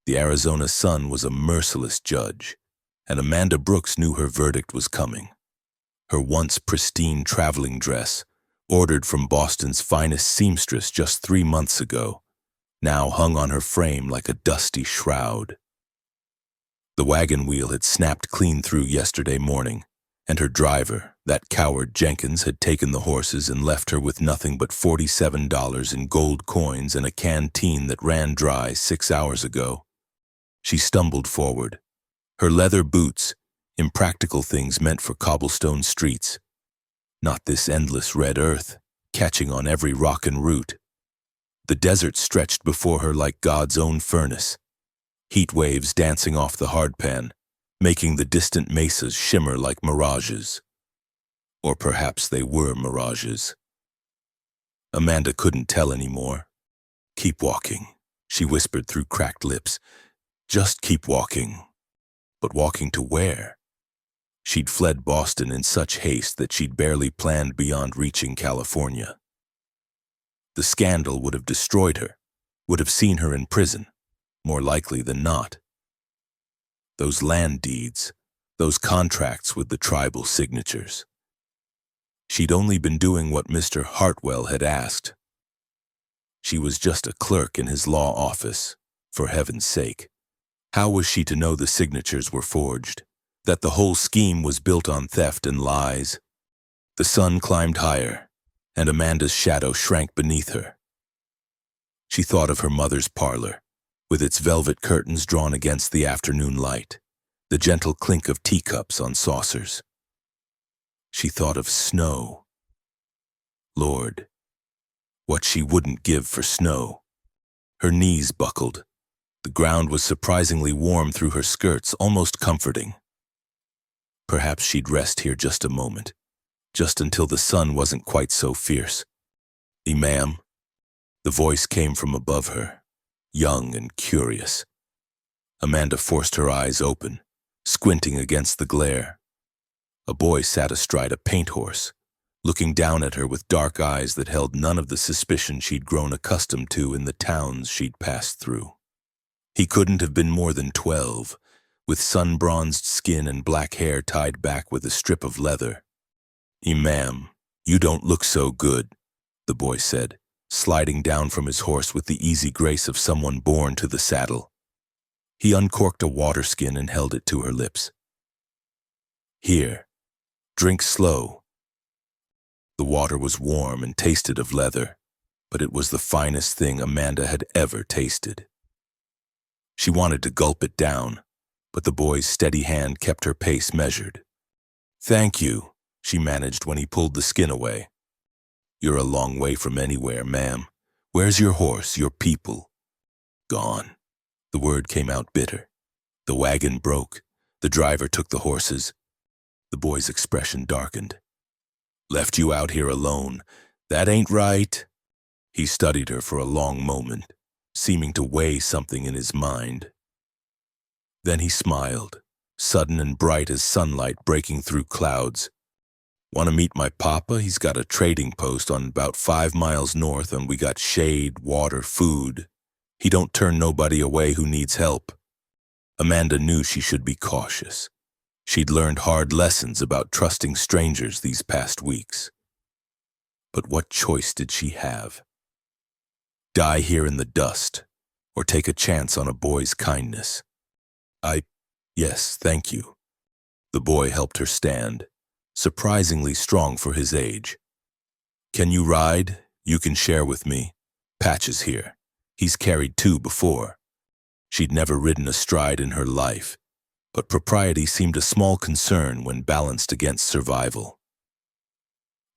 The Arizona sun was a merciless judge, and Amanda Brooks knew her verdict was coming. Her once pristine traveling dress, ordered from Boston's finest seamstress just 3 months ago, now hung on her frame like a dusty shroud. The wagon wheel had snapped clean through yesterday morning, and her driver, that coward Jenkins, had taken the horses and left her with nothing but $47 in gold coins and a canteen that ran dry 6 hours ago. She stumbled forward, her leather boots, impractical things meant for cobblestone streets. Not this endless red earth, catching on every rock and root. The desert stretched before her like God's own furnace, heat waves dancing off the hardpan, making the distant mesas shimmer like mirages. Or perhaps they were mirages. Amanda couldn't tell anymore. "Keep walking," she whispered through cracked lips. "Just keep walking." But walking to where? She'd fled Boston in such haste that she'd barely planned beyond reaching California. The scandal would have destroyed her, would have seen her in prison, more likely than not. Those land deeds, those contracts with the tribal signatures. She'd only been doing what Mr. Hartwell had asked. She was just a clerk in his law office, for heaven's sake. How was she to know the signatures were forged, that the whole scheme was built on theft and lies? The sun climbed higher, and Amanda's shadow shrank beneath her. She thought of her mother's parlor, with its velvet curtains drawn against the afternoon light, the gentle clink of teacups on saucers. She thought of snow. Lord, what she wouldn't give for snow. Her knees buckled. The ground was surprisingly warm through her skirts, almost comforting. Perhaps she'd rest here just a moment, just until the sun wasn't quite so fierce. "Ma'am?" The voice came from above her, young and curious. Amanda forced her eyes open, squinting against the glare. A boy sat astride a paint horse, looking down at her with dark eyes that held none of the suspicion she'd grown accustomed to in the towns she'd passed through. He couldn't have been more than 12, with sun-bronzed skin and black hair tied back with a strip of leather. "Ma'am, you don't look so good," the boy said, sliding down from his horse with the easy grace of someone born to the saddle. He uncorked a water skin and held it to her lips. "Here, drink slow." The water was warm and tasted of leather, but it was the finest thing Amanda had ever tasted. She wanted to gulp it down, but the boy's steady hand kept her pace measured. "Thank you," she managed when he pulled the skin away. "You're a long way from anywhere, ma'am. Where's your horse, your people?" "Gone." The word came out bitter. The wagon broke. The driver took the horses. The boy's expression darkened. "Left you out here alone. That ain't right." He studied her for a long moment, seeming to weigh something in his mind. Then he smiled, sudden and bright as sunlight breaking through clouds. "Want to meet my papa? He's got a trading post on about 5 miles north, and we got shade, water, food. He don't turn nobody away who needs help." Amanda knew she should be cautious. She'd learned hard lessons about trusting strangers these past weeks. But what choice did she have? Die here in the dust, or take a chance on a boy's kindness? Yes, thank you." The boy helped her stand, surprisingly strong for his age. "Can you ride? You can share with me. Patch is here. He's carried 2 before." She'd never ridden astride in her life, but propriety seemed a small concern when balanced against survival.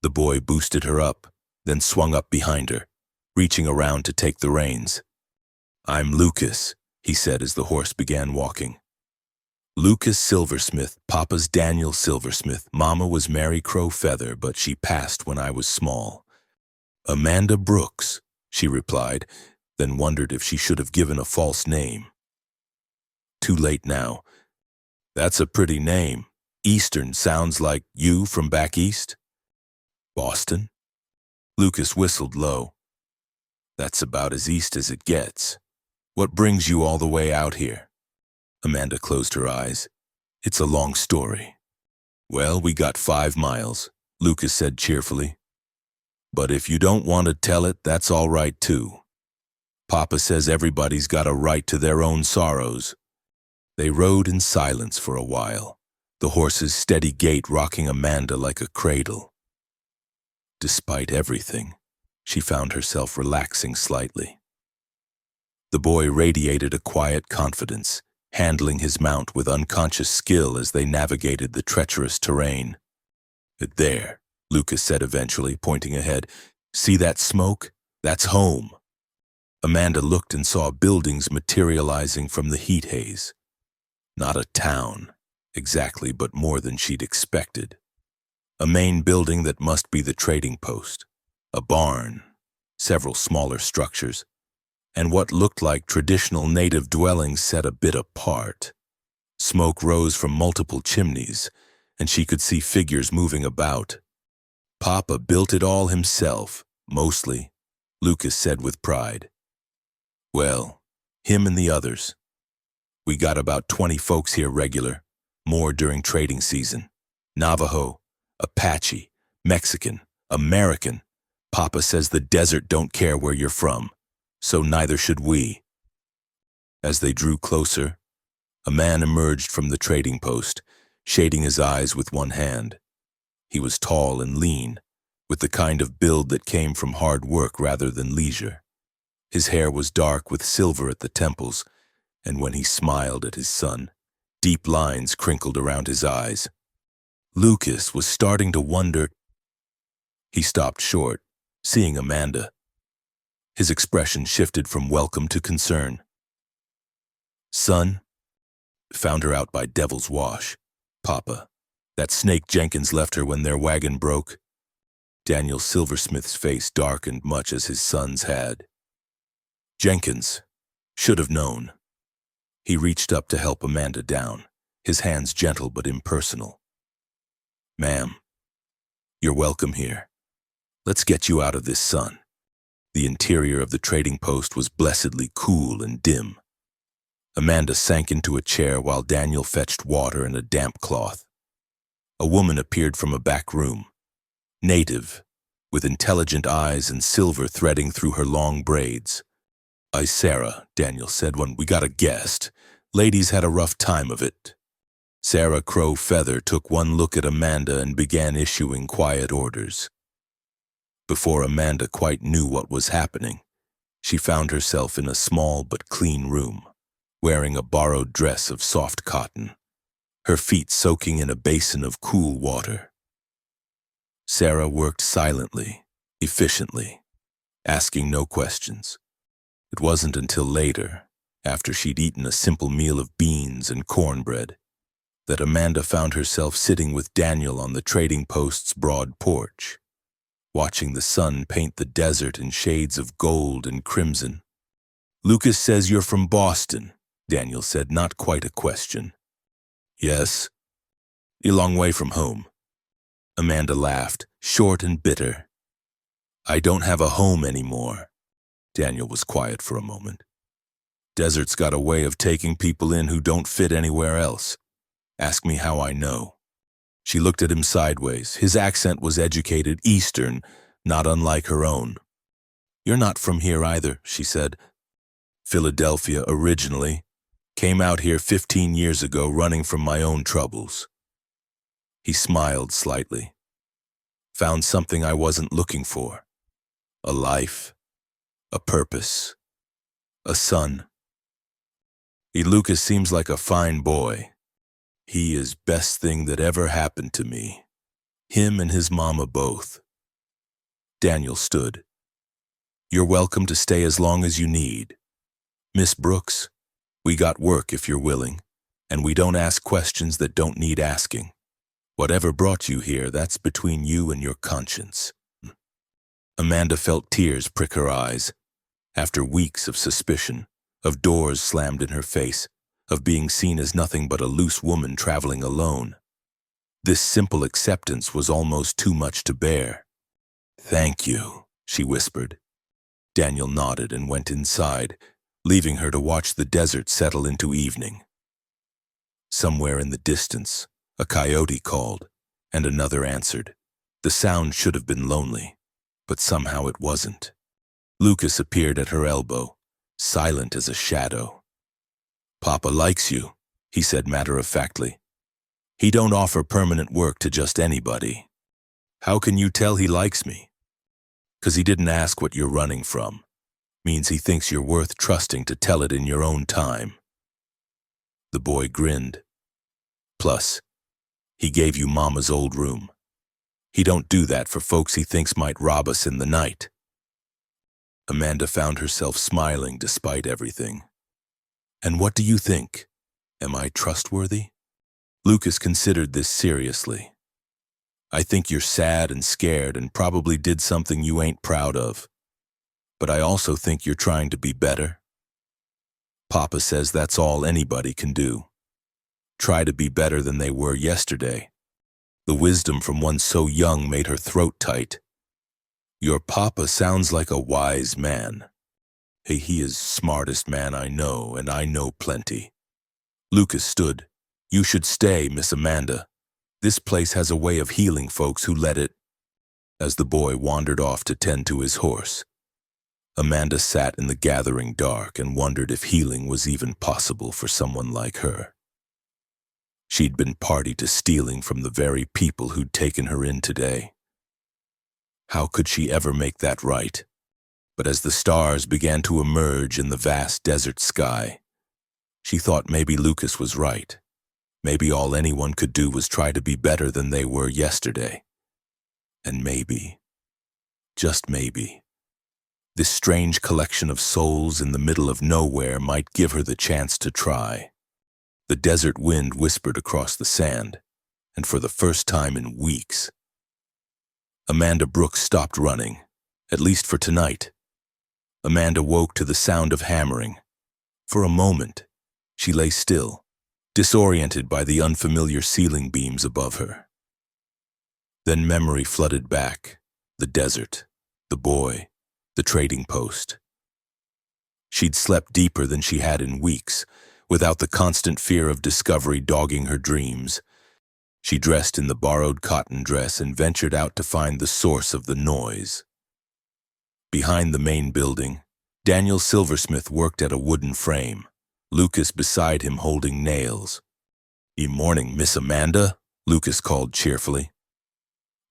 The boy boosted her up, then swung up behind her, reaching around to take the reins. "I'm Lucas," he said as the horse began walking. "Lucas Silversmith, Papa's Daniel Silversmith. Mama was Mary Crow Feather, but she passed when I was small." "Amanda Brooks," she replied, then wondered if she should have given a false name. Too late now. "That's a pretty name. Eastern sounds like you from back east?" "Boston?" Lucas whistled low. "That's about as east as it gets." What brings you all the way out here? Amanda closed her eyes. It's a long story. Well, we got 5 miles, Lucas said cheerfully. But if you don't want to tell it, that's all right too. Papa says everybody's got a right to their own sorrows. They rode in silence for a while, the horse's steady gait rocking Amanda like a cradle. Despite everything, she found herself relaxing slightly. The boy radiated a quiet confidence, handling his mount with unconscious skill as they navigated the treacherous terrain. There, Lucas said eventually, pointing ahead. See that smoke? That's home. Amanda looked and saw buildings materializing from the heat haze. Not a town, exactly, but more than she'd expected. A main building that must be the trading post, a barn, several smaller structures, and what looked like traditional native dwellings set a bit apart. Smoke rose from multiple chimneys, and she could see figures moving about. Papa built it all himself, mostly, Lucas said with pride. Well, him and the others. We got about 20 folks here regular, more during trading season. Navajo, Apache, Mexican, American. Papa says the desert don't care where you're from, so neither should we. As they drew closer, a man emerged from the trading post, shading his eyes with one hand. He was tall and lean, with the kind of build that came from hard work rather than leisure. His hair was dark with silver at the temples, and when he smiled at his son, deep lines crinkled around his eyes. Lucas was starting to wonder. He stopped short, seeing Amanda. His expression shifted from welcome to concern. Son, found her out by Devil's Wash. Papa, that snake Jenkins left her when their wagon broke. Daniel Silversmith's face darkened much as his son's had. Jenkins should have known. He reached up to help Amanda down, his hands gentle but impersonal. Ma'am, you're welcome here. Let's get you out of this sun. The interior of the trading post was blessedly cool and dim. Amanda sank into a chair while Daniel fetched water and a damp cloth. A woman appeared from a back room, native, with intelligent eyes and silver threading through her long braids. Sarah, Daniel said when we got a guest. Ladies had a rough time of it. Sarah Crow Feather took one look at Amanda and began issuing quiet orders. Before Amanda quite knew what was happening, she found herself in a small but clean room, wearing a borrowed dress of soft cotton, her feet soaking in a basin of cool water. Sarah worked silently, efficiently, asking no questions. It wasn't until later, after she'd eaten a simple meal of beans and cornbread, that Amanda found herself sitting with Daniel on the trading post's broad porch, watching the sun paint the desert in shades of gold and crimson. Lucas says you're from Boston, Daniel said, not quite a question. Yes, a long way from home. Amanda laughed, short and bitter. I don't have a home anymore. Daniel was quiet for a moment. Desert's got a way of taking people in who don't fit anywhere else. Ask me how I know. She looked at him sideways. His accent was educated Eastern, not unlike her own. You're not from here either, she said. Philadelphia originally. Came out here 15 years ago running from my own troubles. He smiled slightly. Found something I wasn't looking for. A life. A purpose. A son. Lucas seems like a fine boy. He is best thing that ever happened to me. Him and his mama both. Daniel stood. You're welcome to stay as long as you need. Miss Brooks, we got work if you're willing, and we don't ask questions that don't need asking. Whatever brought you here, that's between you and your conscience. Amanda felt tears prick her eyes. After weeks of suspicion, of doors slammed in her face, of being seen as nothing but a loose woman traveling alone, this simple acceptance was almost too much to bear. Thank you, she whispered. Daniel nodded and went inside, leaving her to watch the desert settle into evening. Somewhere in the distance, a coyote called, and another answered. The sound should have been lonely, but somehow it wasn't. Lucas appeared at her elbow, silent as a shadow. "Papa likes you," he said matter-of-factly. "He don't offer permanent work to just anybody." "How can you tell he likes me?" "'Cause he didn't ask what you're running from. Means he thinks you're worth trusting to tell it in your own time." The boy grinned. "Plus, he gave you Mama's old room. He don't do that for folks he thinks might rob us in the night." Amanda found herself smiling despite everything. "And what do you think? Am I trustworthy?" Lucas considered this seriously. "I think you're sad and scared and probably did something you ain't proud of. But I also think you're trying to be better. Papa says that's all anybody can do. Try to be better than they were yesterday." The wisdom from one so young made her throat tight. "Your papa sounds like a wise man." "Hey, he is smartest man I know, and I know plenty." Lucas stood. "You should stay, Miss Amanda. This place has a way of healing folks who let it." As the boy wandered off to tend to his horse, Amanda sat in the gathering dark and wondered if healing was even possible for someone like her. She'd been party to stealing from the very people who'd taken her in today. How could she ever make that right? But as the stars began to emerge in the vast desert sky, she thought maybe Lucas was right. Maybe all anyone could do was try to be better than they were yesterday. And maybe, just maybe, this strange collection of souls in the middle of nowhere might give her the chance to try. The desert wind whispered across the sand, and for the first time in weeks, Amanda Brooks stopped running, at least for tonight. Amanda woke to the sound of hammering. For a moment, she lay still, disoriented by the unfamiliar ceiling beams above her. Then memory flooded back, the desert, the boy, the trading post. She'd slept deeper than she had in weeks, without the constant fear of discovery dogging her dreams. She dressed in the borrowed cotton dress and ventured out to find the source of the noise. Behind the main building, Daniel Silversmith worked at a wooden frame, Lucas beside him holding nails. "Morning, Miss Amanda," Lucas called cheerfully.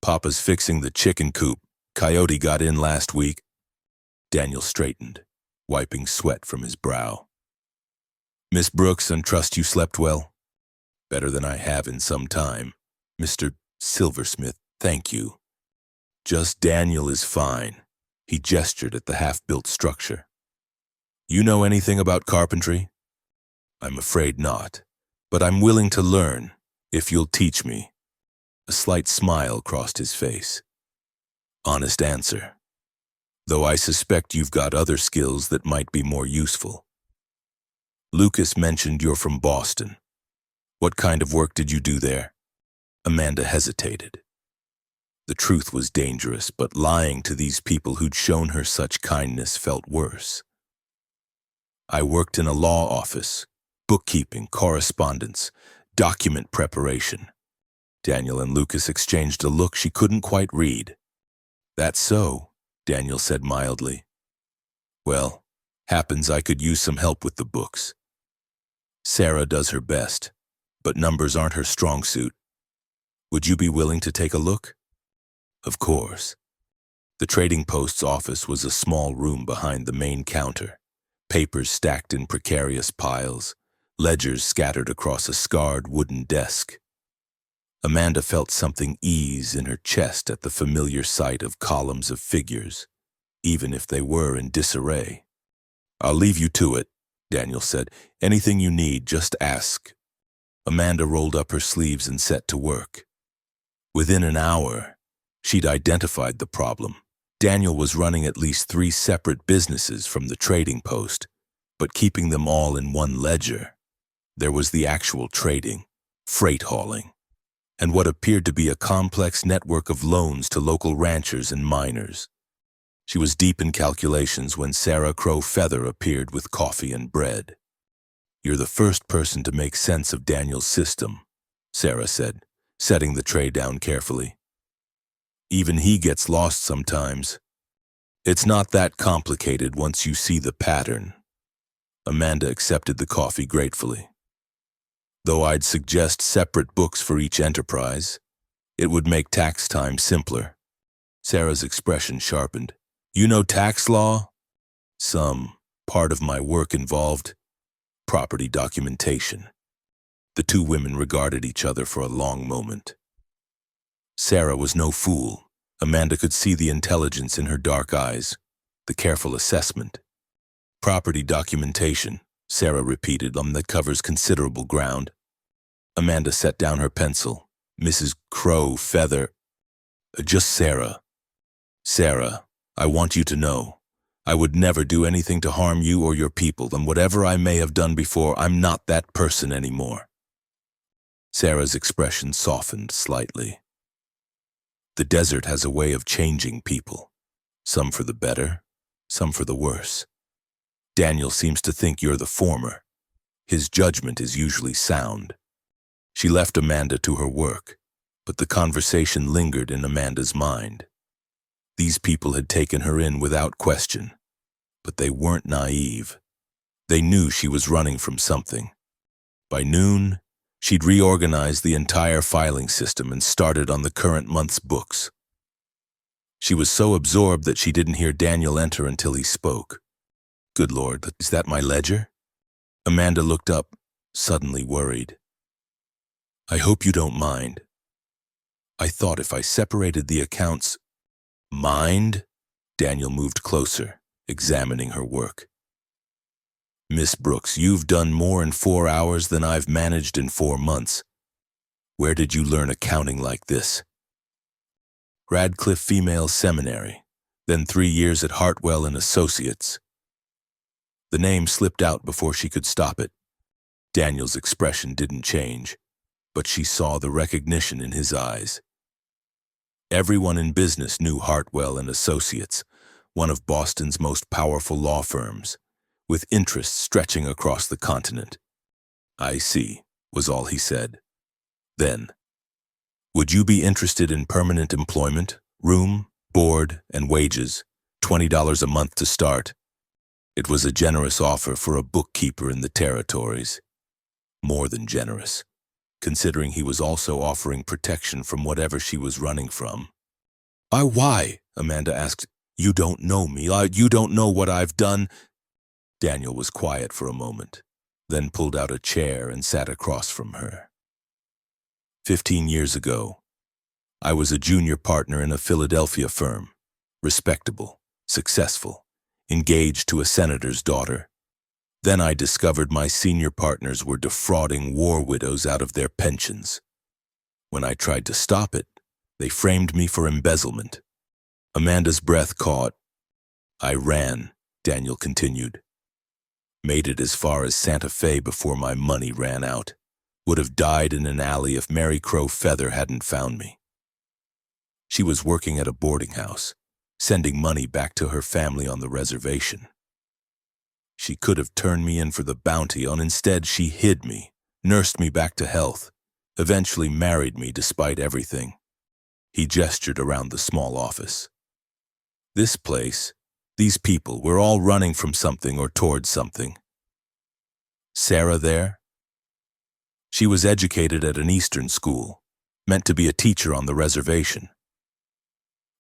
"Papa's fixing the chicken coop. Coyote got in last week." Daniel straightened, wiping sweat from his brow. "Miss Brooks, and trust you slept well?" "Better than I have in some time. Mr. Silversmith, thank you." "Just Daniel is fine." He gestured at the half-built structure. "You know anything about carpentry?" "I'm afraid not, but I'm willing to learn, if you'll teach me." A slight smile crossed his face. "Honest answer. Though I suspect you've got other skills that might be more useful." "Lucas mentioned you're from Boston. What kind of work did you do there?" Amanda hesitated. The truth was dangerous, but lying to these people who'd shown her such kindness felt worse. "I worked in a law office, bookkeeping, correspondence, document preparation." Daniel and Lucas exchanged a look she couldn't quite read. "That's so," Daniel said mildly. "Well, happens I could use some help with the books. Sarah does her best, but numbers aren't her strong suit. Would you be willing to take a look?" Of course. The trading post's office was a small room behind the main counter, papers stacked in precarious piles, ledgers scattered across a scarred wooden desk. Amanda felt something ease in her chest at the familiar sight of columns of figures, even if they were in disarray. "I'll leave you to it," Daniel said. "Anything you need, just ask." Amanda rolled up her sleeves and set to work. Within an hour, she'd identified the problem. Daniel was running at least 3 separate businesses from the trading post, but keeping them all in one ledger. There was the actual trading, freight hauling, and what appeared to be a complex network of loans to local ranchers and miners. She was deep in calculations when Sarah Crow Feather appeared with coffee and bread. "You're the first person to make sense of Daniel's system," Sarah said, setting the tray down carefully. "Even he gets lost sometimes. It's not that complicated once you see the pattern." Amanda accepted the coffee gratefully. "Though I'd suggest separate books for each enterprise. It would make tax time simpler." Sarah's expression sharpened. "You know tax law?" "Some. Part of my work involved property documentation." The two women regarded each other for a long moment. Sarah was no fool. Amanda could see the intelligence in her dark eyes, the careful assessment. "Property documentation," Sarah repeated, that covers considerable ground. Amanda set down her pencil. "Mrs. Crow Feather." "Just Sarah. Sarah, I want you to know, I would never do anything to harm you or your people, and whatever I may have done before, I'm not that person anymore." Sarah's expression softened slightly. "The desert has a way of changing people, some for the better, some for the worse. Daniel seems to think you're the former. His judgment is usually sound." She left Amanda to her work, but the conversation lingered in Amanda's mind. These people had taken her in without question, but they weren't naive. They knew she was running from something. By noon, she'd reorganized the entire filing system and started on the current month's books. She was so absorbed that she didn't hear Daniel enter until he spoke. "Good Lord, is that my ledger?" Amanda looked up, suddenly worried. "I hope you don't mind. I thought if I separated the accounts—" "Mind?" Daniel moved closer, examining her work. "Miss Brooks, you've done more in 4 hours than I've managed in 4 months. Where did you learn accounting like this?" "Radcliffe Female Seminary, then 3 years at Hartwell and Associates." The name slipped out before she could stop it. Daniel's expression didn't change, but she saw the recognition in his eyes. Everyone in business knew Hartwell and Associates, one of Boston's most powerful law firms, with interests stretching across the continent. "I see," was all he said. Then, "Would you be interested in permanent employment, room, board, and wages, $20 a month to start?" It was a generous offer for a bookkeeper in the territories. More than generous, considering he was also offering protection from whatever she was running from. Why?" Amanda asked. "You don't know me. You don't know what I've done." Daniel was quiet for a moment, then pulled out a chair and sat across from her. 15 years ago, I was a junior partner in a Philadelphia firm, respectable, successful, engaged to a senator's daughter. Then I discovered my senior partners were defrauding war widows out of their pensions. When I tried to stop it, they framed me for embezzlement." Amanda's breath caught. "I ran," Daniel continued. "Made it as far as Santa Fe before my money ran out. Would have died in an alley if Mary Crow Feather hadn't found me." She was working at a boarding house, sending money back to her family on the reservation. "She could have turned me in for the bounty on. Instead, she hid me, nursed me back to health, eventually married me despite everything." He gestured around the small office. "This place, these people, we're all running from something or towards something." "Sarah there?" "She was educated at an Eastern school, meant to be a teacher on the reservation.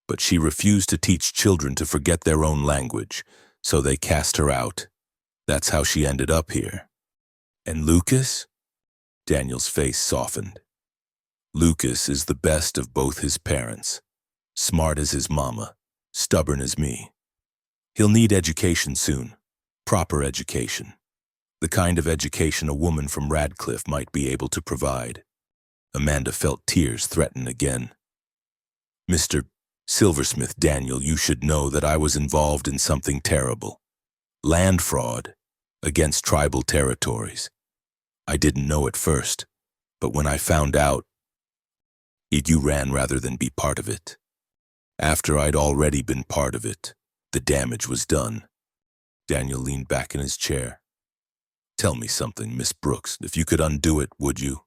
But she refused to teach children to forget their own language, so they cast her out. That's how she ended up here." "And Lucas?" Daniel's face softened. "Lucas is the best of both his parents. Smart as his mama, stubborn as me. He'll need education soon, proper education. The kind of education a woman from Radcliffe might be able to provide." Amanda felt tears threaten again. "Mr. Silversmith, Daniel, you should know that I was involved in something terrible. Land fraud against tribal territories. I didn't know at first, but when I found out, you ran rather than be part of it. After I'd already been part of it, The damage was done. Daniel leaned back in his chair. Tell me something, Miss Brooks. If you could undo it, would you?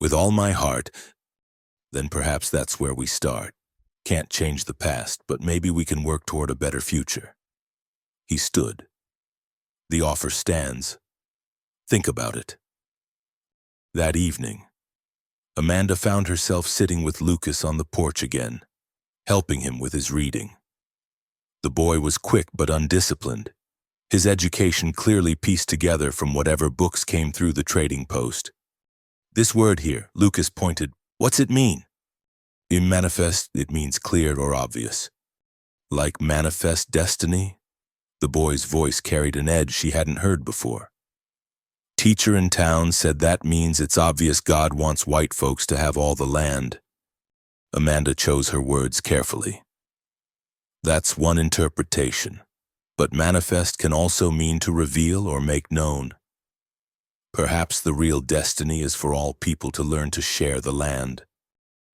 With all my heart. Then perhaps that's where we start. Can't change the past, but maybe we can work toward a better future. He stood. The offer stands. Think about it. That evening, Amanda found herself sitting with Lucas on the porch again, helping him with his reading. The boy was quick but undisciplined, his education clearly pieced together from whatever books came through the trading post. This word here, Lucas pointed, what's it mean? In manifest, it means clear or obvious. Like manifest destiny? The boy's voice carried an edge she hadn't heard before. Teacher in town said that means it's obvious God wants white folks to have all the land. Amanda chose her words carefully. That's one interpretation, but manifest can also mean to reveal or make known. Perhaps the real destiny is for all people to learn to share the land.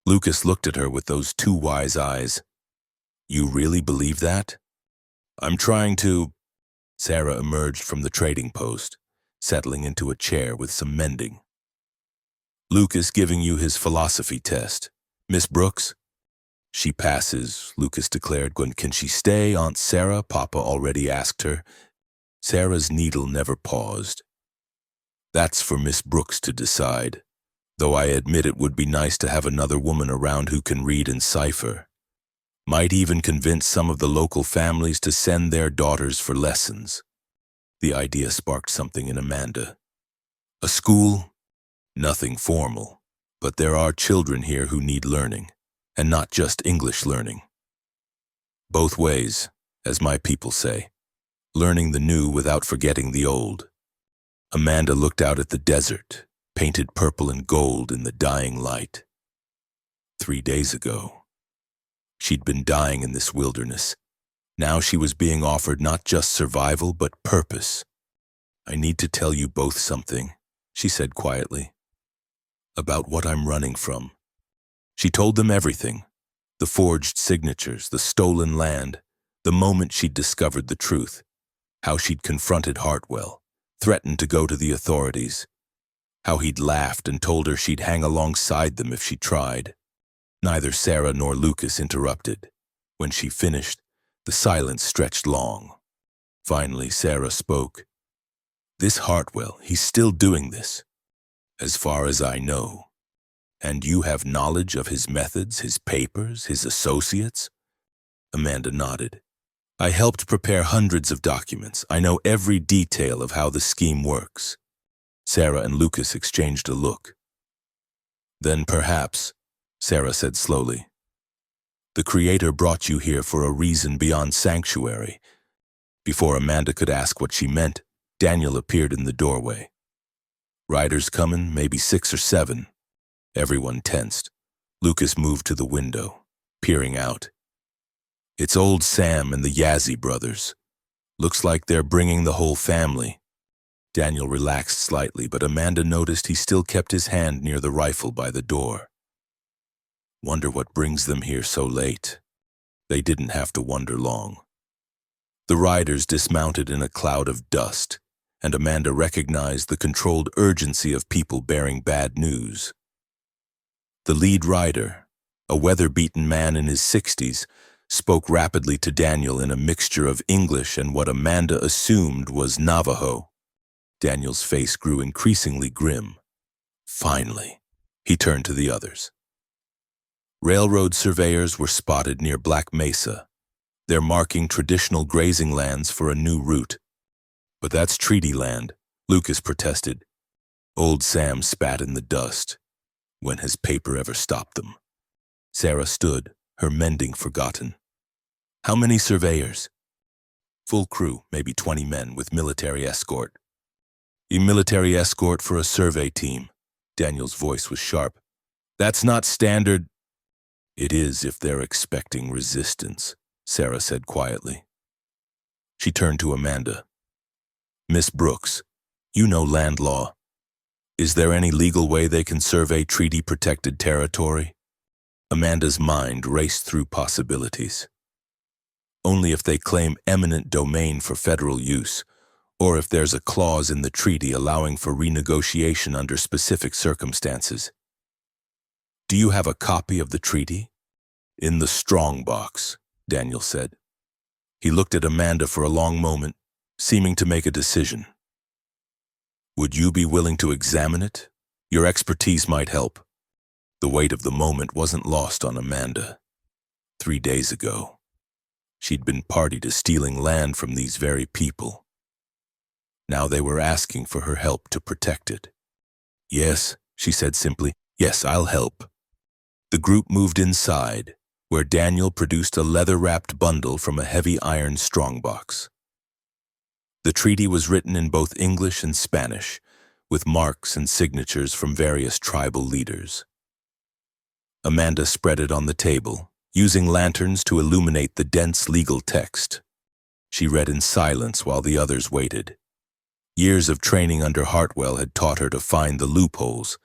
Lucas looked at her with those two wise eyes. You really believe that? I'm trying to. Sarah emerged from the trading post, settling into a chair with some mending. Lucas giving you his philosophy test. Miss Brooks? She passes, Lucas declared. Can she stay, Aunt Sarah? Papa already asked her. Sarah's needle never paused. That's for Miss Brooks to decide, though I admit it would be nice to have another woman around who can read and cipher. Might even convince some of the local families to send their daughters for lessons. The idea sparked something in Amanda. A school? Nothing formal, but there are children here who need learning, and not just English learning. Both ways, as my people say, learning the new without forgetting the old. Amanda looked out at the desert, painted purple and gold in the dying light. 3 days ago, she'd been dying in this wilderness. Now she was being offered not just survival, but purpose. I need to tell you both something, she said quietly, about what I'm running from. She told them everything, the forged signatures, the stolen land, the moment she'd discovered the truth, how she'd confronted Hartwell, threatened to go to the authorities, how he'd laughed and told her she'd hang alongside them if she tried. Neither Sarah nor Lucas interrupted. When she finished, the silence stretched long. Finally, Sarah spoke. This Hartwell, he's still doing this, as far as I know. And you have knowledge of his methods, his papers, his associates? Amanda nodded. I helped prepare hundreds of documents. I know every detail of how the scheme works. Sarah and Lucas exchanged a look. Then perhaps, Sarah said slowly, the Creator brought you here for a reason beyond sanctuary. Before Amanda could ask what she meant, Daniel appeared in the doorway. Riders coming, maybe 6 or 7. Everyone tensed. Lucas moved to the window, peering out. It's old Sam and the Yazzie brothers. Looks like they're bringing the whole family. Daniel relaxed slightly, but Amanda noticed he still kept his hand near the rifle by the door. Wonder what brings them here so late. They didn't have to wonder long. The riders dismounted in a cloud of dust, and Amanda recognized the controlled urgency of people bearing bad news. The lead rider, a weather-beaten man in his 60s, spoke rapidly to Daniel in a mixture of English and what Amanda assumed was Navajo. Daniel's face grew increasingly grim. Finally, he turned to the others. Railroad surveyors were spotted near Black Mesa. They're marking traditional grazing lands for a new route. But that's treaty land, Lucas protested. Old Sam spat in the dust. When has paper ever stopped them? Sarah stood, her mending forgotten. How many surveyors? Full crew, maybe 20 men with military escort. A military escort for a survey team. Daniel's voice was sharp. That's not standard. It is if they're expecting resistance, Sarah said quietly. She turned to Amanda. Miss Brooks, you know land law. Is there any legal way they can survey treaty-protected territory? Amanda's mind raced through possibilities. only if they claim eminent domain for federal use, or if there's a clause in the treaty allowing for renegotiation under specific circumstances. Do you have a copy of the treaty? In the strong box, Daniel said. He looked at Amanda for a long moment, seeming to make a decision. Would you be willing to examine it? Your expertise might help. The weight of the moment wasn't lost on Amanda. 3 days ago, she'd been party to stealing land from these very people. Now they were asking for her help to protect it. Yes, she said simply. Yes, I'll help. The group moved inside, where Daniel produced a leather-wrapped bundle from a heavy iron strongbox. The treaty was written in both English and Spanish, with marks and signatures from various tribal leaders. Amanda spread it on the table, using lanterns to illuminate the dense legal text. She read in silence while the others waited. Years of training under Hartwell had taught her to find the loopholes,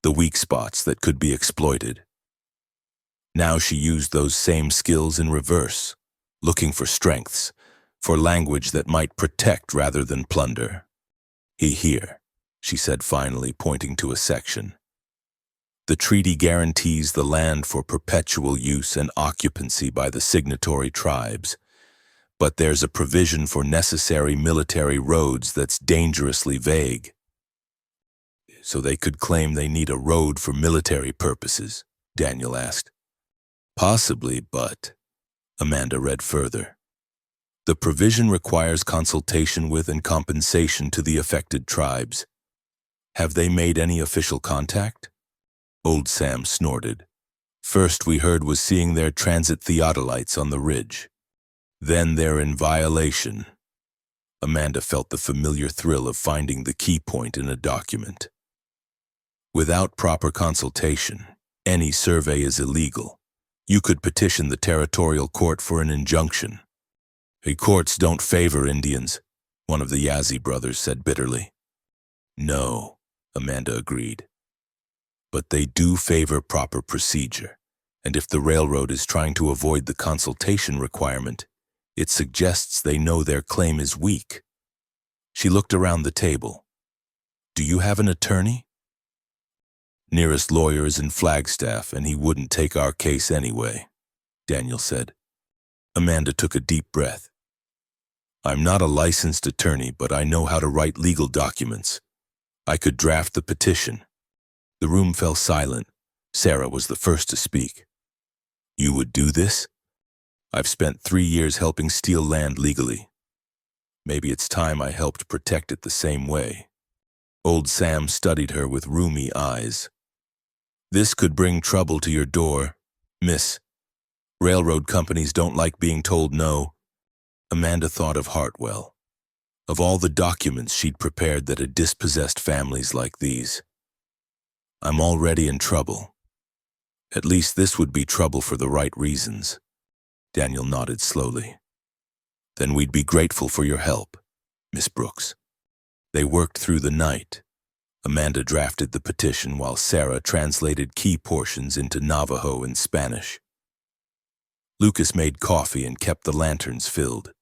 the weak spots that could be exploited. Now she used those same skills in reverse, looking for strengths, for language that might protect rather than plunder. Here, she said finally, pointing to a section. The treaty guarantees the land for perpetual use and occupancy by the signatory tribes, but there's a provision for necessary military roads that's dangerously vague. So they could claim they need a road for military purposes, Daniel asked. Possibly, but, Amanda read further. The provision requires consultation with and compensation to the affected tribes. Have they made any official contact? Old Sam snorted. First we heard was seeing their transit theodolites on the ridge. Then they're in violation. Amanda felt the familiar thrill of finding the key point in a document. Without proper consultation, any survey is illegal. You could petition the territorial court for an injunction. The courts don't favor Indians, one of the Yazzie brothers said bitterly. No, Amanda agreed. But they do favor proper procedure, and if the railroad is trying to avoid the consultation requirement, it suggests they know their claim is weak. She looked around the table. Do you have an attorney? Nearest lawyer is in Flagstaff, and he wouldn't take our case anyway, Daniel said. Amanda took a deep breath. I'm not a licensed attorney, but I know how to write legal documents. I could draft the petition. The room fell silent. Sarah was the first to speak. You would do this? I've spent 3 years helping steal land legally. Maybe it's time I helped protect it the same way. Old Sam studied her with rheumy eyes. This could bring trouble to your door, miss. Railroad companies don't like being told no. Amanda thought of Hartwell, of all the documents she'd prepared that had dispossessed families like these. I'm already in trouble. At least this would be trouble for the right reasons. Daniel nodded slowly. Then we'd be grateful for your help, Miss Brooks. They worked through the night. Amanda drafted the petition while Sarah translated key portions into Navajo and Spanish. Lucas made coffee and kept the lanterns filled.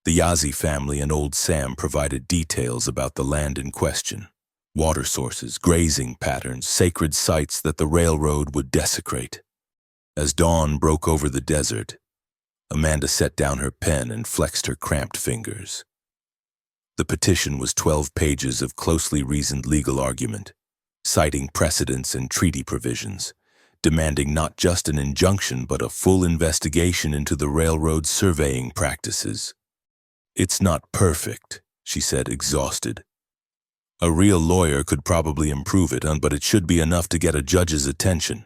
The Yazzie family and Old Sam provided details about the land in question. Water sources, grazing patterns, sacred sites that the railroad would desecrate. As dawn broke over the desert, Amanda set down her pen and flexed her cramped fingers. The petition was 12 pages of closely reasoned legal argument, citing precedents and treaty provisions, demanding not just an injunction but a full investigation into the railroad's surveying practices. It's not perfect, she said, exhausted. A real lawyer could probably improve it, but it should be enough to get a judge's attention.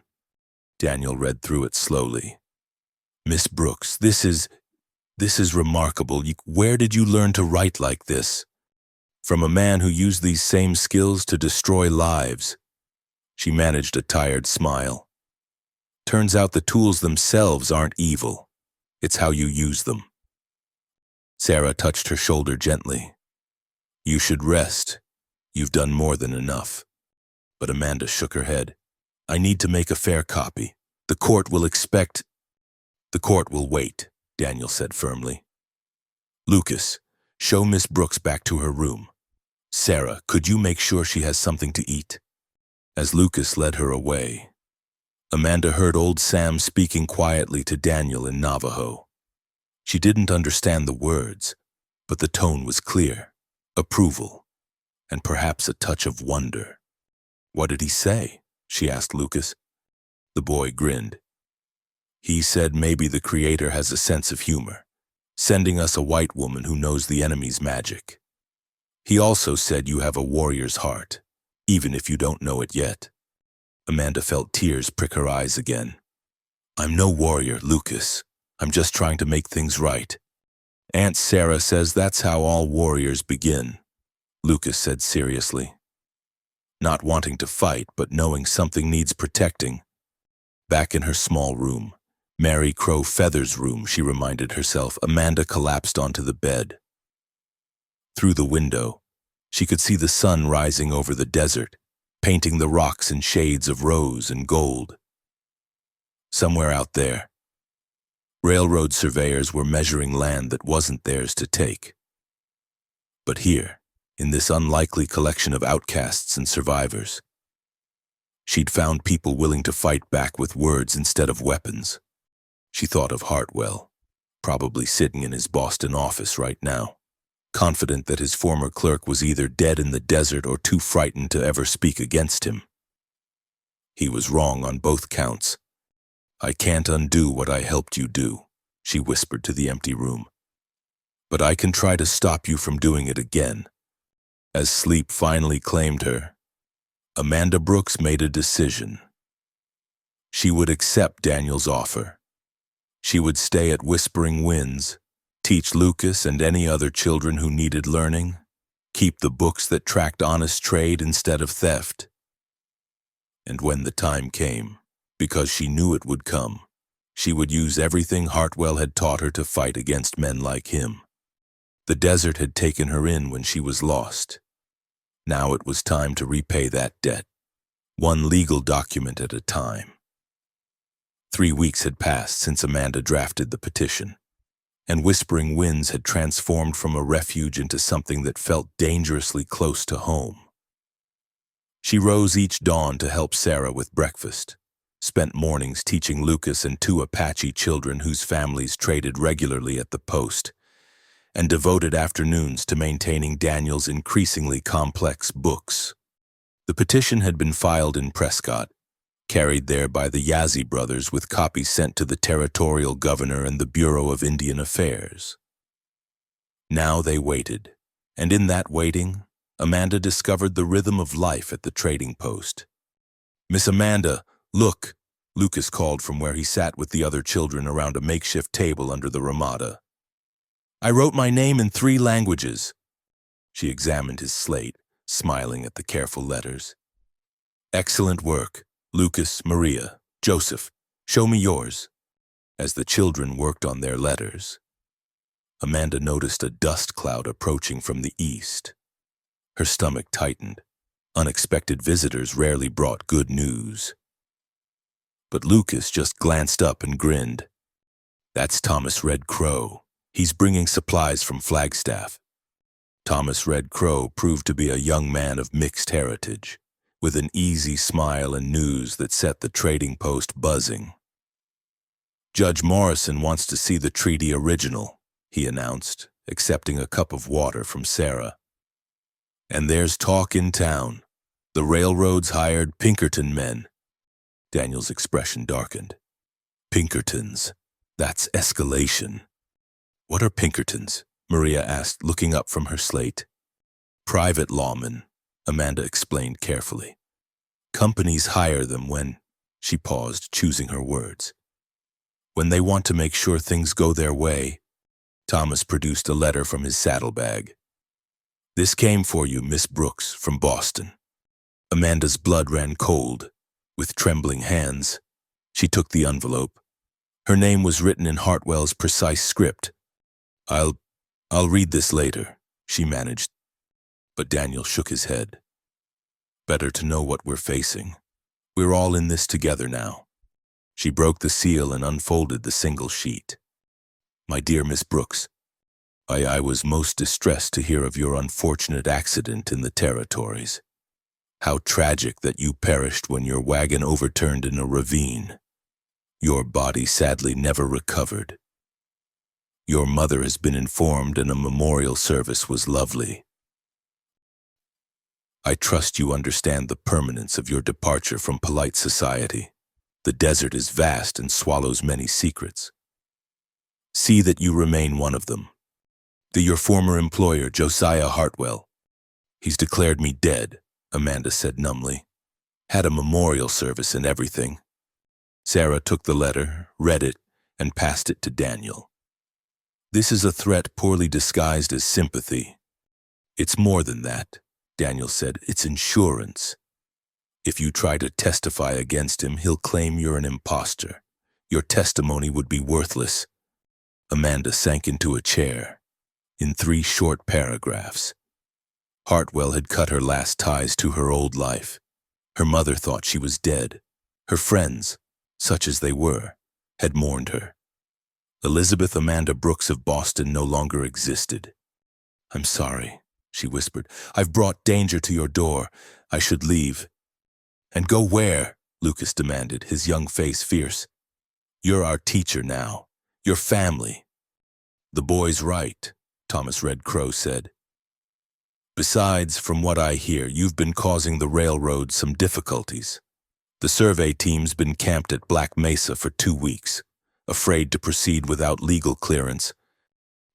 Daniel read through it slowly. Miss Brooks, this is remarkable. Where did you learn to write like this? From a man who used these same skills to destroy lives. She managed a tired smile. Turns out the tools themselves aren't evil. It's how you use them. Sarah touched her shoulder gently. You should rest. You've done more than enough. But Amanda shook her head. I need to make a fair copy. The court will wait. Daniel said firmly. Lucas, show Miss Brooks back to her room. Sarah, could you make sure she has something to eat? As Lucas led her away, Amanda heard old Sam speaking quietly to Daniel in Navajo. She didn't understand the words, but the tone was clear, approval, and perhaps a touch of wonder. What did he say? She asked Lucas. The boy grinned. He said maybe the Creator has a sense of humor, sending us a white woman who knows the enemy's magic. He also said you have a warrior's heart, even if you don't know it yet. Amanda felt tears prick her eyes again. I'm no warrior, Lucas. I'm just trying to make things right. Aunt Sarah says that's how all warriors begin, Lucas said seriously. Not wanting to fight, but knowing something needs protecting. Back in her small room, Mary Crow Feather's room, she reminded herself, Amanda collapsed onto the bed. Through the window, she could see the sun rising over the desert, painting the rocks in shades of rose and gold. Somewhere out there, railroad surveyors were measuring land that wasn't theirs to take. But here, in this unlikely collection of outcasts and survivors, she'd found people willing to fight back with words instead of weapons. She thought of Hartwell, probably sitting in his Boston office right now, confident that his former clerk was either dead in the desert or too frightened to ever speak against him. He was wrong on both counts. I can't undo what I helped you do, she whispered to the empty room. But I can try to stop you from doing it again. As sleep finally claimed her, Amanda Brooks made a decision. She would accept Daniel's offer. She would stay at Whispering Winds, teach Lucas and any other children who needed learning, keep the books that tracked honest trade instead of theft. And when the time came, because she knew it would come, she would use everything Hartwell had taught her to fight against men like him. The desert had taken her in when she was lost. Now it was time to repay that debt, one legal document at a time. 3 weeks had passed since Amanda drafted the petition, and Whispering Winds had transformed from a refuge into something that felt dangerously close to home. She rose each dawn to help Sarah with breakfast, spent mornings teaching Lucas and 2 Apache children whose families traded regularly at the post, and devoted afternoons to maintaining Daniel's increasingly complex books. The petition had been filed in Prescott, carried there by the Yazzie brothers with copies sent to the territorial governor and the Bureau of Indian Affairs. Now they waited, and in that waiting, Amanda discovered the rhythm of life at the trading post. Miss Amanda, look, Lucas called from where he sat with the other children around a makeshift table under the ramada. I wrote my name in 3 languages. She examined his slate, smiling at the careful letters. Excellent work. Lucas, Maria, Joseph, show me yours. As the children worked on their letters, Amanda noticed a dust cloud approaching from the east. Her stomach tightened. Unexpected visitors rarely brought good news. But Lucas just glanced up and grinned. That's Thomas Red Crow. He's bringing supplies from Flagstaff. Thomas Red Crow proved to be a young man of mixed heritage, with an easy smile and news that set the trading post buzzing. Judge Morrison wants to see the treaty original, he announced, accepting a cup of water from Sarah. And there's talk in town. The railroads hired Pinkerton men. Daniel's expression darkened. Pinkertons. That's escalation. What are Pinkertons? Maria asked, looking up from her slate. Private lawmen, Amanda explained carefully. Companies hire them when, she paused, choosing her words. When they want to make sure things go their way. Thomas produced a letter from his saddlebag. This came for you, Miss Brooks, from Boston. Amanda's blood ran cold. With trembling hands, she took the envelope. Her name was written in Hartwell's precise script. I'll read this later, she managed. But Daniel shook his head. Better to know what we're facing. We're all in this together now. She broke the seal and unfolded the single sheet. My dear Miss Brooks, I was most distressed to hear of your unfortunate accident in the territories. How tragic that you perished when your wagon overturned in a ravine. Your body sadly never recovered. Your mother has been informed and a memorial service was lovely. I trust you understand the permanence of your departure from polite society. The desert is vast and swallows many secrets. See that you remain one of them. Your former employer, Josiah Hartwell. He's declared me dead, Amanda said numbly. Had a memorial service and everything. Sarah took the letter, read it, and passed it to Daniel. This is a threat poorly disguised as sympathy. It's more than that, Daniel said. It's insurance. If you try to testify against him, he'll claim you're an imposter. Your testimony would be worthless. Amanda sank into a chair. In 3 short paragraphs. Hartwell had cut her last ties to her old life. Her mother thought she was dead. Her friends, such as they were, had mourned her. Elizabeth Amanda Brooks of Boston no longer existed. I'm sorry, she whispered. I've brought danger to your door. I should leave. And go where? Lucas demanded, his young face fierce. You're our teacher now. Your family. The boy's right, Thomas Red Crow said. Besides, from what I hear, you've been causing the railroad some difficulties. The survey team's been camped at Black Mesa for 2 weeks, afraid to proceed without legal clearance.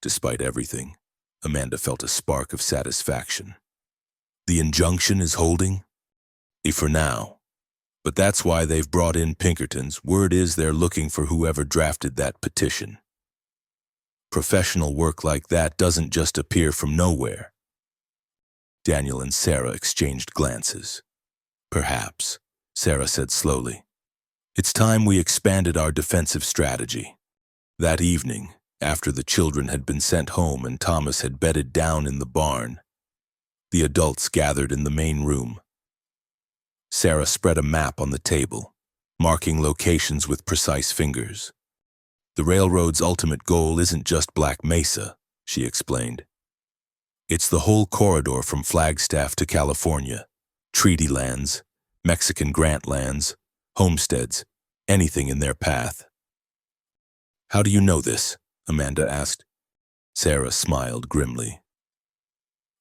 Despite everything, Amanda felt a spark of satisfaction. The injunction is holding? For now. But that's why they've brought in Pinkertons. Word is they're looking for whoever drafted that petition. Professional work like that doesn't just appear from nowhere. Daniel and Sarah exchanged glances. Perhaps, Sarah said slowly. It's time we expanded our defensive strategy. That evening, after the children had been sent home and Thomas had bedded down in the barn, the adults gathered in the main room. Sarah spread a map on the table, marking locations with precise fingers. The railroad's ultimate goal isn't just Black Mesa, she explained. It's the whole corridor from Flagstaff to California, treaty lands, Mexican grant lands, homesteads, anything in their path. How do you know this? Amanda asked. Sarah smiled grimly.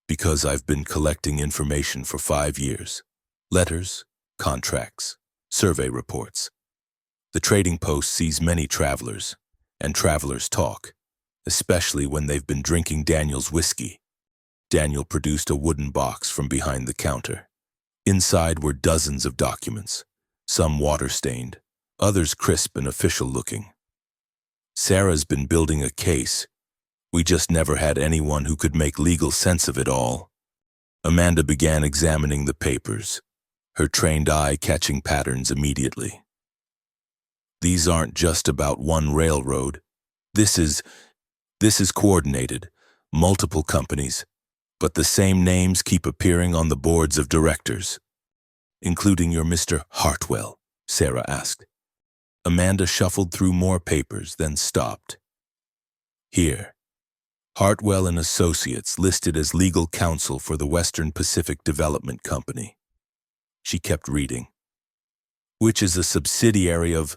Because I've been collecting information for 5 years. Letters, contracts, survey reports. The trading post sees many travelers, and travelers talk, especially when they've been drinking Daniel's whiskey. Daniel produced a wooden box from behind the counter. Inside were dozens of documents, some water-stained, others crisp and official-looking. Sarah's been building a case. We just never had anyone who could make legal sense of it all. Amanda began examining the papers, her trained eye catching patterns immediately. These aren't just about one railroad. This is coordinated, multiple companies, but the same names keep appearing on the boards of directors. Including your Mr. Hartwell, Sarah asked. Amanda shuffled through more papers, then stopped. Here, Hartwell and Associates listed as legal counsel for the Western Pacific Development Company. She kept reading. Which is a subsidiary of...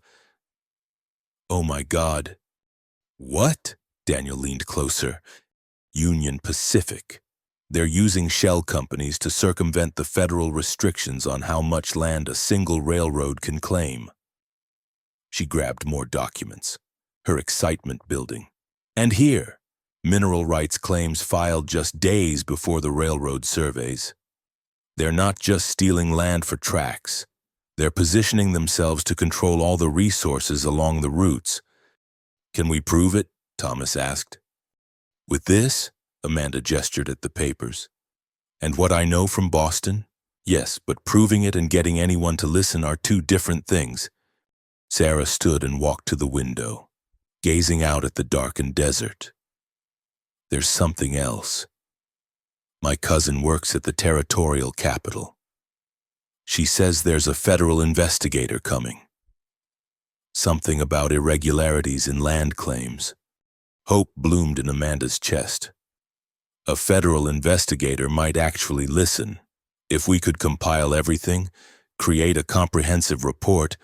Oh my God. What? Daniel leaned closer. Union Pacific. They're using shell companies to circumvent the federal restrictions on how much land a single railroad can claim. She grabbed more documents, her excitement building. And here, mineral rights claims filed just days before the railroad surveys. They're not just stealing land for tracks. They're positioning themselves to control all the resources along the routes. Can we prove it? Thomas asked. With this? Amanda gestured at the papers. And what I know from Boston? Yes, but proving it and getting anyone to listen are 2 different things. Sarah stood and walked to the window, gazing out at the darkened desert. There's something else. My cousin works at the territorial capital. She says there's a federal investigator coming. Something about irregularities in land claims. Hope bloomed in Amanda's chest. A federal investigator might actually listen. If we could compile everything, create a comprehensive report,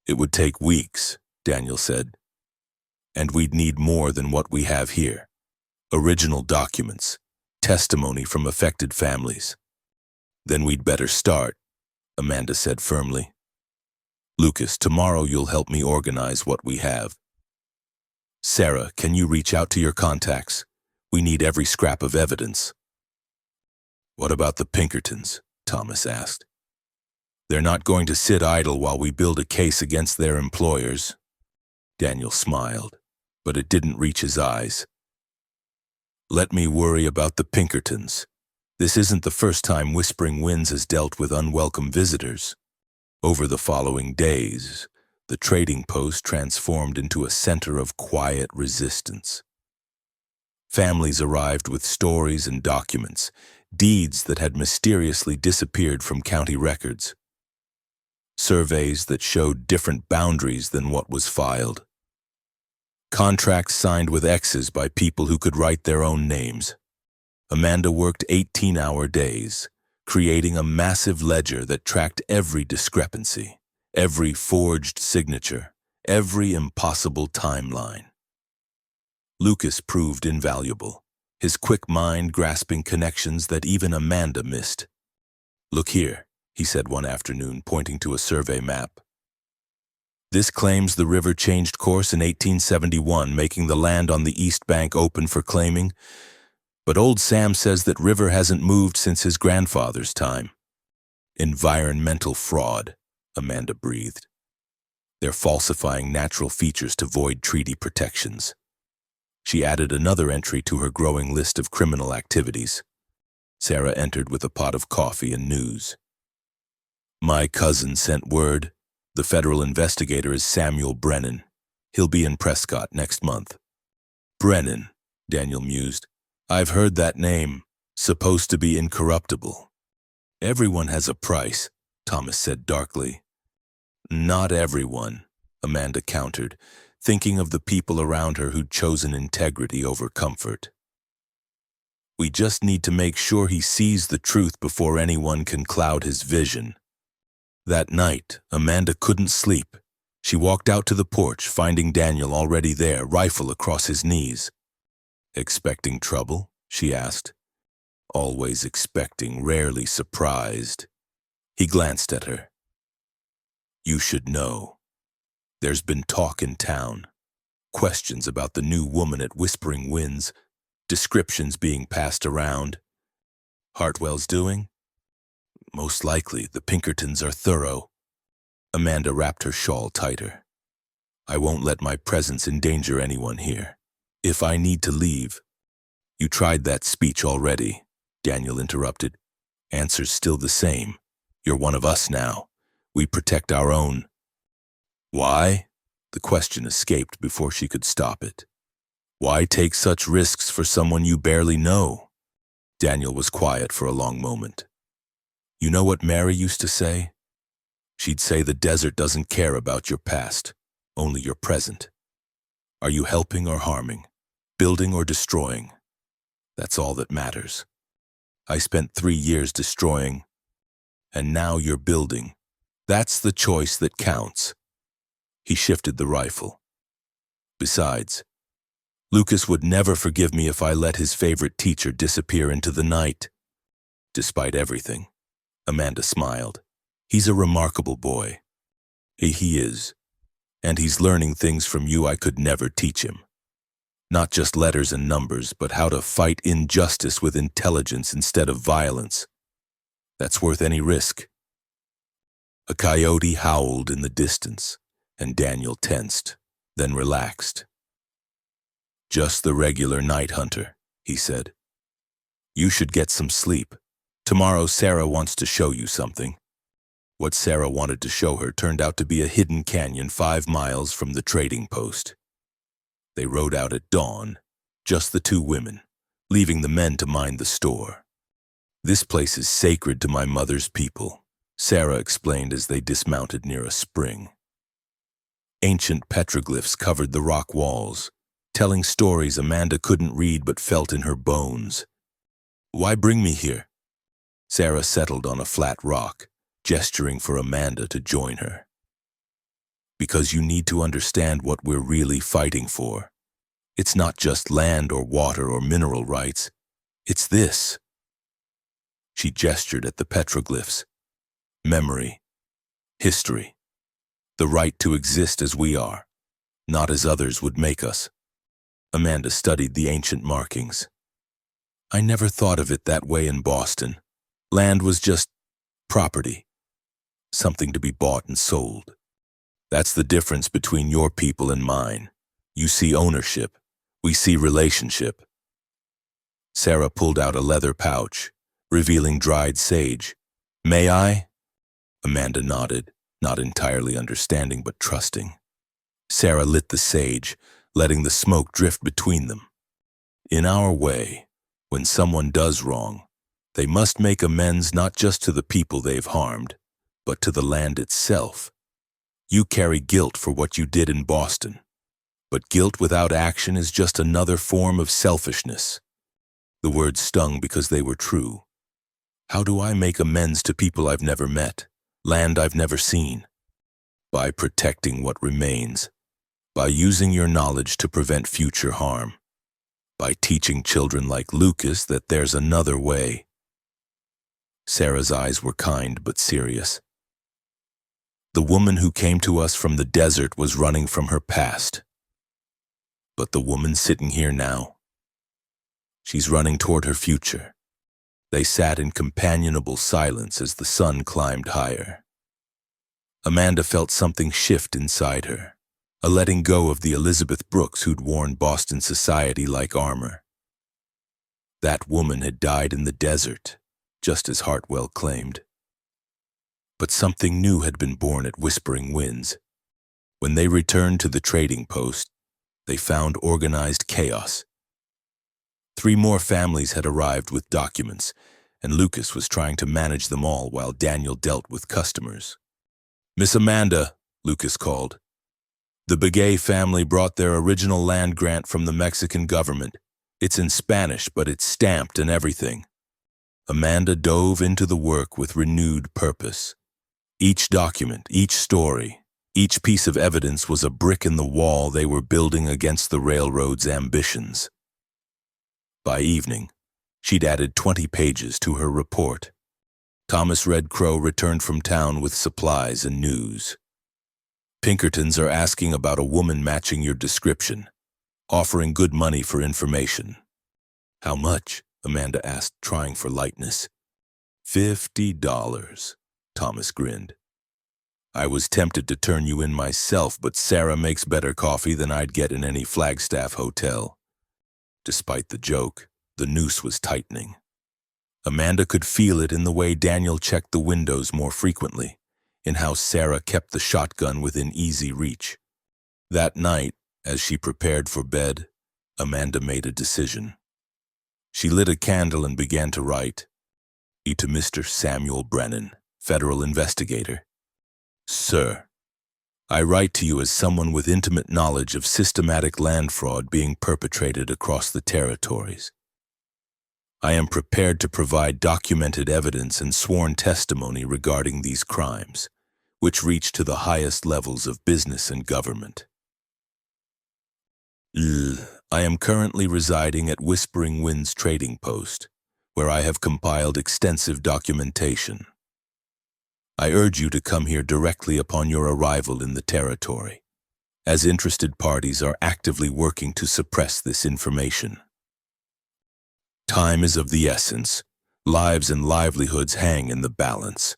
it would take weeks, Daniel said. And we'd need more than what we have here. Original documents, testimony from affected families. Then we'd better start, Amanda said firmly. Lucas, tomorrow you'll help me organize what we have. Sarah, can you reach out to your contacts? We need every scrap of evidence. What about the Pinkertons? Thomas asked. They're not going to sit idle while we build a case against their employers. Daniel smiled, but it didn't reach his eyes. Let me worry about the Pinkertons. This isn't the first time Whispering Winds has dealt with unwelcome visitors. Over the following days, the trading post transformed into a center of quiet resistance. Families arrived with stories and documents, deeds that had mysteriously disappeared from county records. Surveys that showed different boundaries than what was filed. Contracts signed with X's by people who could write their own names. Amanda worked 18-hour days, creating a massive ledger that tracked every discrepancy, every forged signature, every impossible timeline. Lucas proved invaluable, his quick mind grasping connections that even Amanda missed. Look here, he said one afternoon, pointing to a survey map. This claims the river changed course in 1871, making the land on the east bank open for claiming, but old Sam says that river hasn't moved since his grandfather's time. Environmental fraud, Amanda breathed. They're falsifying natural features to void treaty protections. She added another entry to her growing list of criminal activities. Sarah entered with a pot of coffee and news. My cousin sent word. The federal investigator is Samuel Brennan. He'll be in Prescott next month. Brennan, Daniel mused. I've heard that name. Supposed to be incorruptible. Everyone has a price, Thomas said darkly. Not everyone, Amanda countered, thinking of the people around her who'd chosen integrity over comfort. We just need to make sure he sees the truth before anyone can cloud his vision. That night, Amanda couldn't sleep. She walked out to the porch, finding Daniel already there, rifle across his knees. Expecting trouble? She asked. Always expecting, rarely surprised. He glanced at her. You should know. There's been talk in town. Questions about the new woman at Whispering Winds. Descriptions being passed around. Hartwell's doing? Most likely, the Pinkertons are thorough. Amanda wrapped her shawl tighter. I won't let my presence endanger anyone here. If I need to leave. You tried that speech already, Daniel interrupted. Answer's still the same. You're one of us now. We protect our own. Why? The question escaped before she could stop it. Why take such risks for someone you barely know? Daniel was quiet for a long moment. You know what Mary used to say? She'd say the desert doesn't care about your past, only your present. Are you helping or harming? Building or destroying? That's all that matters. I spent 3 years destroying, and now you're building. That's the choice that counts. He shifted the rifle. Besides, Lucas would never forgive me if I let his favorite teacher disappear into the night. Despite everything, Amanda smiled. He's a remarkable boy. He is. And he's learning things from you I could never teach him. Not just letters and numbers, but how to fight injustice with intelligence instead of violence. That's worth any risk. A coyote howled in the distance, and Daniel tensed, then relaxed. Just the regular night hunter, he said. You should get some sleep. Tomorrow Sarah wants to show you something. What Sarah wanted to show her turned out to be a hidden canyon 5 miles from the trading post. They rode out at dawn, just the 2 women, leaving the men to mind the store. This place is sacred to my mother's people, Sarah explained as they dismounted near a spring. Ancient petroglyphs covered the rock walls, telling stories Amanda couldn't read but felt in her bones. "Why bring me here?" Sarah settled on a flat rock, gesturing for Amanda to join her. "Because you need to understand what we're really fighting for. It's not just land or water or mineral rights. It's this." She gestured at the petroglyphs. "Memory, history, the right to exist as we are, not as others would make us." Amanda studied the ancient markings. "I never thought of it that way in Boston. Land was just property, something to be bought and sold. That's the difference between your people and mine. You see ownership, we see relationship." Sarah pulled out a leather pouch, revealing dried sage. "May I?" Amanda nodded, not entirely understanding but trusting. Sarah lit the sage, letting the smoke drift between them. "In our way, when someone does wrong, they must make amends not just to the people they've harmed, but to the land itself. You carry guilt for what you did in Boston, but guilt without action is just another form of selfishness." The words stung because they were true. How do I make amends to people I've never met, land I've never seen? By protecting what remains, by using your knowledge to prevent future harm, by teaching children like Lucas that there's another way. Sarah's eyes were kind but serious. The woman who came to us from the desert was running from her past. But the woman sitting here now, she's running toward her future. They sat in companionable silence as the sun climbed higher. Amanda felt something shift inside her, a letting go of the Elizabeth Brooks who'd worn Boston society like armor. That woman had died in the desert, just as Hartwell claimed. But something new had been born at Whispering Winds. When they returned to the trading post, they found organized chaos. 3 more families had arrived with documents, and Lucas was trying to manage them all while Daniel dealt with customers. "Miss Amanda," Lucas called. "The Begay family brought their original land grant from the Mexican government. It's in Spanish, but it's stamped and everything." Amanda dove into the work with renewed purpose. Each document, each story, each piece of evidence was a brick in the wall they were building against the railroad's ambitions. By evening, she'd added 20 pages to her report. Thomas Red Crow returned from town with supplies and news. "Pinkertons are asking about a woman matching your description, offering good money for information." "How much?" Amanda asked, trying for lightness. $50, Thomas grinned. "I was tempted to turn you in myself, but Sarah makes better coffee than I'd get in any Flagstaff hotel." Despite the joke, the noose was tightening. Amanda could feel it in the way Daniel checked the windows more frequently, in how Sarah kept the shotgun within easy reach. That night, as she prepared for bed, Amanda made a decision. She lit a candle and began to write. To Mr. Samuel Brennan, federal investigator. "Sir, I write to you as someone with intimate knowledge of systematic land fraud being perpetrated across the territories. I am prepared to provide documented evidence and sworn testimony regarding these crimes, which reach to the highest levels of business and government. I am currently residing at Whispering Winds Trading Post, where I have compiled extensive documentation. I urge you to come here directly upon your arrival in the territory, as interested parties are actively working to suppress this information. Time is of the essence. Lives and livelihoods hang in the balance.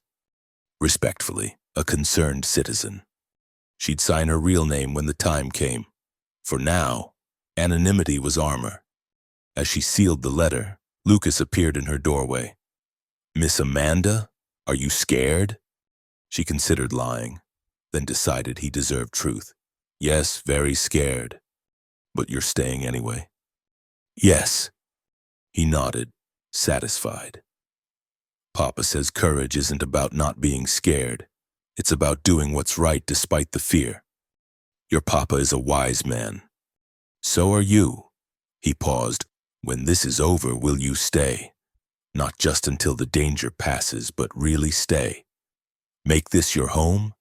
Respectfully, a concerned citizen." She'd sign her real name when the time came. For now, anonymity was armor. As she sealed the letter, Lucas appeared in her doorway. "Miss Amanda, are you scared?" She considered lying, then decided he deserved truth. "Yes, very scared. But you're staying anyway." "Yes." He nodded, satisfied. "Papa says courage isn't about not being scared. It's about doing what's right despite the fear. Your papa is a wise man." So are you. He paused. When this is over, will you stay? Not just until the danger passes, but really stay. Make this your home?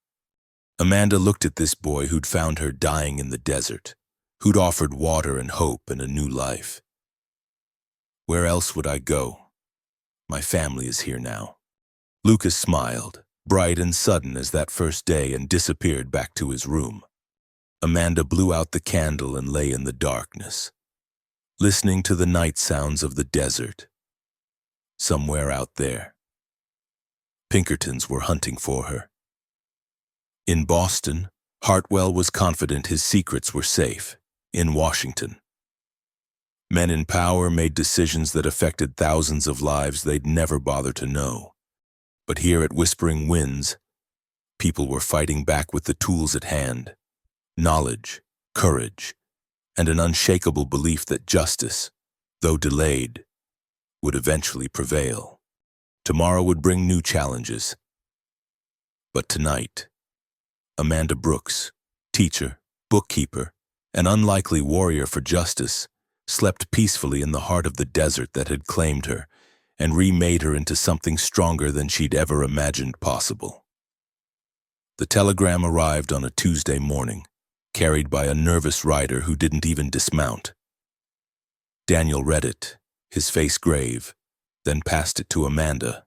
Amanda looked at this boy who'd found her dying in the desert, who'd offered water and hope and a new life. Where else would I go? My family is here now. Lucas smiled, bright and sudden as that first day, and disappeared back to his room. Amanda blew out the candle and lay in the darkness, listening to the night sounds of the desert. Somewhere out there, Pinkertons were hunting for her. In Boston, Hartwell was confident his secrets were safe. In Washington, men in power made decisions that affected thousands of lives they'd never bother to know. But here at Whispering Winds, people were fighting back with the tools at hand: knowledge, courage, and an unshakable belief that justice, though delayed, would eventually prevail. Tomorrow would bring new challenges. But tonight, Amanda Brooks, teacher, bookkeeper, an unlikely warrior for justice, slept peacefully in the heart of the desert that had claimed her and remade her into something stronger than she'd ever imagined possible. The telegram arrived on a Tuesday morning, carried by a nervous rider who didn't even dismount. Daniel read it, his face grave, then passed it to Amanda.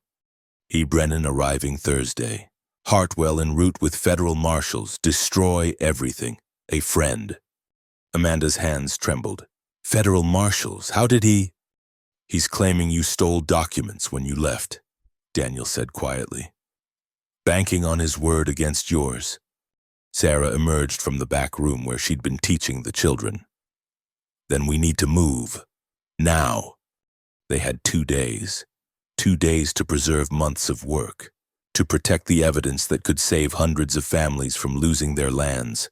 E. Brennan arriving Thursday. Hartwell en route with federal marshals. Destroy everything. A friend. Amanda's hands trembled. Federal marshals? How did he? He's claiming you stole documents when you left, Daniel said quietly. Banking on his word against yours. Sarah emerged from the back room where she'd been teaching the children. Then we need to move. Now. They had 2 days. 2 days to preserve months of work, to protect the evidence that could save hundreds of families from losing their lands.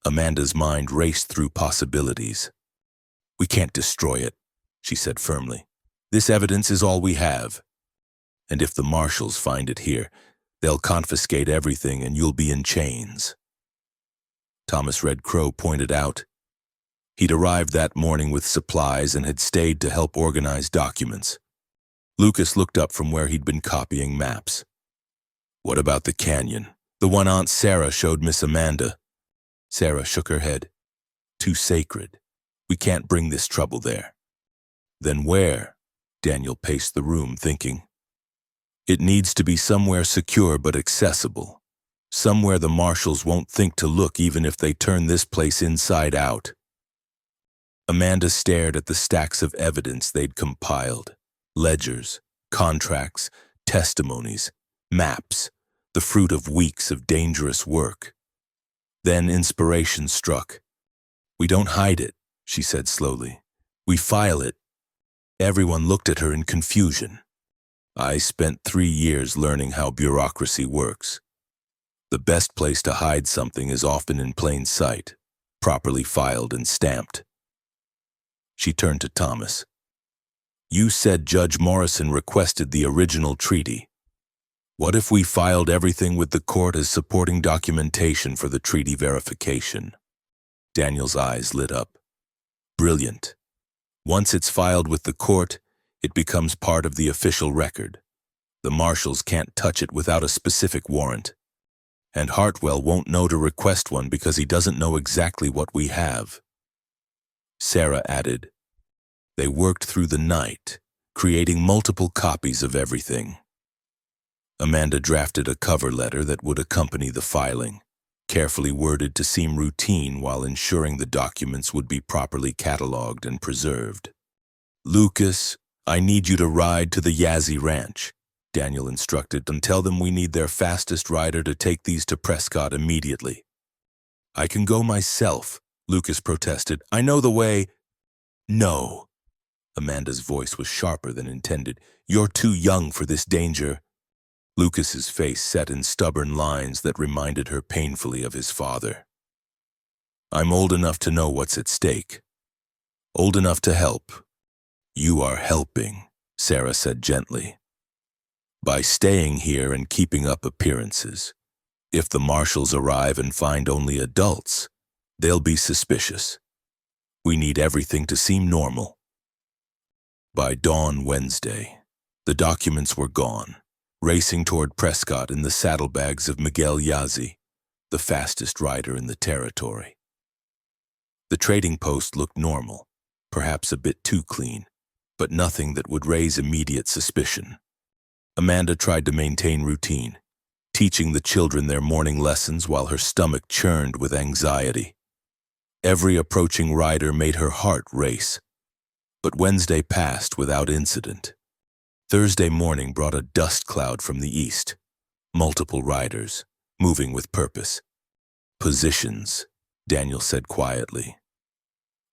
Amanda's mind raced through possibilities. We can't destroy it, she said firmly. This evidence is all we have. And if the marshals find it here, they'll confiscate everything and you'll be in chains. Thomas Red Crow pointed out. He'd arrived that morning with supplies and had stayed to help organize documents. Lucas looked up from where he'd been copying maps. What about the canyon? The one Aunt Sarah showed Miss Amanda. Sarah shook her head. Too sacred. We can't bring this trouble there. Then where? Daniel paced the room, thinking. It needs to be somewhere secure but accessible. Somewhere the marshals won't think to look even if they turn this place inside out. Amanda stared at the stacks of evidence they'd compiled. Ledgers, contracts, testimonies, maps, the fruit of weeks of dangerous work. Then inspiration struck. We don't hide it, she said slowly. We file it. Everyone looked at her in confusion. I spent 3 years learning how bureaucracy works. The best place to hide something is often in plain sight, properly filed and stamped. She turned to Thomas. You said Judge Morrison requested the original treaty. What if we filed everything with the court as supporting documentation for the treaty verification? Daniel's eyes lit up. Brilliant. Once it's filed with the court, it becomes part of the official record. The marshals can't touch it without a specific warrant. And Hartwell won't know to request one because he doesn't know exactly what we have. Sarah added, they worked through the night, creating multiple copies of everything. Amanda drafted a cover letter that would accompany the filing, carefully worded to seem routine while ensuring the documents would be properly cataloged and preserved. Lucas, I need you to ride to the Yazzie Ranch, Daniel instructed, and tell them we need their fastest rider to take these to Prescott immediately. I can go myself, Lucas protested. I know the way. No. Amanda's voice was sharper than intended. You're too young for this danger. Lucas's face set in stubborn lines that reminded her painfully of his father. I'm old enough to know what's at stake. Old enough to help. You are helping, Sarah said gently. By staying here and keeping up appearances. If the marshals arrive and find only adults, they'll be suspicious. We need everything to seem normal. By dawn Wednesday, the documents were gone, racing toward Prescott in the saddlebags of Miguel Yazzie, the fastest rider in the territory. The trading post looked normal, perhaps a bit too clean, but nothing that would raise immediate suspicion. Amanda tried to maintain routine, teaching the children their morning lessons while her stomach churned with anxiety. Every approaching rider made her heart race. But Wednesday passed without incident. Thursday morning brought a dust cloud from the east. Multiple riders, moving with purpose. Positions, Daniel said quietly.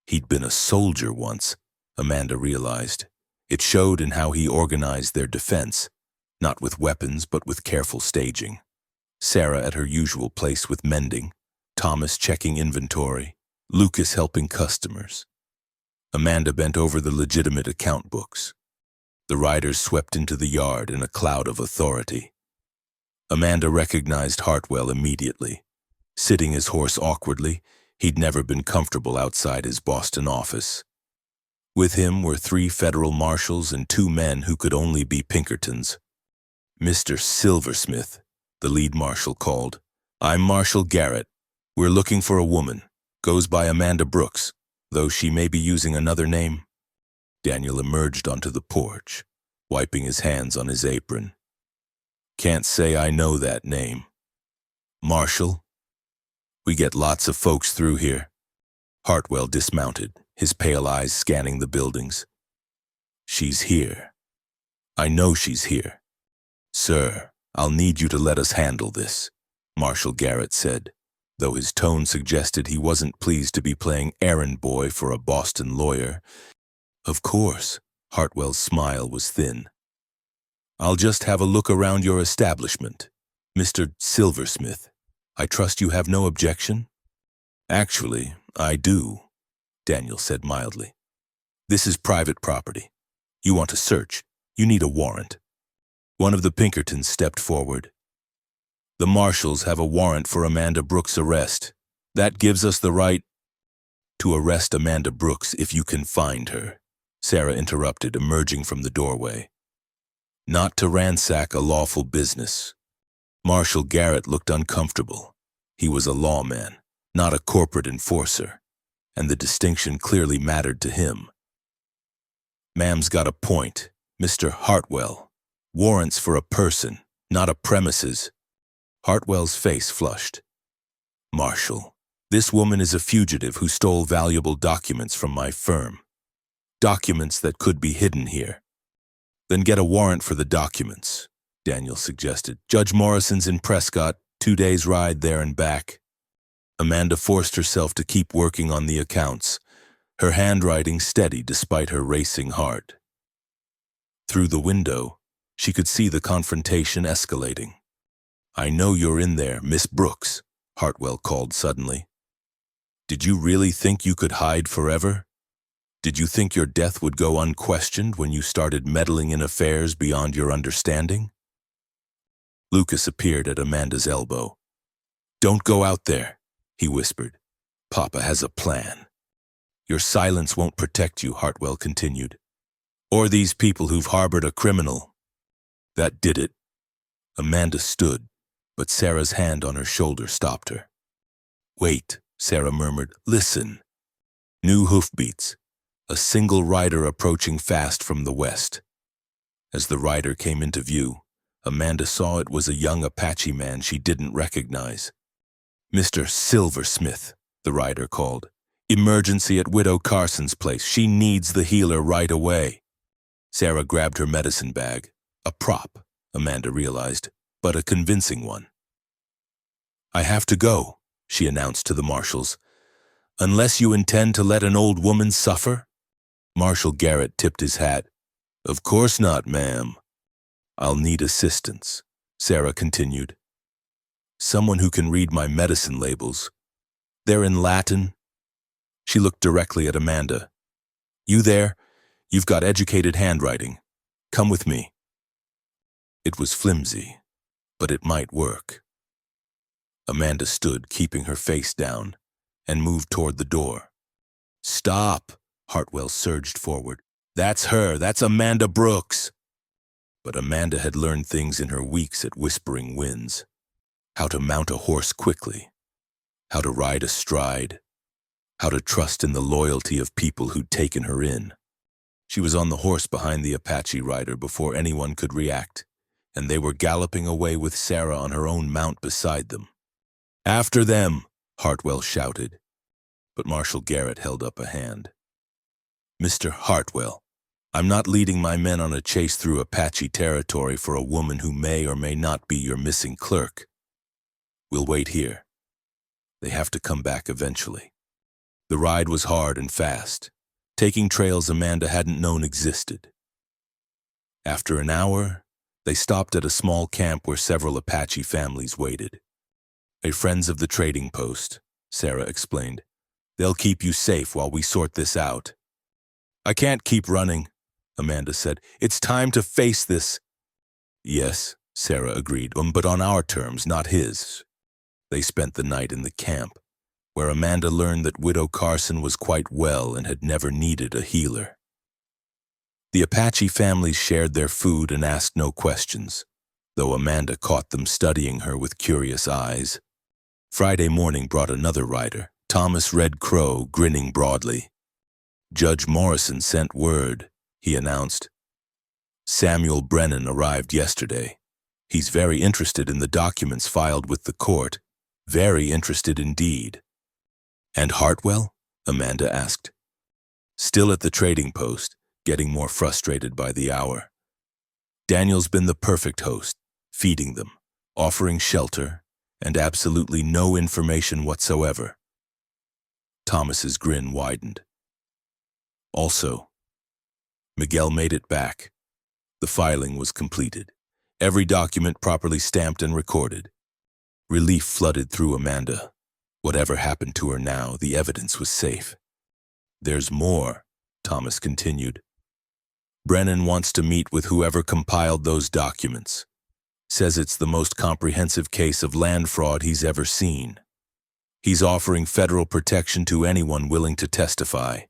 He'd been a soldier once, Amanda realized. It showed in how he organized their defense, not with weapons but with careful staging. Sarah at her usual place with mending, Thomas checking inventory, Lucas helping customers. Amanda bent over the legitimate account books. The riders swept into the yard in a cloud of authority. Amanda recognized Hartwell immediately. Sitting his horse awkwardly, he'd never been comfortable outside his Boston office. With him were 3 federal marshals and 2 men who could only be Pinkertons. Mr. Silversmith, the lead marshal called. I'm Marshal Garrett. We're looking for a woman. Goes by Amanda Brooks, though she may be using another name. Daniel emerged onto the porch, wiping his hands on his apron. Can't say I know that name. Marshal? We get lots of folks through here. Hartwell dismounted, his pale eyes scanning the buildings. She's here. I know she's here. Sir, I'll need you to let us handle this, Marshal Garrett said, though his tone suggested he wasn't pleased to be playing errand boy for a Boston lawyer. Of course, Hartwell's smile was thin. I'll just have a look around your establishment. Mr. Silversmith, I trust you have no objection? Actually, I do, Daniel said mildly. This is private property. You want to search. You need a warrant. One of the Pinkertons stepped forward. The marshals have a warrant for Amanda Brooks' arrest. That gives us the right to arrest Amanda Brooks if you can find her, Sarah interrupted, emerging from the doorway. Not to ransack a lawful business. Marshal Garrett looked uncomfortable. He was a lawman, not a corporate enforcer, and the distinction clearly mattered to him. Ma'am's got a point, Mr. Hartwell. Warrants for a person, not a premises. Hartwell's face flushed. Marshal, this woman is a fugitive who stole valuable documents from my firm. Documents that could be hidden here. Then get a warrant for the documents, Daniel suggested. Judge Morrison's in Prescott, 2 days' ride there and back. Amanda forced herself to keep working on the accounts, her handwriting steady despite her racing heart. Through the window, she could see the confrontation escalating. I know you're in there, Miss Brooks, Hartwell called suddenly. Did you really think you could hide forever? Did you think your death would go unquestioned when you started meddling in affairs beyond your understanding? Lucas appeared at Amanda's elbow. Don't go out there, he whispered. Papa has a plan. Your silence won't protect you, Hartwell continued. Or these people who've harbored a criminal. That did it. Amanda stood, but Sarah's hand on her shoulder stopped her. Wait, Sarah murmured. Listen. New hoofbeats. A single rider approaching fast from the west. As the rider came into view, Amanda saw it was a young Apache man she didn't recognize. Mr. Silversmith, the rider called. Emergency at Widow Carson's place. She needs the healer right away. Sarah grabbed her medicine bag. A prop, Amanda realized, but a convincing one. I have to go, she announced to the marshals. Unless you intend to let an old woman suffer? Marshal Garrett tipped his hat. Of course not, ma'am. I'll need assistance, Sarah continued. Someone who can read my medicine labels. They're in Latin. She looked directly at Amanda. You there? You've got educated handwriting. Come with me. It was flimsy, but it might work. Amanda stood, keeping her face down, and moved toward the door. Stop! Hartwell surged forward. That's her. That's Amanda Brooks. But Amanda had learned things in her weeks at Whispering Winds. How to mount a horse quickly. How to ride astride. How to trust in the loyalty of people who'd taken her in. She was on the horse behind the Apache rider before anyone could react, and they were galloping away with Sarah on her own mount beside them. After them, Hartwell shouted, but Marshal Garrett held up a hand. Mr. Hartwell, I'm not leading my men on a chase through Apache territory for a woman who may or may not be your missing clerk. We'll wait here. They have to come back eventually. The ride was hard and fast, taking trails Amanda hadn't known existed. After an hour, they stopped at a small camp where several Apache families waited. Friends of the trading post, Sarah explained. They'll keep you safe while we sort this out. I can't keep running, Amanda said. It's time to face this. Yes, Sarah agreed, but on our terms, not his. They spent the night in the camp, where Amanda learned that Widow Carson was quite well and had never needed a healer. The Apache families shared their food and asked no questions, though Amanda caught them studying her with curious eyes. Friday morning brought another rider, Thomas Red Crow, grinning broadly. Judge Morrison sent word, he announced. Samuel Brennan arrived yesterday. He's very interested in the documents filed with the court. Very interested indeed. And Hartwell? Amanda asked. Still at the trading post, getting more frustrated by the hour. Daniel's been the perfect host, feeding them, offering shelter, and absolutely no information whatsoever. Thomas's grin widened. Also, Miguel made it back. The filing was completed. Every document properly stamped and recorded. Relief flooded through Amanda. Whatever happened to her now, the evidence was safe. There's more, Thomas continued. Brennan wants to meet with whoever compiled those documents. Says it's the most comprehensive case of land fraud he's ever seen. He's offering federal protection to anyone willing to testify.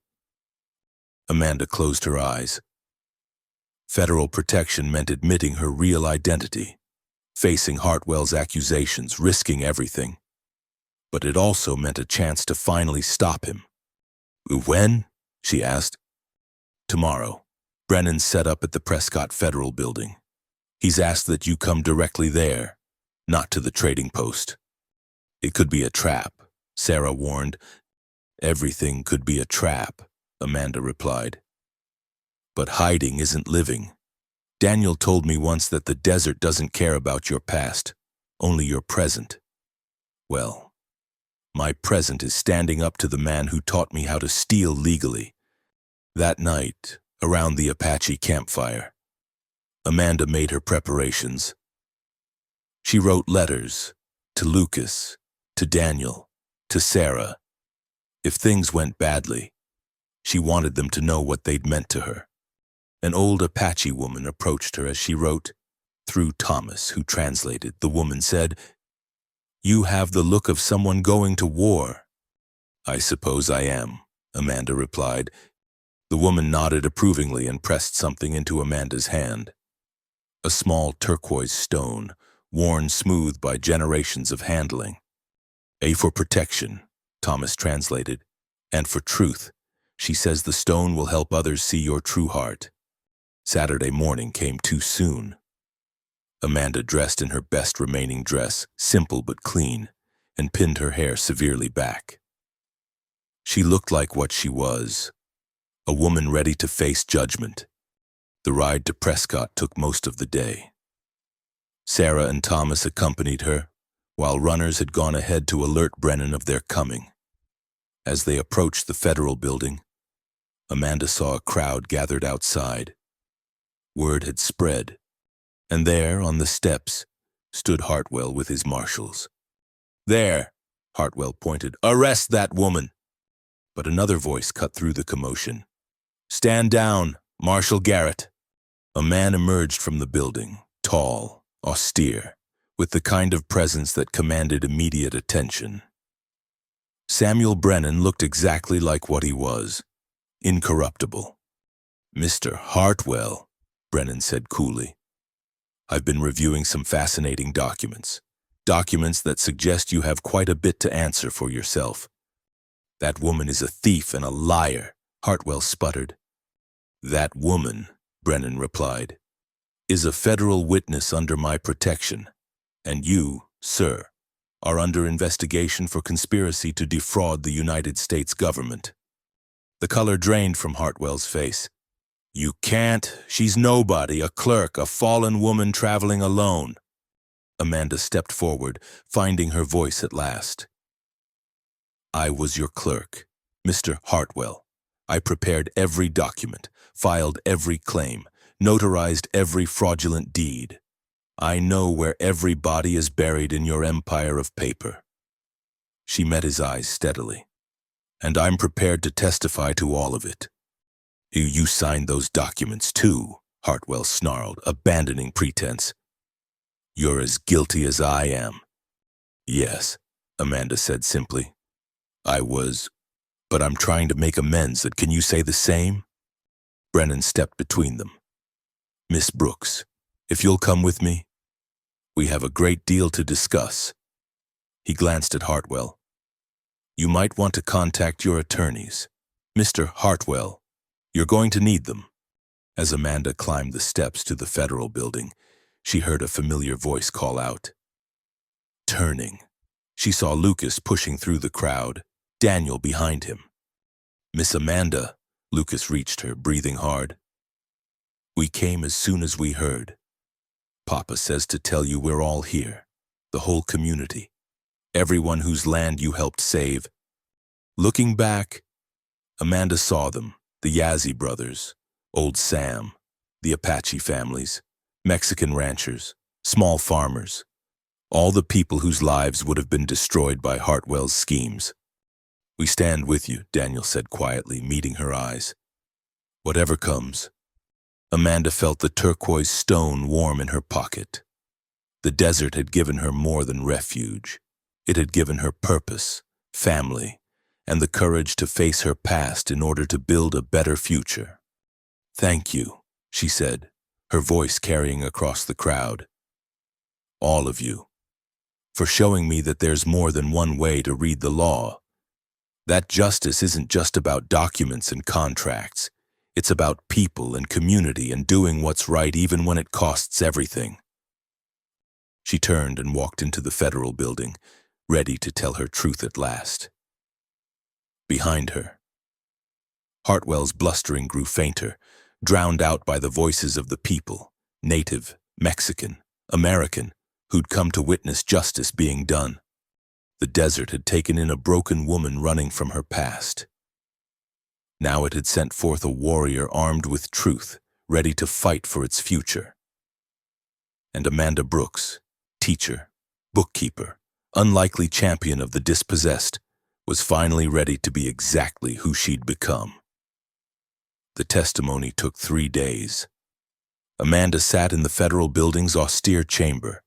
Amanda closed her eyes. Federal protection meant admitting her real identity, facing Hartwell's accusations, risking everything. But it also meant a chance to finally stop him. When? She asked. Tomorrow. Brennan's set up at the Prescott Federal Building. He's asked that you come directly there, not to the trading post. It could be a trap, Sarah warned. Everything could be a trap, Amanda replied. But hiding isn't living. Daniel told me once that the desert doesn't care about your past, only your present. Well, my present is standing up to the man who taught me how to steal legally. That night, around the Apache campfire, Amanda made her preparations. She wrote letters to Lucas, to Daniel, to Sarah. If things went badly, she wanted them to know what they'd meant to her. An old Apache woman approached her as she wrote. Through Thomas, who translated, the woman said, "You have the look of someone going to war." "I suppose I am," Amanda replied. The woman nodded approvingly and pressed something into Amanda's hand. A small turquoise stone, worn smooth by generations of handling. "A for protection," Thomas translated, "and for truth. She says the stone will help others see your true heart." Saturday morning came too soon. Amanda dressed in her best remaining dress, simple but clean, and pinned her hair severely back. She looked like what she was, a woman ready to face judgment. The ride to Prescott took most of the day. Sarah and Thomas accompanied her, while runners had gone ahead to alert Brennan of their coming. As they approached the federal building, Amanda saw a crowd gathered outside. Word had spread, and there, on the steps, stood Hartwell with his marshals. "There," Hartwell pointed, "arrest that woman." But another voice cut through the commotion. "Stand down, Marshal Garrett." A man emerged from the building, tall, austere, with the kind of presence that commanded immediate attention. Samuel Brennan looked exactly like what he was, incorruptible. "Mr. Hartwell," Brennan said coolly, "I've been reviewing some fascinating documents. Documents that suggest you have quite a bit to answer for yourself." "That woman is a thief and a liar," Hartwell sputtered. "That woman," Brennan replied, "is a federal witness under my protection, and you, sir, are under investigation for conspiracy to defraud the United States government." The color drained from Hartwell's face. "You can't. She's nobody, a clerk, a fallen woman traveling alone." Amanda stepped forward, finding her voice at last. "I was your clerk, Mr. Hartwell. I prepared every document, filed every claim, notarized every fraudulent deed. I know where every body is buried in your empire of paper." She met his eyes steadily. "And I'm prepared to testify to all of it." You signed those documents too," Hartwell snarled, abandoning pretense. "You're as guilty as I am." "Yes," Amanda said simply. "I was, but I'm trying to make amends. Can you say the same?" Brennan stepped between them. "Miss Brooks, if you'll come with me, we have a great deal to discuss." He glanced at Hartwell. "You might want to contact your attorneys. Mr. Hartwell, you're going to need them." As Amanda climbed the steps to the federal building, she heard a familiar voice call out. Turning, she saw Lucas pushing through the crowd, Daniel behind him. "Miss Amanda," Lucas reached her, breathing hard. "We came as soon as we heard. Papa says to tell you we're all here, the whole community, everyone whose land you helped save." Looking back, Amanda saw them, the Yazzie brothers, Old Sam, the Apache families, Mexican ranchers, small farmers, all the people whose lives would have been destroyed by Hartwell's schemes. "We stand with you," Daniel said quietly, meeting her eyes. "Whatever comes." Amanda felt the turquoise stone warm in her pocket. The desert had given her more than refuge. It had given her purpose, family, and the courage to face her past in order to build a better future. "Thank you," she said, her voice carrying across the crowd. "All of you, for showing me that there's more than one way to read the law. That justice isn't just about documents and contracts. It's about people and community and doing what's right even when it costs everything." She turned and walked into the federal building, ready to tell her truth at last. Behind her, Hartwell's blustering grew fainter, drowned out by the voices of the people, native, Mexican, American, who'd come to witness justice being done. The desert had taken in a broken woman running from her past. Now it had sent forth a warrior armed with truth, ready to fight for its future. And Amanda Brooks, teacher, bookkeeper, unlikely champion of the dispossessed, was finally ready to be exactly who she'd become. The testimony took 3 days. Amanda sat in the federal building's austere chamber,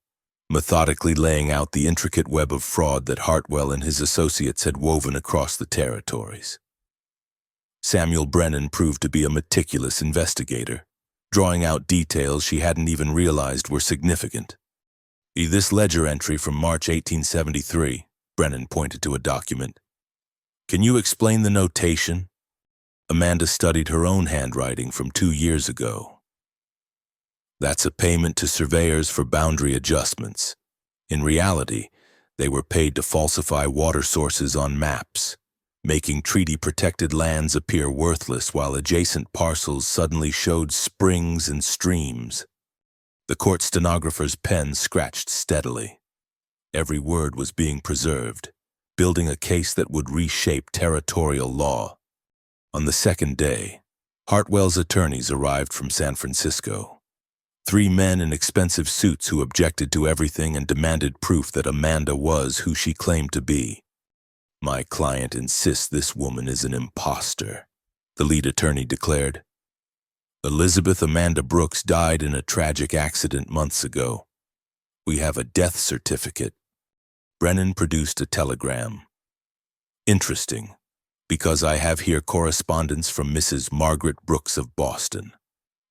methodically laying out the intricate web of fraud that Hartwell and his associates had woven across the territories. Samuel Brennan proved to be a meticulous investigator, drawing out details she hadn't even realized were significant. "This ledger entry from March 1873, Brennan pointed to a document. "Can you explain the notation?" Amanda studied her own handwriting from 2 years ago. "That's a payment to surveyors for boundary adjustments. In reality, they were paid to falsify water sources on maps, making treaty-protected lands appear worthless while adjacent parcels suddenly showed springs and streams." The court stenographer's pen scratched steadily. Every word was being preserved, building a case that would reshape territorial law. On the second day, Hartwell's attorneys arrived from San Francisco. 3 men in expensive suits who objected to everything and demanded proof that Amanda was who she claimed to be. "My client insists this woman is an imposter," the lead attorney declared. "Elizabeth Amanda Brooks died in a tragic accident months ago. We have a death certificate." Brennan produced a telegram. Interesting, because I have here correspondence from Mrs. Margaret Brooks of Boston,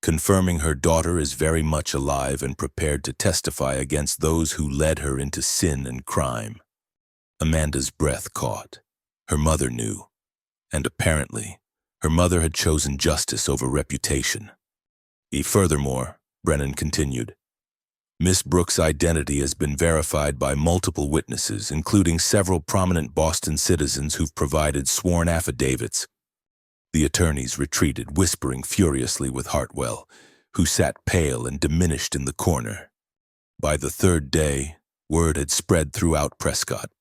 confirming her daughter is very much alive and prepared to testify against those who led her into sin and crime. Amanda's breath caught. Her mother knew, and apparently, her mother had chosen justice over reputation. Furthermore, Brennan continued, Miss Brooks' identity has been verified by multiple witnesses, including several prominent Boston citizens who've provided sworn affidavits. The attorneys retreated, whispering furiously with Hartwell, who sat pale and diminished in the corner. By the third day, word had spread throughout Prescott.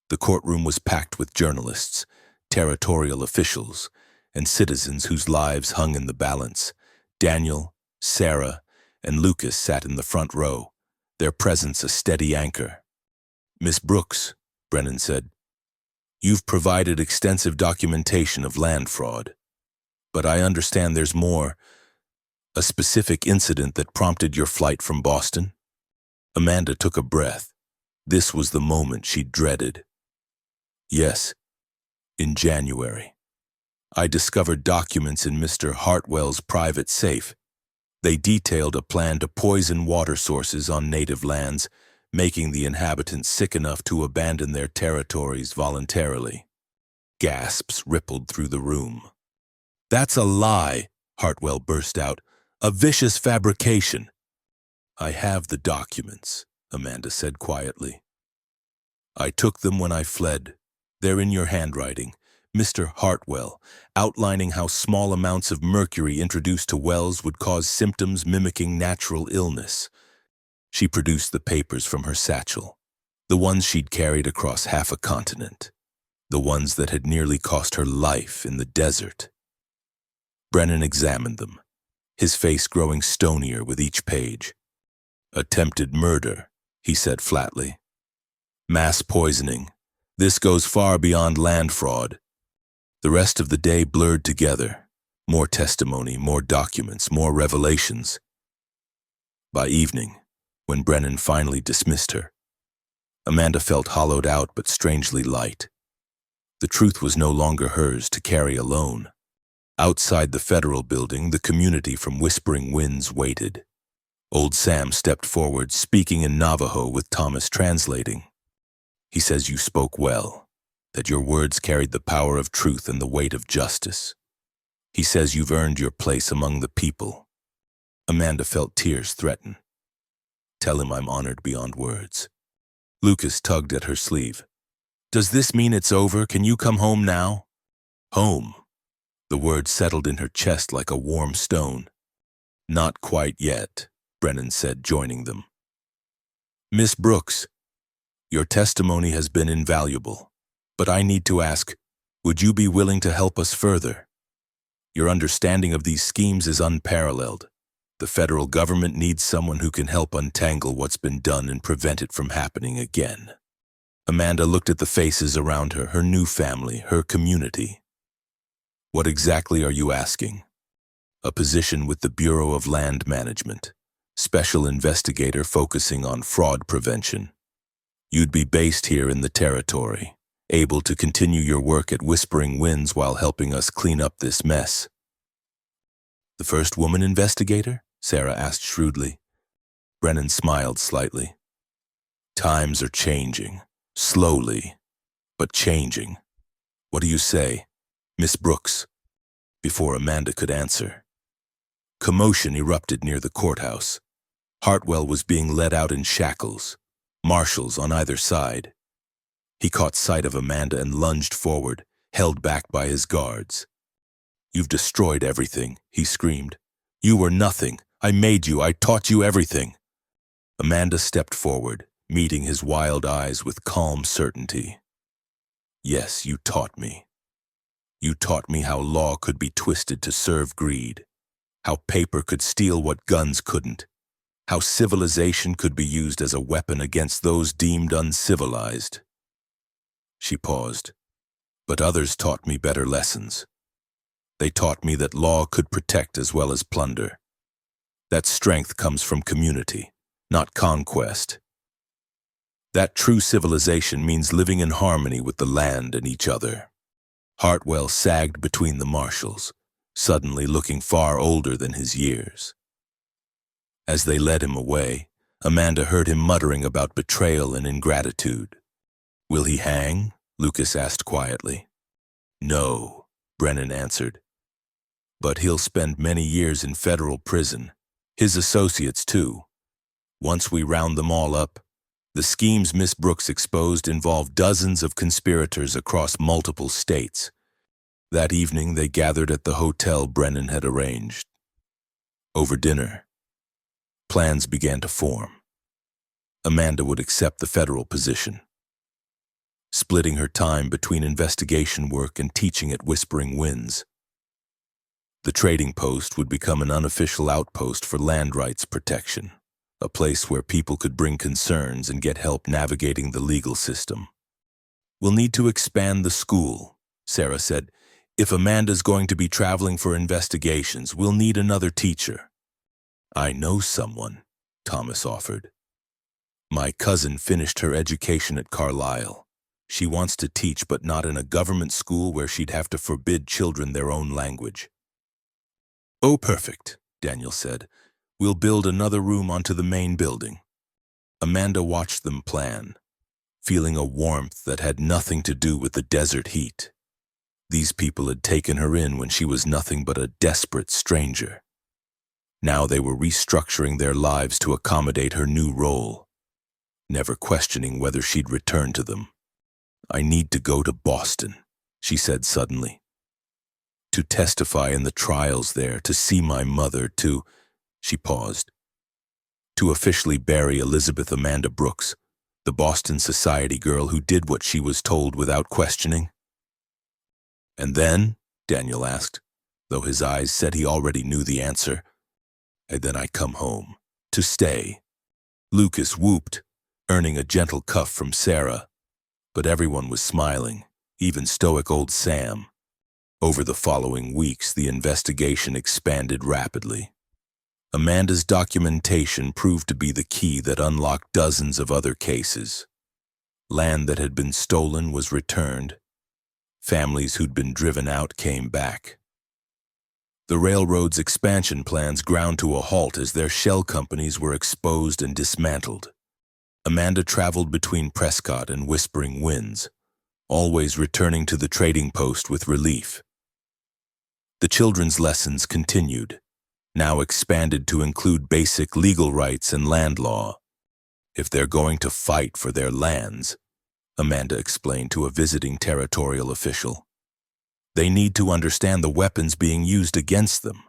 The courtroom was packed with journalists, territorial officials, and citizens whose lives hung in the balance. Daniel, Sarah, and Lucas sat in the front row, their presence a steady anchor. Miss Brooks, Brennan said, you've provided extensive documentation of land fraud, but I understand there's more. A specific incident that prompted your flight from Boston? Amanda took a breath. This was the moment she dreaded. Yes, in January. I discovered documents in Mr. Hartwell's private safe. They detailed a plan to poison water sources on native lands, making the inhabitants sick enough to abandon their territories voluntarily. Gasps rippled through the room. That's a lie, Hartwell burst out. A vicious fabrication. I have the documents, Amanda said quietly. I took them when I fled. They're in your handwriting. Mr. Hartwell, outlining how small amounts of mercury introduced to wells would cause symptoms mimicking natural illness. She produced the papers from her satchel, the ones she'd carried across half a continent, the ones that had nearly cost her life in the desert. Brennan examined them, his face growing stonier with each page. Attempted murder, he said flatly. Mass poisoning. This goes far beyond land fraud. The rest of the day blurred together. More testimony, more documents, more revelations. By evening, when Brennan finally dismissed her, Amanda felt hollowed out but strangely light. The truth was no longer hers to carry alone. Outside the federal building, the community from Whispering Winds waited. Old Sam stepped forward, speaking in Navajo with Thomas translating. He says you spoke well, that your words carried the power of truth and the weight of justice. He says you've earned your place among the people. Amanda felt tears threaten. Tell him I'm honored beyond words. Lucas tugged at her sleeve. Does this mean it's over? Can you come home now? Home. The word settled in her chest like a warm stone. Not quite yet, Brennan said, joining them. Miss Brooks, your testimony has been invaluable, but I need to ask, would you be willing to help us further? Your understanding of these schemes is unparalleled. The federal government needs someone who can help untangle what's been done and prevent it from happening again. Amanda looked at the faces around her, her new family, her community. What exactly are you asking? A position with the Bureau of Land Management, special investigator focusing on fraud prevention. You'd be based here in the territory, able to continue your work at Whispering Winds while helping us clean up this mess. The first woman investigator? Sarah asked shrewdly. Brennan smiled slightly. Times are changing, slowly, but changing. What do you say, Miss Brooks? Before Amanda could answer. Commotion erupted near the courthouse. Hartwell was being led out in shackles, marshals on either side. He caught sight of Amanda and lunged forward, held back by his guards. You've destroyed everything, he screamed. You were nothing. I made you. I taught you everything. Amanda stepped forward, meeting his wild eyes with calm certainty. Yes, you taught me. You taught me how law could be twisted to serve greed, how paper could steal what guns couldn't, how civilization could be used as a weapon against those deemed uncivilized. She paused. But others taught me better lessons. They taught me that law could protect as well as plunder. That strength comes from community, not conquest. That true civilization means living in harmony with the land and each other. Hartwell sagged between the marshals, suddenly looking far older than his years. As they led him away, Amanda heard him muttering about betrayal and ingratitude. "Will he hang?" Lucas asked quietly. "No," Brennan answered. "But he'll spend many years in federal prison. His associates, too. Once we round them all up, the schemes Miss Brooks exposed involved dozens of conspirators across multiple states. That evening, they gathered at the hotel Brennan had arranged. Over dinner, plans began to form. Amanda would accept the federal position, splitting her time between investigation work and teaching at Whispering Winds. The trading post would become an unofficial outpost for land rights protection, a place where people could bring concerns and get help navigating the legal system. "We'll need to expand the school," Sarah said. "If Amanda's going to be traveling for investigations, we'll need another teacher." "I know someone," Thomas offered. "My cousin finished her education at Carlisle. She wants to teach, but not in a government school where she'd have to forbid children their own language." "Oh, perfect," Daniel said. "We'll build another room onto the main building." Amanda watched them plan, feeling a warmth that had nothing to do with the desert heat. These people had taken her in when she was nothing but a desperate stranger. Now they were restructuring their lives to accommodate her new role, never questioning whether she'd return to them. "I need to go to Boston," she said suddenly. "To testify in the trials there, to see my mother, to—" She paused. "To officially bury Elizabeth Amanda Brooks, the Boston society girl who did what she was told without questioning." "And then?" Daniel asked, though his eyes said he already knew the answer. "And then I come home, to stay." Lucas whooped, earning a gentle cuff from Sarah. But everyone was smiling, even stoic old Sam. Over the following weeks, the investigation expanded rapidly. Amanda's documentation proved to be the key that unlocked dozens of other cases. Land that had been stolen was returned. Families who'd been driven out came back. The railroad's expansion plans ground to a halt as their shell companies were exposed and dismantled. Amanda traveled between Prescott and Whispering Winds, always returning to the trading post with relief. The children's lessons continued, now expanded to include basic legal rights and land law. "If they're going to fight for their lands," Amanda explained to a visiting territorial official, "they need to understand the weapons being used against them."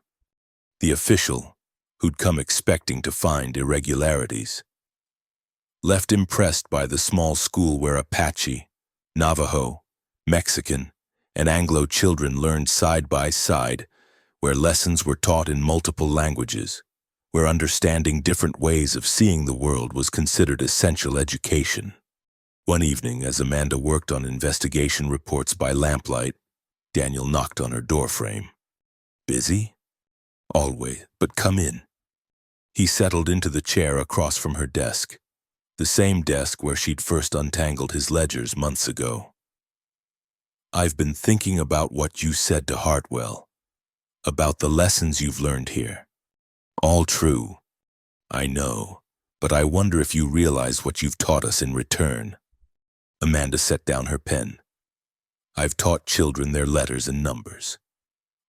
The official, who'd come expecting to find irregularities, left impressed by the small school where Apache, Navajo, Mexican, and Anglo children learned side by side, where lessons were taught in multiple languages, where understanding different ways of seeing the world was considered essential education. One evening, as Amanda worked on investigation reports by lamplight, Daniel knocked on her doorframe. "Busy?" "Always, but come in." He settled into the chair across from her desk, the same desk where she'd first untangled his ledgers months ago. "I've been thinking about what you said to Hartwell, about the lessons you've learned here. All true, I know, but I wonder if you realize what you've taught us in return." Amanda set down her pen. "I've taught children their letters and numbers.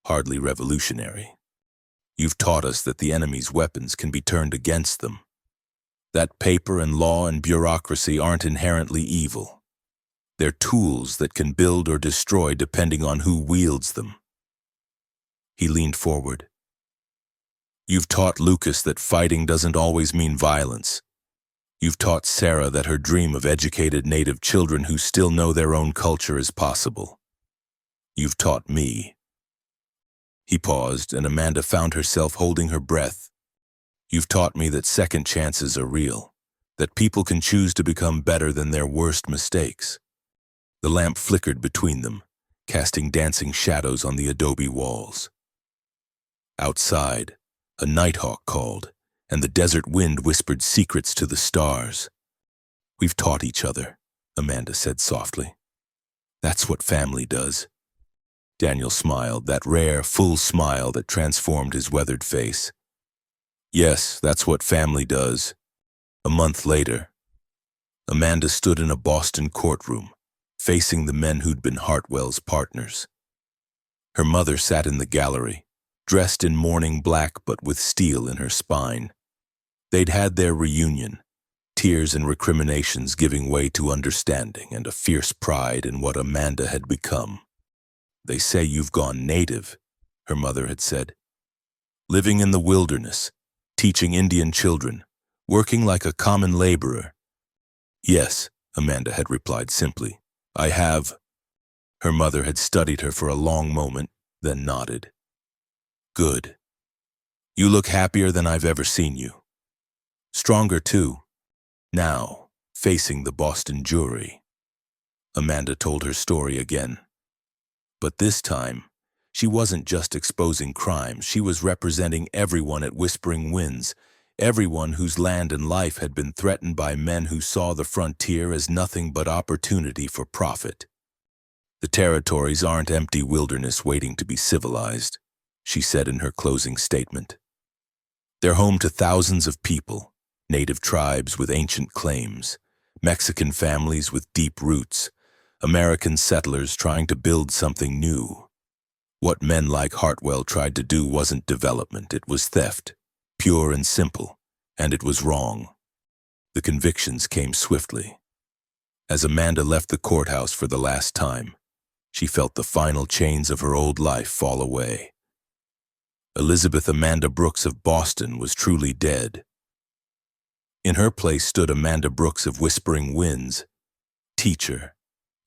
Hardly revolutionary. You've taught us that the enemy's weapons can be turned against them. That paper and law and bureaucracy aren't inherently evil. They're tools that can build or destroy depending on who wields them." He leaned forward. "You've taught Lucas that fighting doesn't always mean violence. You've taught Sarah that her dream of educated Native children who still know their own culture is possible. You've taught me." He paused, and Amanda found herself holding her breath. "You've taught me that second chances are real, that people can choose to become better than their worst mistakes." The lamp flickered between them, casting dancing shadows on the adobe walls. Outside, a nighthawk called, and the desert wind whispered secrets to the stars. We've taught each other, Amanda said softly. That's what family does. Daniel smiled, that rare, full smile that transformed his weathered face. Yes, that's what family does. A month later, Amanda stood in a Boston courtroom, facing the men who'd been Hartwell's partners. Her mother sat in the gallery, dressed in mourning black but with steel in her spine. They'd had their reunion, tears and recriminations giving way to understanding and a fierce pride in what Amanda had become. They say you've gone native, her mother had said. Living in the wilderness, teaching Indian children, working like a common laborer. Yes, Amanda had replied simply. I have. Her mother had studied her for a long moment, then nodded. Good. You look happier than I've ever seen you. Stronger, too. Now, facing the Boston jury. Amanda told her story again. But this time, she wasn't just exposing crimes, she was representing everyone at Whispering Winds, everyone whose land and life had been threatened by men who saw the frontier as nothing but opportunity for profit. The territories aren't empty wilderness waiting to be civilized, she said in her closing statement. They're home to thousands of people, native tribes with ancient claims, Mexican families with deep roots, American settlers trying to build something new. What men like Hartwell tried to do wasn't development, it was theft, pure and simple, and it was wrong. The convictions came swiftly. As Amanda left the courthouse for the last time, she felt the final chains of her old life fall away. Elizabeth Amanda Brooks of Boston was truly dead. In her place stood Amanda Brooks of Whispering Winds, teacher,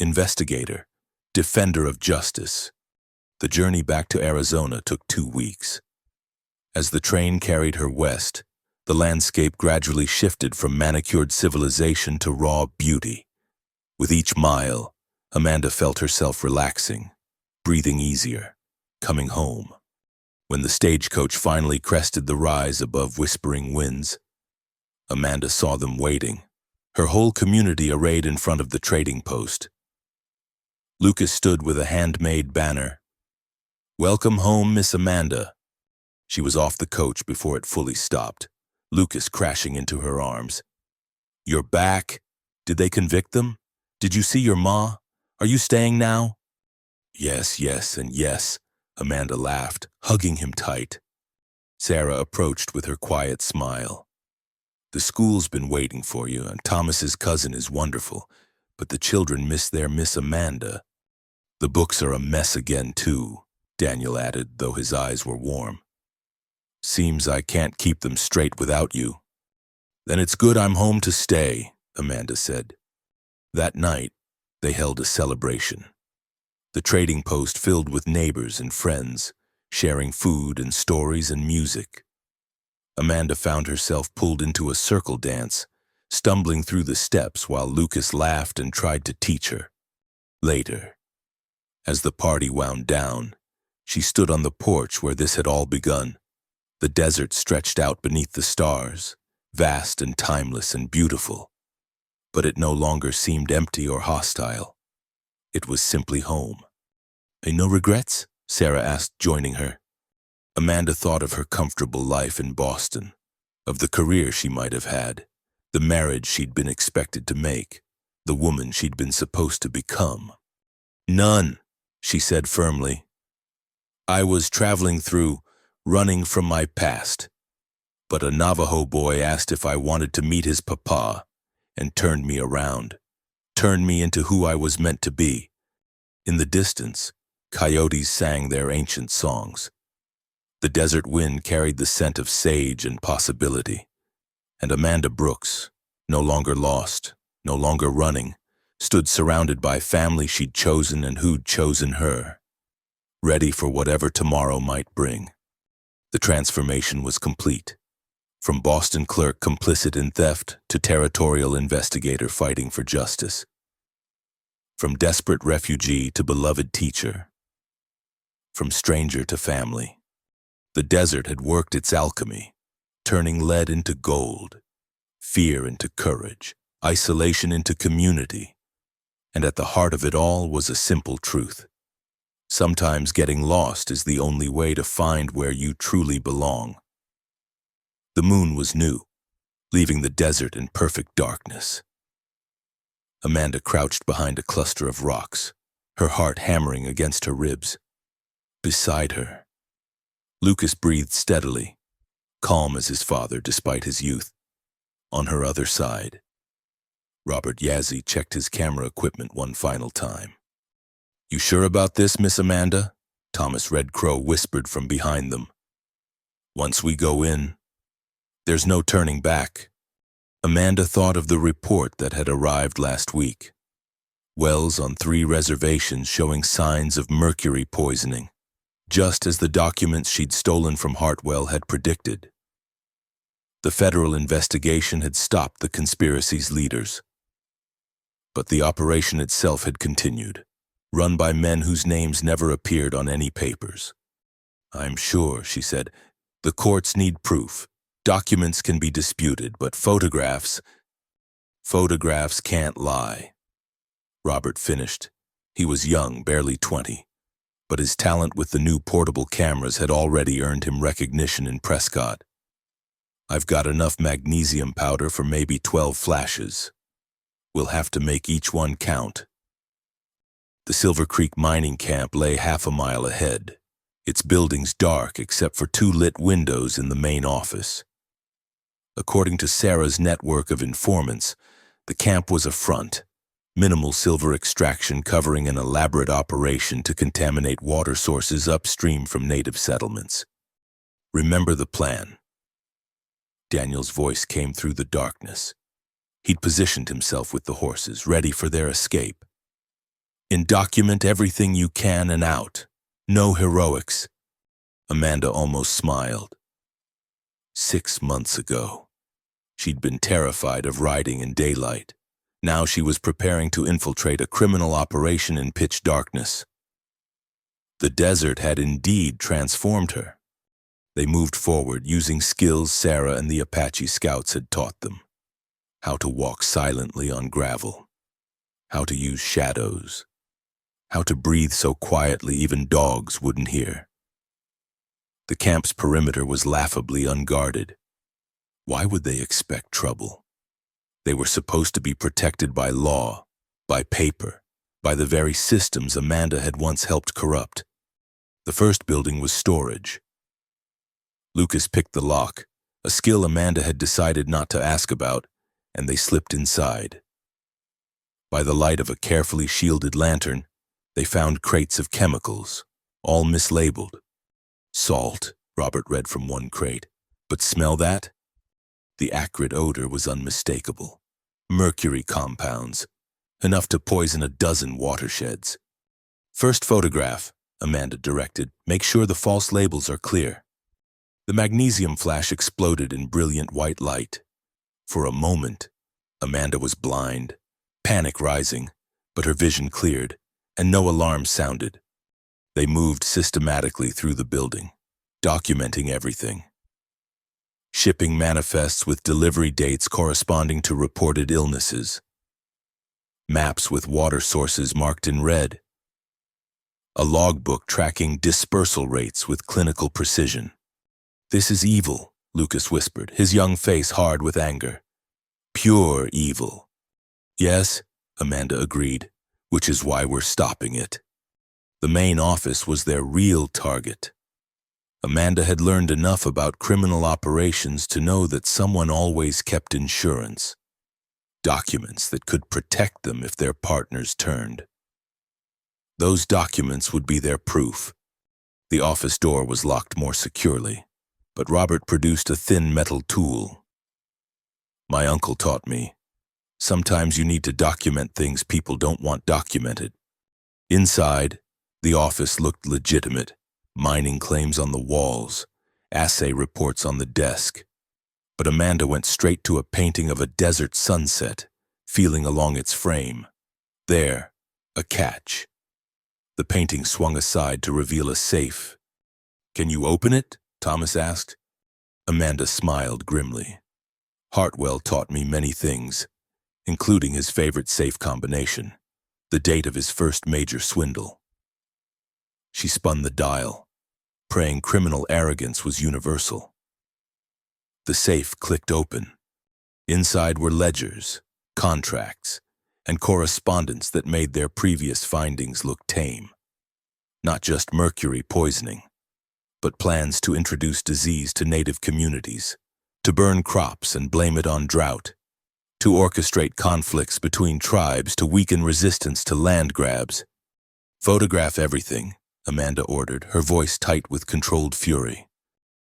investigator, defender of justice. The journey back to Arizona took 2 weeks. As the train carried her west, the landscape gradually shifted from manicured civilization to raw beauty. With each mile, Amanda felt herself relaxing, breathing easier, coming home. When the stagecoach finally crested the rise above Whispering Winds, Amanda saw them waiting, her whole community arrayed in front of the trading post. Lucas stood with a handmade banner. Welcome home, Miss Amanda. She was off the coach before it fully stopped, Lucas crashing into her arms. You're back? Did they convict them? Did you see your ma? Are you staying now? Yes, and yes, Amanda laughed, hugging him tight. Sarah approached with her quiet smile. The school's been waiting for you, and Thomas's cousin is wonderful, but the children miss their Miss Amanda. The books are a mess again, too, Daniel added, though his eyes were warm. Seems I can't keep them straight without you. Then it's good I'm home to stay, Amanda said. That night, they held a celebration. The trading post filled with neighbors and friends, sharing food and stories and music. Amanda found herself pulled into a circle dance, stumbling through the steps while Lucas laughed and tried to teach her. Later, as the party wound down, she stood on the porch where this had all begun. The desert stretched out beneath the stars, vast and timeless and beautiful. But it no longer seemed empty or hostile. It was simply home. No regrets? Sarah asked, joining her. Amanda thought of her comfortable life in Boston, of the career she might have had, the marriage she'd been expected to make, the woman she'd been supposed to become. None, she said firmly. I was traveling through, running from my past. But a Navajo boy asked if I wanted to meet his papa, and turned me around, turned me into who I was meant to be. In the distance, coyotes sang their ancient songs. The desert wind carried the scent of sage and possibility. And Amanda Brooks, no longer lost, no longer running, stood surrounded by family she'd chosen and who'd chosen her, ready for whatever tomorrow might bring. The transformation was complete. From Boston clerk complicit in theft to territorial investigator fighting for justice. From desperate refugee to beloved teacher. From stranger to family. The desert had worked its alchemy, turning lead into gold, fear into courage, isolation into community, and at the heart of it all was a simple truth. Sometimes getting lost is the only way to find where you truly belong. The moon was new, leaving the desert in perfect darkness. Amanda crouched behind a cluster of rocks, her heart hammering against her ribs. Beside her, Lucas breathed steadily, calm as his father despite his youth. On her other side, Robert Yazzie checked his camera equipment one final time. "You sure about this, Miss Amanda?" Thomas Red Crow whispered from behind them. "Once we go in, there's no turning back." Amanda thought of the report that had arrived last week. Wells on 3 reservations showing signs of mercury poisoning, just as the documents she'd stolen from Hartwell had predicted. The federal investigation had stopped the conspiracy's leaders. But the operation itself had continued, run by men whose names never appeared on any papers. "I'm sure," she said, "the courts need proof. Documents can be disputed, but photographs can't lie." Robert finished. He was young, barely 20, but his talent with the new portable cameras had already earned him recognition in Prescott. "I've got enough magnesium powder for maybe 12 flashes. We'll have to make each one count." The Silver Creek mining camp lay half a mile ahead, its buildings dark except for 2 lit windows in the main office. According to Sarah's network of informants, the camp was a front, minimal silver extraction covering an elaborate operation to contaminate water sources upstream from native settlements. "Remember the plan." Daniel's voice came through the darkness. He'd positioned himself with the horses, ready for their escape. "And document everything you can and out. No heroics." Amanda almost smiled. 6 months ago, she'd been terrified of riding in daylight. Now she was preparing to infiltrate a criminal operation in pitch darkness. The desert had indeed transformed her. They moved forward using skills Sarah and the Apache scouts had taught them. How to walk silently on gravel. How to use shadows. How to breathe so quietly even dogs wouldn't hear. The camp's perimeter was laughably unguarded. Why would they expect trouble? They were supposed to be protected by law, by paper, by the very systems Amanda had once helped corrupt. The first building was storage. Lucas picked the lock, a skill Amanda had decided not to ask about, and they slipped inside. By the light of a carefully shielded lantern, they found crates of chemicals, all mislabeled. "Salt," Robert read from one crate. "But smell that?" The acrid odor was unmistakable. Mercury compounds, enough to poison a dozen watersheds. "First photograph," Amanda directed. "Make sure the false labels are clear." The magnesium flash exploded in brilliant white light. For a moment, Amanda was blind, panic rising, but her vision cleared, and no alarm sounded. They moved systematically through the building, documenting everything. Shipping manifests with delivery dates corresponding to reported illnesses. Maps with water sources marked in red. A logbook tracking dispersal rates with clinical precision. "This is evil," Lucas whispered, his young face hard with anger. "Pure evil." "Yes," Amanda agreed, "which is why we're stopping it." The main office was their real target. Amanda had learned enough about criminal operations to know that someone always kept insurance. Documents that could protect them if their partners turned. Those documents would be their proof. The office door was locked more securely, but Robert produced a thin metal tool. "My uncle taught me, sometimes you need to document things people don't want documented." Inside, the office looked legitimate. Mining claims on the walls, assay reports on the desk. But Amanda went straight to a painting of a desert sunset, feeling along its frame. There, a catch. The painting swung aside to reveal a safe. "Can you open it?" Thomas asked. Amanda smiled grimly. "Hartwell taught me many things, including his favorite safe combination, the date of his first major swindle. She spun the dial, praying criminal arrogance was universal. The safe clicked open. Inside were ledgers, contracts, and correspondence that made their previous findings look tame. Not just mercury poisoning, but plans to introduce disease to native communities, to burn crops and blame it on drought, to orchestrate conflicts between tribes to weaken resistance to land grabs. "Photograph everything," Amanda ordered, her voice tight with controlled fury.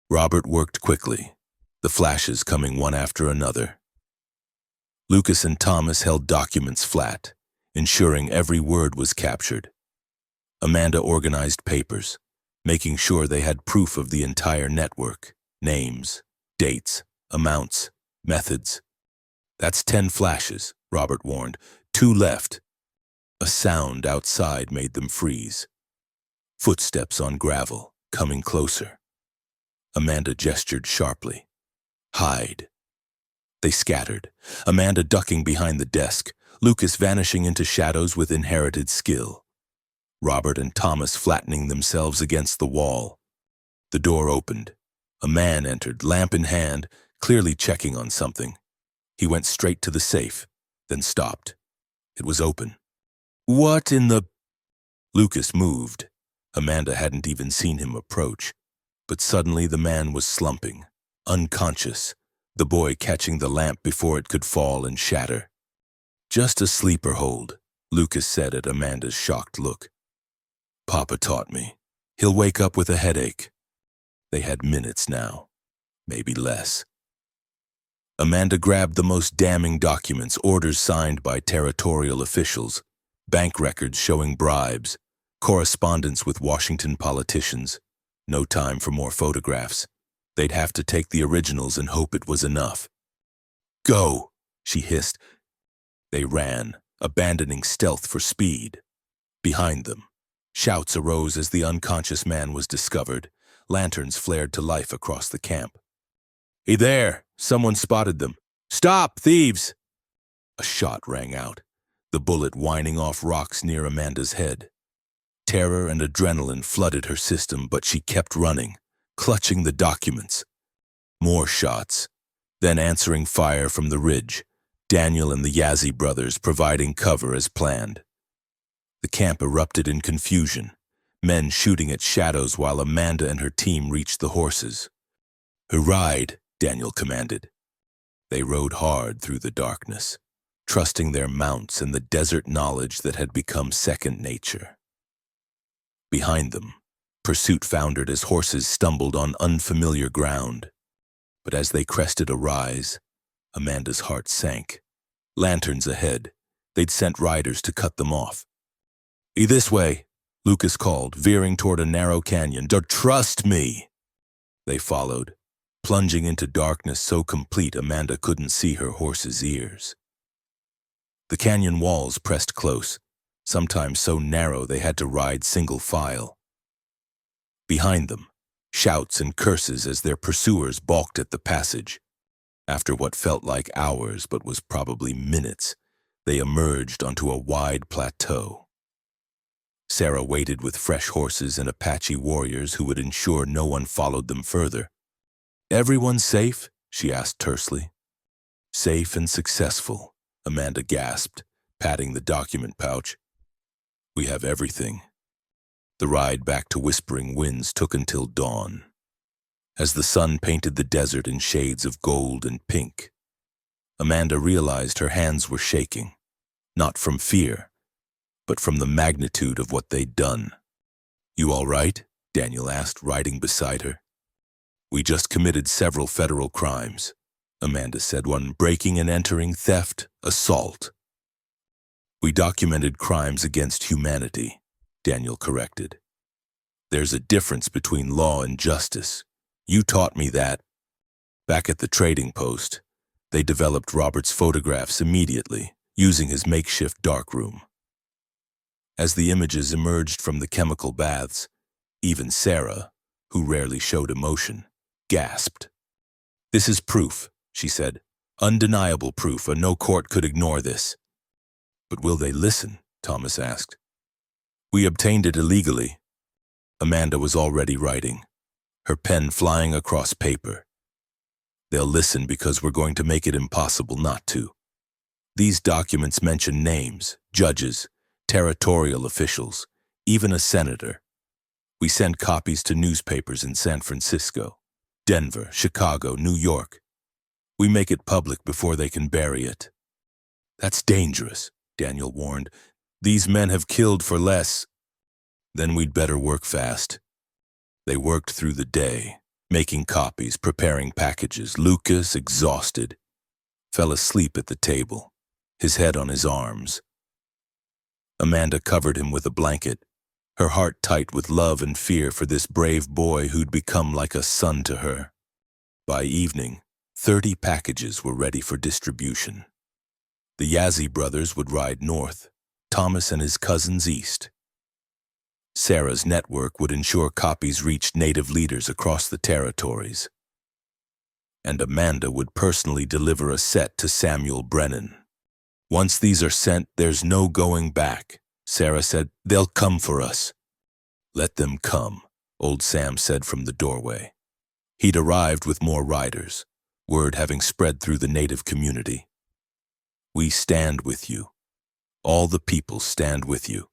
Robert worked quickly, the flashes coming one after another. Lucas and Thomas held documents flat, ensuring every word was captured. Amanda organized papers, making sure they had proof of the entire network: names, dates, amounts, methods. "That's 10 flashes," Robert warned. "2 left." A sound outside made them freeze. Footsteps on gravel, coming closer. Amanda gestured sharply. "Hide." They scattered, Amanda ducking behind the desk, Lucas vanishing into shadows with inherited skill. Robert and Thomas flattening themselves against the wall. The door opened. A man entered, lamp in hand, clearly checking on something. He went straight to the safe, then stopped. It was open. "What in the—" Lucas moved. Amanda hadn't even seen him approach. But suddenly the man was slumping, unconscious, the boy catching the lamp before it could fall and shatter. "Just a sleeper hold," Lucas said at Amanda's shocked look. "Papa taught me. He'll wake up with a headache." They had minutes now, maybe less. Amanda grabbed the most damning documents, orders signed by territorial officials, bank records showing bribes, correspondence with Washington politicians. No time for more photographs. They'd have to take the originals and hope it was enough. "Go," she hissed. They ran, abandoning stealth for speed. Behind them, shouts arose as the unconscious man was discovered. Lanterns flared to life across the camp. "Hey there! Someone spotted them! Stop, thieves!" A shot rang out, the bullet whining off rocks near Amanda's head. Terror and adrenaline flooded her system, but she kept running, clutching the documents. More shots, then answering fire from the ridge, Daniel and the Yazzie brothers providing cover as planned. The camp erupted in confusion, men shooting at shadows while Amanda and her team reached the horses. "Ride," Daniel commanded. They rode hard through the darkness, trusting their mounts and the desert knowledge that had become second nature. Behind them, pursuit foundered as horses stumbled on unfamiliar ground. But as they crested a rise, Amanda's heart sank. Lanterns ahead, they'd sent riders to cut them off. "This way," Lucas called, veering toward a narrow canyon. "Trust me." They followed, plunging into darkness so complete Amanda couldn't see her horse's ears. The canyon walls pressed close, sometimes so narrow they had to ride single file. Behind them, shouts and curses as their pursuers balked at the passage. After what felt like hours but was probably minutes, they emerged onto a wide plateau. Sarah waited with fresh horses and Apache warriors who would ensure no one followed them further. "Everyone safe?" she asked tersely. "Safe and successful," Amanda gasped, patting the document pouch. "We have everything." The ride back to Whispering Winds took until dawn. As the sun painted the desert in shades of gold and pink, Amanda realized her hands were shaking, not from fear, but from the magnitude of what they'd done. "You all right?" Daniel asked, riding beside her. "We just committed several federal crimes," Amanda said, "one breaking and entering, theft, assault." "We documented crimes against humanity," Daniel corrected. "There's a difference between law and justice. You taught me that." Back at the trading post, they developed Robert's photographs immediately, using his makeshift darkroom. As the images emerged from the chemical baths, even Sarah, who rarely showed emotion, gasped. "This is proof," she said. Undeniable proof, and no court could ignore this. But will they listen? Thomas asked. We obtained it illegally. Amanda was already writing, her pen flying across paper. They'll listen because we're going to make it impossible not to. These documents mention names, judges, territorial officials, even a senator. We send copies to newspapers in San Francisco, Denver, Chicago, New York. We make it public before they can bury it. That's dangerous, Daniel warned. These men have killed for less. Then we'd better work fast. They worked through the day, making copies, preparing packages. Lucas, exhausted, fell asleep at the table, his head on his arms. Amanda covered him with a blanket, her heart tight with love and fear for this brave boy who'd become like a son to her. By evening, 30 packages were ready for distribution. The Yazzie brothers would ride north, Thomas and his cousins east. Sarah's network would ensure copies reached Native leaders across the territories. And Amanda would personally deliver a set to Samuel Brennan. Once these are sent, there's no going back, Sarah said. They'll come for us. Let them come, old Sam said from the doorway. He'd arrived with more riders, word having spread through the Native community. We stand with you. All the people stand with you.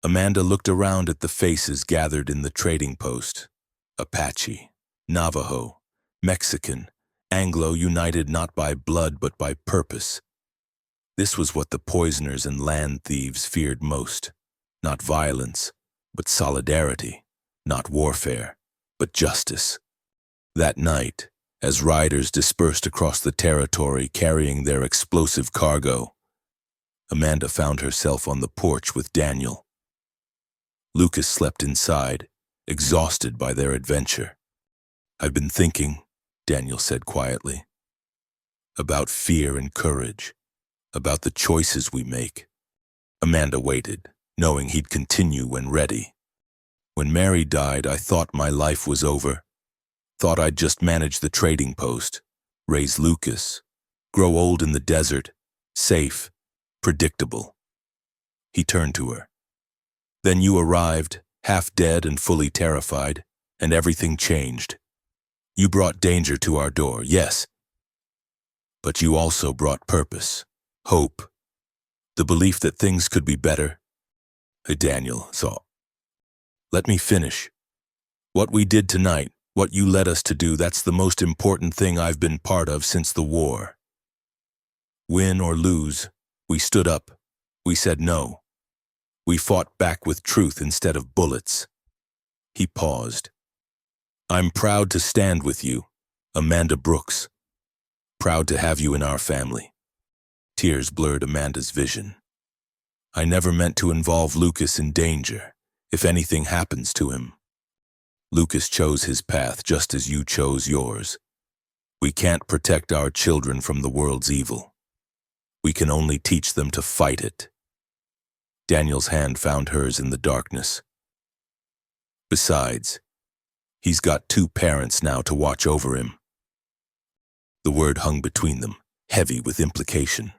Amanda looked around at the faces gathered in the trading post. Apache, Navajo, Mexican, Anglo, united not by blood but by purpose. This was what the poisoners and land thieves feared most. Not violence, but solidarity. Not warfare, but justice. That night, as riders dispersed across the territory carrying their explosive cargo, Amanda found herself on the porch with Daniel. Lucas slept inside, exhausted by their adventure. I've been thinking, Daniel said quietly, about fear and courage, about the choices we make. Amanda waited, knowing he'd continue when ready. When Mary died, I thought my life was over. Thought I'd just manage the trading post, raise Lucas, grow old in the desert, safe, predictable. He turned to her. Then you arrived, half dead and fully terrified, and everything changed. You brought danger to our door, yes. But you also brought purpose, hope, the belief that things could be better. Hey, Daniel, so let me finish. What we did tonight, what you led us to do, that's the most important thing I've been part of since the war. Win or lose, we stood up. We said no. We fought back with truth instead of bullets. He paused. I'm proud to stand with you, Amanda Brooks. Proud to have you in our family. Tears blurred Amanda's vision. I never meant to involve Lucas in danger, if anything happens to him. Lucas chose his path just as you chose yours. We can't protect our children from the world's evil. We can only teach them to fight it. Daniel's hand found hers in the darkness. Besides, he's got 2 parents now to watch over him. The word hung between them, heavy with implication.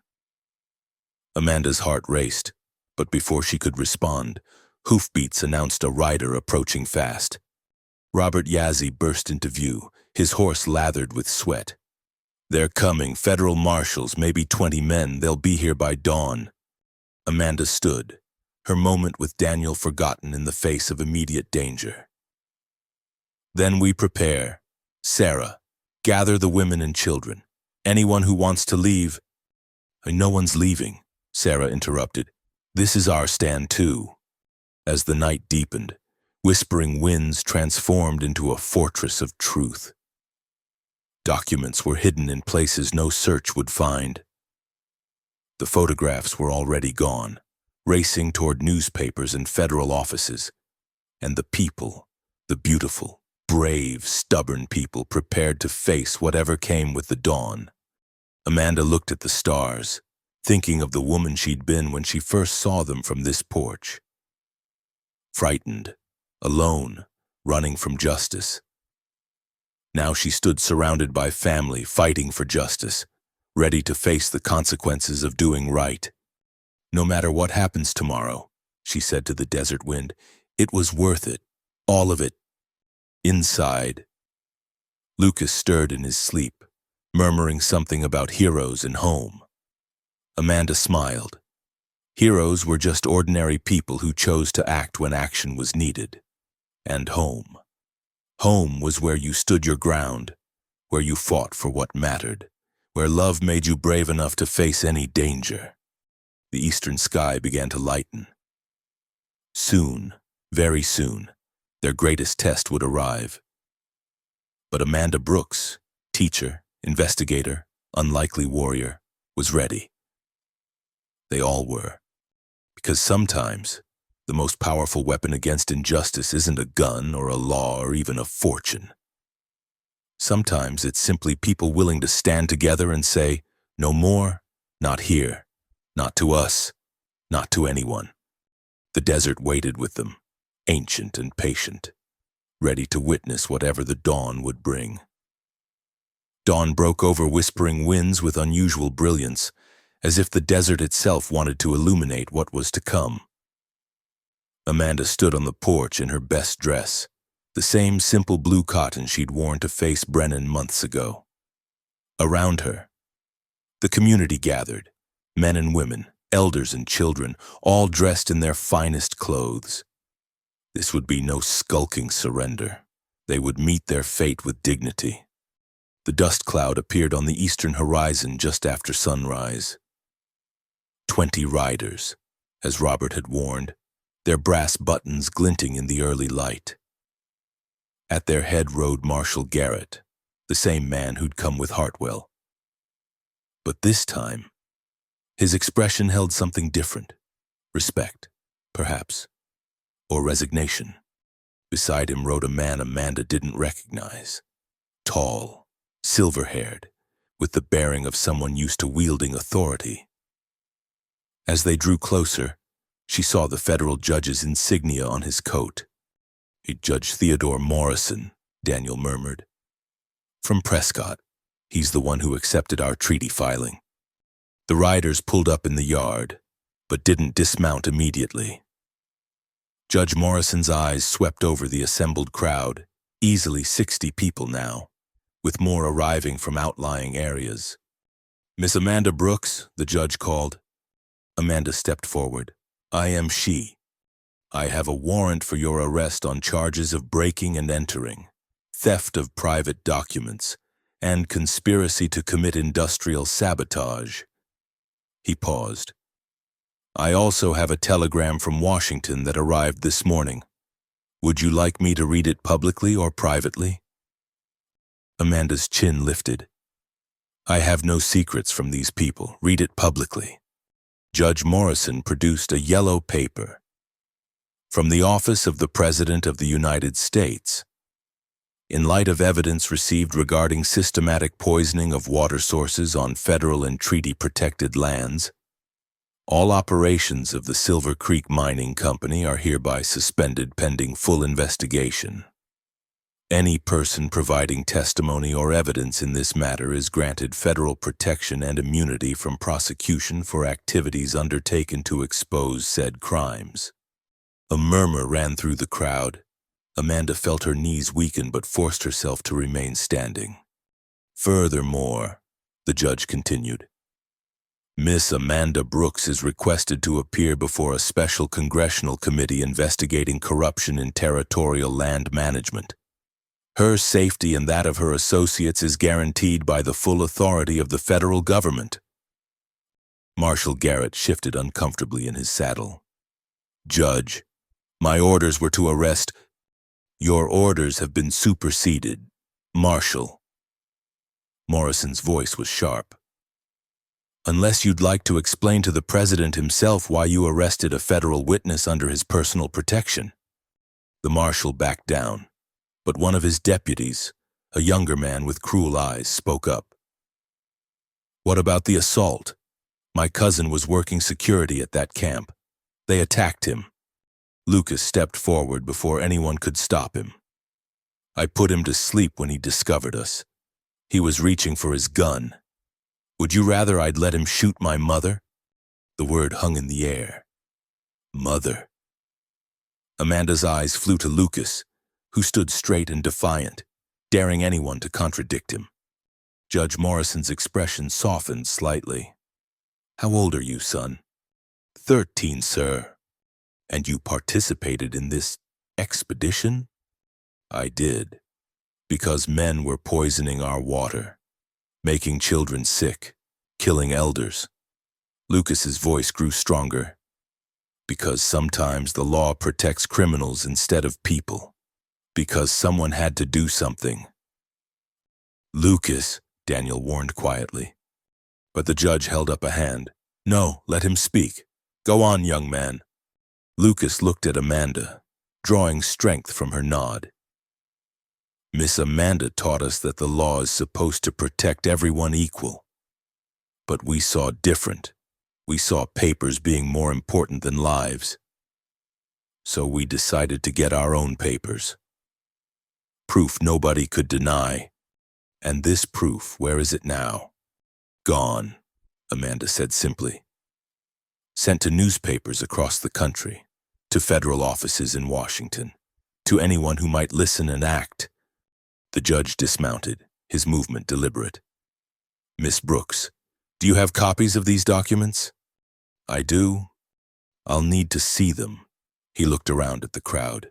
Amanda's heart raced, but before she could respond, hoofbeats announced a rider approaching fast. Robert Yazzie burst into view, his horse lathered with sweat. They're coming, federal marshals, maybe 20 men. They'll be here by dawn. Amanda stood, her moment with Daniel forgotten in the face of immediate danger. Then we prepare. Sarah, gather the women and children. Anyone who wants to leave. No one's leaving, Sarah interrupted. This is our stand too. As the night deepened, whispering winds transformed into a fortress of truth. Documents were hidden in places no search would find. The photographs were already gone, racing toward newspapers and federal offices. And the people, the beautiful, brave, stubborn people prepared to face whatever came with the dawn. Amanda looked at the stars, thinking of the woman she'd been when she first saw them from this porch. Frightened, alone, running from justice. Now she stood surrounded by family, fighting for justice, ready to face the consequences of doing right. "No matter what happens tomorrow," she said to the desert wind, "it was worth it, all of it." Inside, Lucas stirred in his sleep, murmuring something about heroes and home. Amanda smiled. Heroes were just ordinary people who chose to act when action was needed. And home. Home was where you stood your ground, where you fought for what mattered, where love made you brave enough to face any danger. The eastern sky began to lighten. Soon, very soon, their greatest test would arrive. But Amanda Brooks, teacher, investigator, unlikely warrior, was ready. They all were. Because sometimes, the most powerful weapon against injustice isn't a gun or a law or even a fortune. Sometimes it's simply people willing to stand together and say, "No more, not here, not to us, not to anyone." The desert waited with them, ancient and patient, ready to witness whatever the dawn would bring. Dawn broke over whispering winds with unusual brilliance, as if the desert itself wanted to illuminate what was to come. Amanda stood on the porch in her best dress, the same simple blue cotton she'd worn to face Brennan months ago. Around her, the community gathered, men and women, elders and children, all dressed in their finest clothes. This would be no skulking surrender. They would meet their fate with dignity. The dust cloud appeared on the eastern horizon just after sunrise. 20 riders, as Robert had warned, their brass buttons glinting in the early light. At their head rode Marshal Garrett, the same man who'd come with Hartwell. But this time, his expression held something different. Respect, perhaps, or resignation. Beside him rode a man Amanda didn't recognize. Tall, silver-haired, with the bearing of someone used to wielding authority. As they drew closer, she saw the federal judge's insignia on his coat. "Judge Theodore Morrison," Daniel murmured. "From Prescott. He's the one who accepted our treaty filing." The riders pulled up in the yard, but didn't dismount immediately. Judge Morrison's eyes swept over the assembled crowd, easily 60 people now, with more arriving from outlying areas. "Miss Amanda Brooks," the judge called. Amanda stepped forward. "I am she. I have a warrant for your arrest on charges of breaking and entering, theft of private documents, and conspiracy to commit industrial sabotage." He paused. "I also have a telegram from Washington that arrived this morning. Would you like me to read it publicly or privately?" Amanda's chin lifted. "I have no secrets from these people. Read it publicly." Judge Morrison produced a yellow paper. "From the Office of the President of the United States. In light of evidence received regarding systematic poisoning of water sources on federal and treaty-protected lands, all operations of the Silver Creek Mining Company are hereby suspended pending full investigation. Any person providing testimony or evidence in this matter is granted federal protection and immunity from prosecution for activities undertaken to expose said crimes." A murmur ran through the crowd. Amanda felt her knees weaken but forced herself to remain standing. "Furthermore," the judge continued, "Miss Amanda Brooks is requested to appear before a special congressional committee investigating corruption in territorial land management. Her safety and that of her associates is guaranteed by the full authority of the federal government." Marshal Garrett shifted uncomfortably in his saddle. "Judge, my orders were to arrest—" "Your orders have been superseded, Marshal." Morrison's voice was sharp. "Unless you'd like to explain to the President himself why you arrested a federal witness under his personal protection." The Marshal backed down, but one of his deputies, a younger man with cruel eyes, spoke up. "What about the assault? My cousin was working security at that camp. They attacked him." Lucas stepped forward before anyone could stop him. I put him to sleep when he discovered us. He was reaching for his gun. Would you rather I'd let him shoot my mother? The word hung in the air. Mother. Amanda's eyes flew to Lucas, who stood straight and defiant, daring anyone to contradict him. Judge Morrison's expression softened slightly. How old are you, son? 13, sir. And you participated in this expedition? I did, because men were poisoning our water, making children sick, killing elders. Lucas's voice grew stronger. Because sometimes the law protects criminals instead of people. Because someone had to do something. Lucas, Daniel warned quietly. But the judge held up a hand. No, let him speak. Go on, young man. Lucas looked at Amanda, drawing strength from her nod. Miss Amanda taught us that the law is supposed to protect everyone equal. But we saw different. We saw papers being more important than lives. So we decided to get our own papers. Proof nobody could deny. And this proof, where is it now? Gone, Amanda said simply. Sent to newspapers across the country, to federal offices in Washington, to anyone who might listen and act. The judge dismounted, his movement deliberate. Miss Brooks, do you have copies of these documents? I do. I'll need to see them. He looked around at the crowd.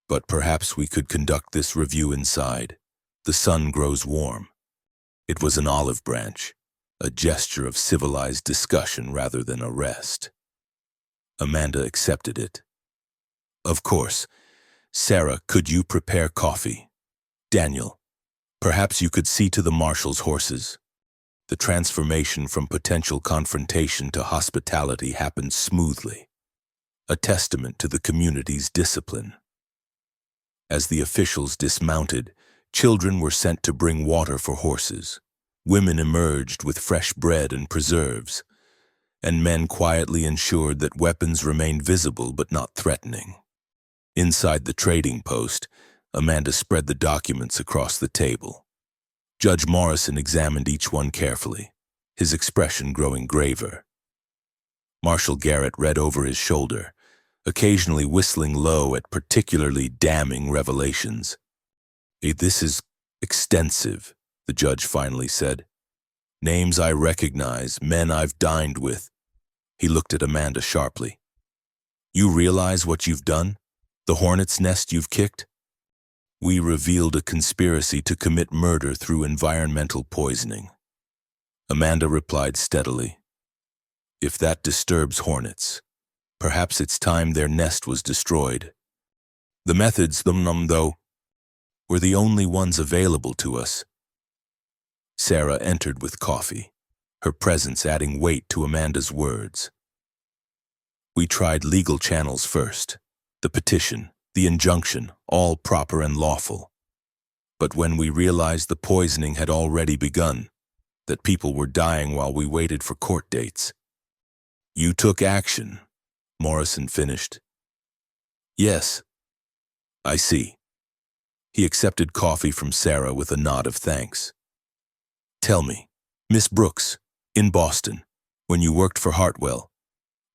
But perhaps we could conduct this review inside. The sun grows warm. It was an olive branch, a gesture of civilized discussion rather than arrest. Amanda accepted it. Of course. Sarah, could you prepare coffee? Daniel, perhaps you could see to the marshal's horses. The transformation from potential confrontation to hospitality happened smoothly, a testament to the community's discipline. As the officials dismounted, children were sent to bring water for horses. Women emerged with fresh bread and preserves, and men quietly ensured that weapons remained visible but not threatening. Inside the trading post, Amanda spread the documents across the table. Judge Morrison examined each one carefully, his expression growing graver. Marshal Garrett read over his shoulder, occasionally whistling low at particularly damning revelations. This is extensive, the judge finally said. Names I recognize, men I've dined with. He looked at Amanda sharply. You realize what you've done? The hornet's nest you've kicked? We revealed a conspiracy to commit murder through environmental poisoning. Amanda replied steadily. If that disturbs hornets, perhaps it's time their nest was destroyed. The methods, though, were the only ones available to us. Sarah entered with coffee, her presence adding weight to Amanda's words. We tried legal channels first, the petition, the injunction, all proper and lawful. But when we realized the poisoning had already begun, that people were dying while we waited for court dates. You took action, Morrison finished. Yes, I see. He accepted coffee from Sarah with a nod of thanks. Tell me, Miss Brooks, in Boston, when you worked for Hartwell,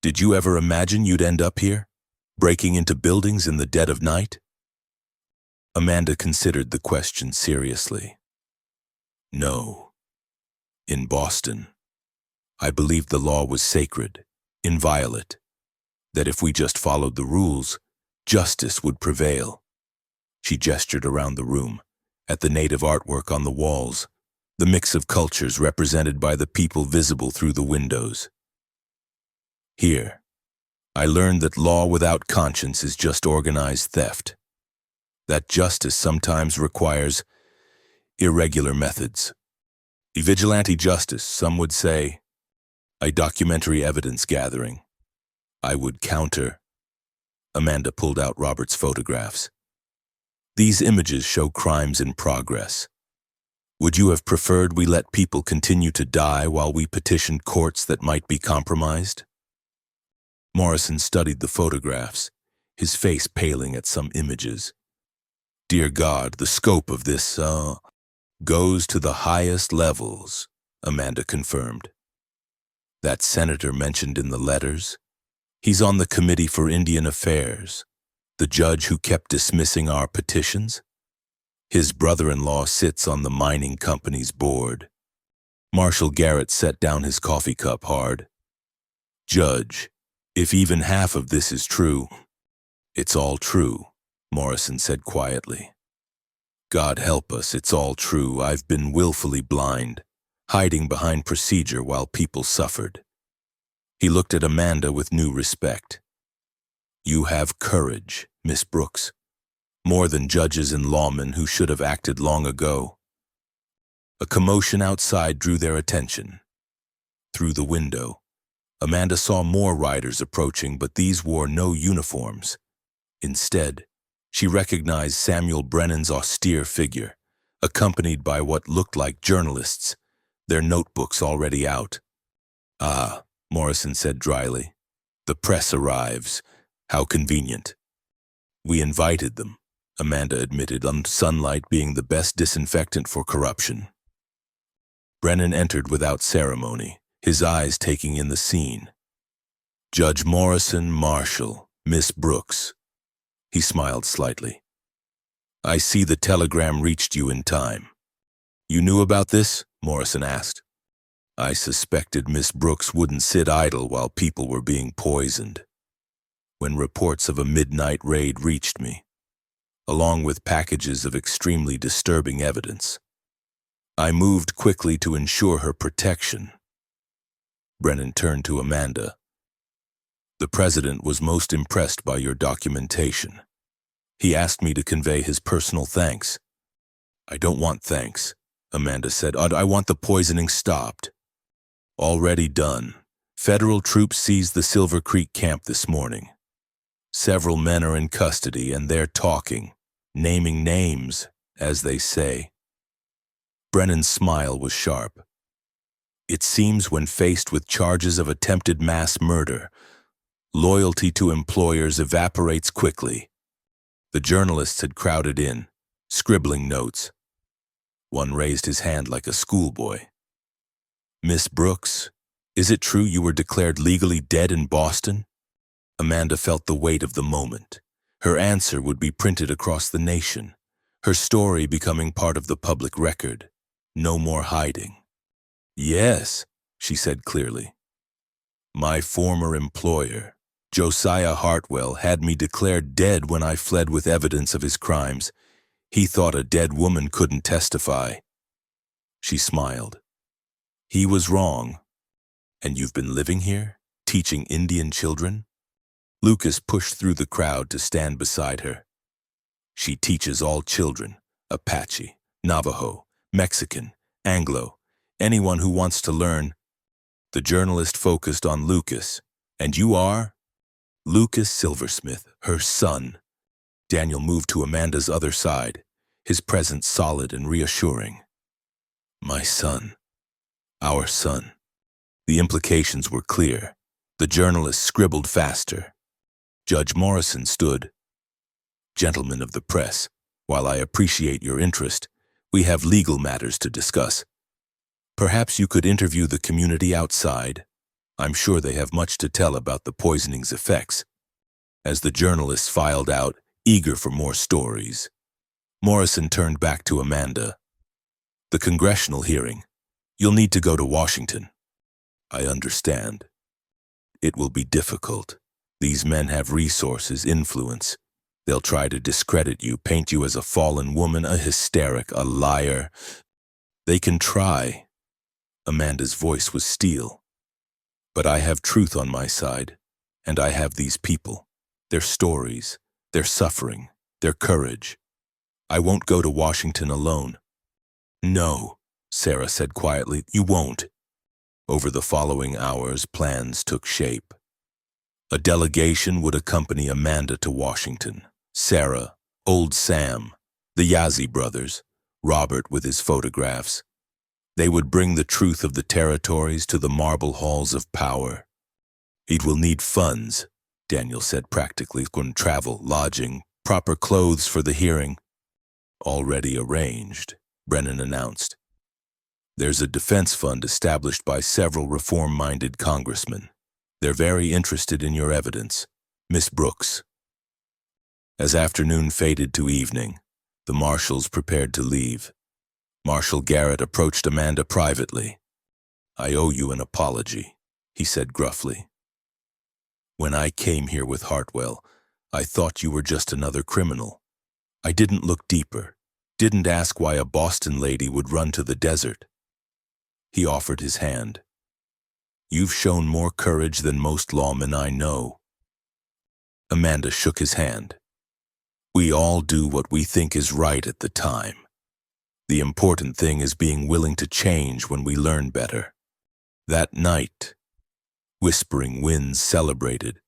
did you ever imagine you'd end up here? Breaking into buildings in the dead of night? Amanda considered the question seriously. No. In Boston, I believed the law was sacred, inviolate, that if we just followed the rules, justice would prevail. She gestured around the room, at the native artwork on the walls, the mix of cultures represented by the people visible through the windows. Here, I learned that law without conscience is just organized theft. That justice sometimes requires irregular methods. Vigilante justice, some would say, a documentary evidence gathering. I would counter. Amanda pulled out Robert's photographs. These images show crimes in progress. Would you have preferred we let people continue to die while we petitioned courts that might be compromised? Morrison studied the photographs, his face paling at some images. Dear God, the scope of this, goes to the highest levels, Amanda confirmed. That senator mentioned in the letters? He's on the Committee for Indian Affairs, the judge who kept dismissing our petitions. His brother-in-law sits on the mining company's board. Marshall Garrett set down his coffee cup hard. Judge, if even half of this is true, it's all true, Morrison said quietly. God help us, it's all true. I've been willfully blind, hiding behind procedure while people suffered. He looked at Amanda with new respect. You have courage, Miss Brooks, more than judges and lawmen who should have acted long ago. A commotion outside drew their attention. Through the window, Amanda saw more riders approaching, but these wore no uniforms. Instead, she recognized Samuel Brennan's austere figure, accompanied by what looked like journalists, their notebooks already out. Ah, Morrison said dryly. The press arrives. How convenient. We invited them, Amanda admitted, sunlight being the best disinfectant for corruption. Brennan entered without ceremony, his eyes taking in the scene. Judge Morrison, Marshall, Miss Brooks. He smiled slightly. I see the telegram reached you in time. You knew about this? Morrison asked. I suspected Miss Brooks wouldn't sit idle while people were being poisoned. When reports of a midnight raid reached me, along with packages of extremely disturbing evidence, I moved quickly to ensure her protection. Brennan turned to Amanda. The president was most impressed by your documentation. He asked me to convey his personal thanks. I don't want thanks, Amanda said. I want the poisoning stopped. Already done. Federal troops seized the Silver Creek camp this morning. Several men are in custody and they're talking, naming names, as they say. Brennan's smile was sharp. It seems when faced with charges of attempted mass murder, loyalty to employers evaporates quickly. The journalists had crowded in, scribbling notes. One raised his hand like a schoolboy. Miss Brooks, is it true you were declared legally dead in Boston? Amanda felt the weight of the moment. Her answer would be printed across the nation, her story becoming part of the public record. No more hiding. Yes, she said clearly. My former employer, Josiah Hartwell, had me declared dead when I fled with evidence of his crimes. He thought a dead woman couldn't testify. She smiled. He was wrong. And you've been living here, teaching Indian children? Lucas pushed through the crowd to stand beside her. She teaches all children, Apache, Navajo, Mexican, Anglo, anyone who wants to learn. The journalist focused on Lucas. And you are? Lucas Silversmith, her son. Daniel moved to Amanda's other side, his presence solid and reassuring. My son. Our son. The implications were clear. The journalist scribbled faster. Judge Morrison stood. Gentlemen of the press, while I appreciate your interest, we have legal matters to discuss. Perhaps you could interview the community outside. I'm sure they have much to tell about the poisoning's effects. As the journalists filed out, eager for more stories, Morrison turned back to Amanda. The congressional hearing. You'll need to go to Washington. I understand. It will be difficult. These men have resources, influence. They'll try to discredit you, paint you as a fallen woman, a hysteric, a liar. They can try. Amanda's voice was steel. But I have truth on my side, and I have these people, their stories, their suffering, their courage. I won't go to Washington alone. No, Sarah said quietly, you won't. Over the following hours, plans took shape. A delegation would accompany Amanda to Washington. Sarah, old Sam, the Yazzie brothers, Robert with his photographs. They would bring the truth of the territories to the marble halls of power. It will need funds, Daniel said practically, travel, lodging, proper clothes for the hearing. Already arranged, Brennan announced. There's a defense fund established by several reform-minded congressmen. They're very interested in your evidence, Miss Brooks. As afternoon faded to evening, the marshals prepared to leave. Marshal Garrett approached Amanda privately. "I owe you an apology," he said gruffly. "When I came here with Hartwell, I thought you were just another criminal. I didn't look deeper, didn't ask why a Boston lady would run to the desert." He offered his hand. "You've shown more courage than most lawmen I know." Amanda shook his hand. "We all do what we think is right at the time. The important thing is being willing to change when we learn better." That night, Whispering Winds celebrated,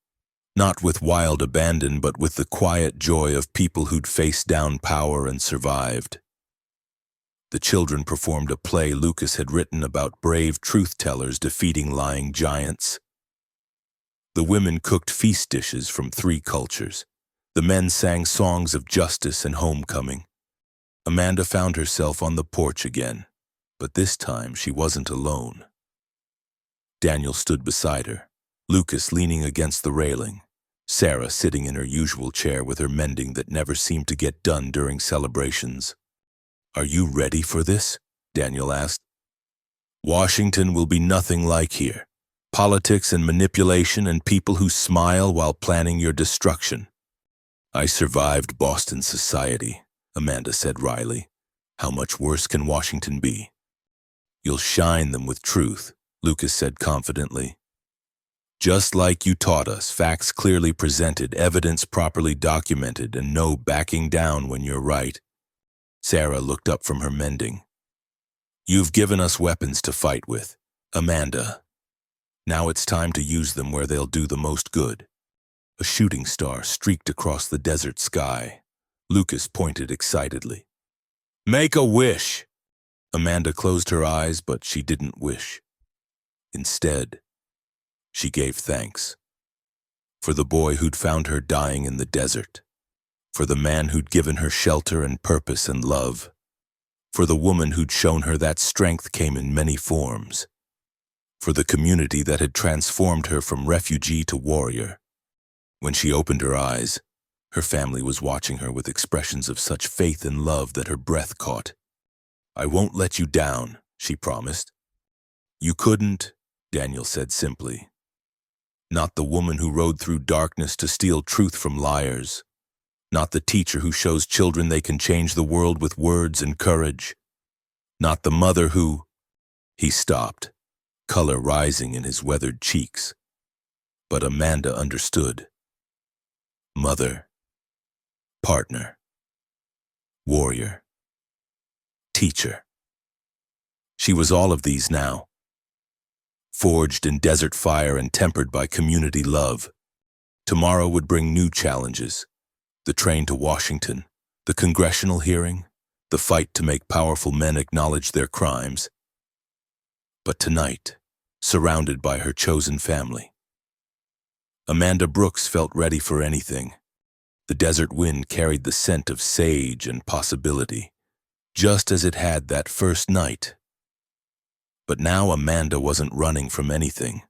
not with wild abandon, but with the quiet joy of people who'd faced down power and survived. The children performed a play Lucas had written about brave truth-tellers defeating lying giants. The women cooked feast dishes from 3 cultures. The men sang songs of justice and homecoming. Amanda found herself on the porch again, but this time she wasn't alone. Daniel stood beside her, Lucas leaning against the railing, Sarah sitting in her usual chair with her mending that never seemed to get done during celebrations. "Are you ready for this?" Daniel asked. "Washington will be nothing like here. Politics and manipulation and people who smile while planning your destruction." "I survived Boston society," Amanda said wryly. "How much worse can Washington be?" "You'll shine them with truth," Lucas said confidently. "Just like you taught us, facts clearly presented, evidence properly documented, and no backing down when you're right." Sarah looked up from her mending. "You've given us weapons to fight with, Amanda. Now it's time to use them where they'll do the most good." A shooting star streaked across the desert sky. Lucas pointed excitedly. "Make a wish!" Amanda closed her eyes, but she didn't wish. Instead, she gave thanks. For the boy who'd found her dying in the desert. For the man who'd given her shelter and purpose and love. For the woman who'd shown her that strength came in many forms. For the community that had transformed her from refugee to warrior. When she opened her eyes, her family was watching her with expressions of such faith and love that her breath caught. "I won't let you down," she promised. "You couldn't," Daniel said simply. "Not the woman who rode through darkness to steal truth from liars. Not the teacher who shows children they can change the world with words and courage. Not the mother who—" He stopped, color rising in his weathered cheeks. But Amanda understood. Mother, partner, warrior, teacher. She was all of these now. Forged in desert fire and tempered by community love. Tomorrow would bring new challenges. The train to Washington, the congressional hearing, the fight to make powerful men acknowledge their crimes. But tonight, surrounded by her chosen family, Amanda Brooks felt ready for anything. The desert wind carried the scent of sage and possibility, just as it had that first night. But now Amanda wasn't running from anything.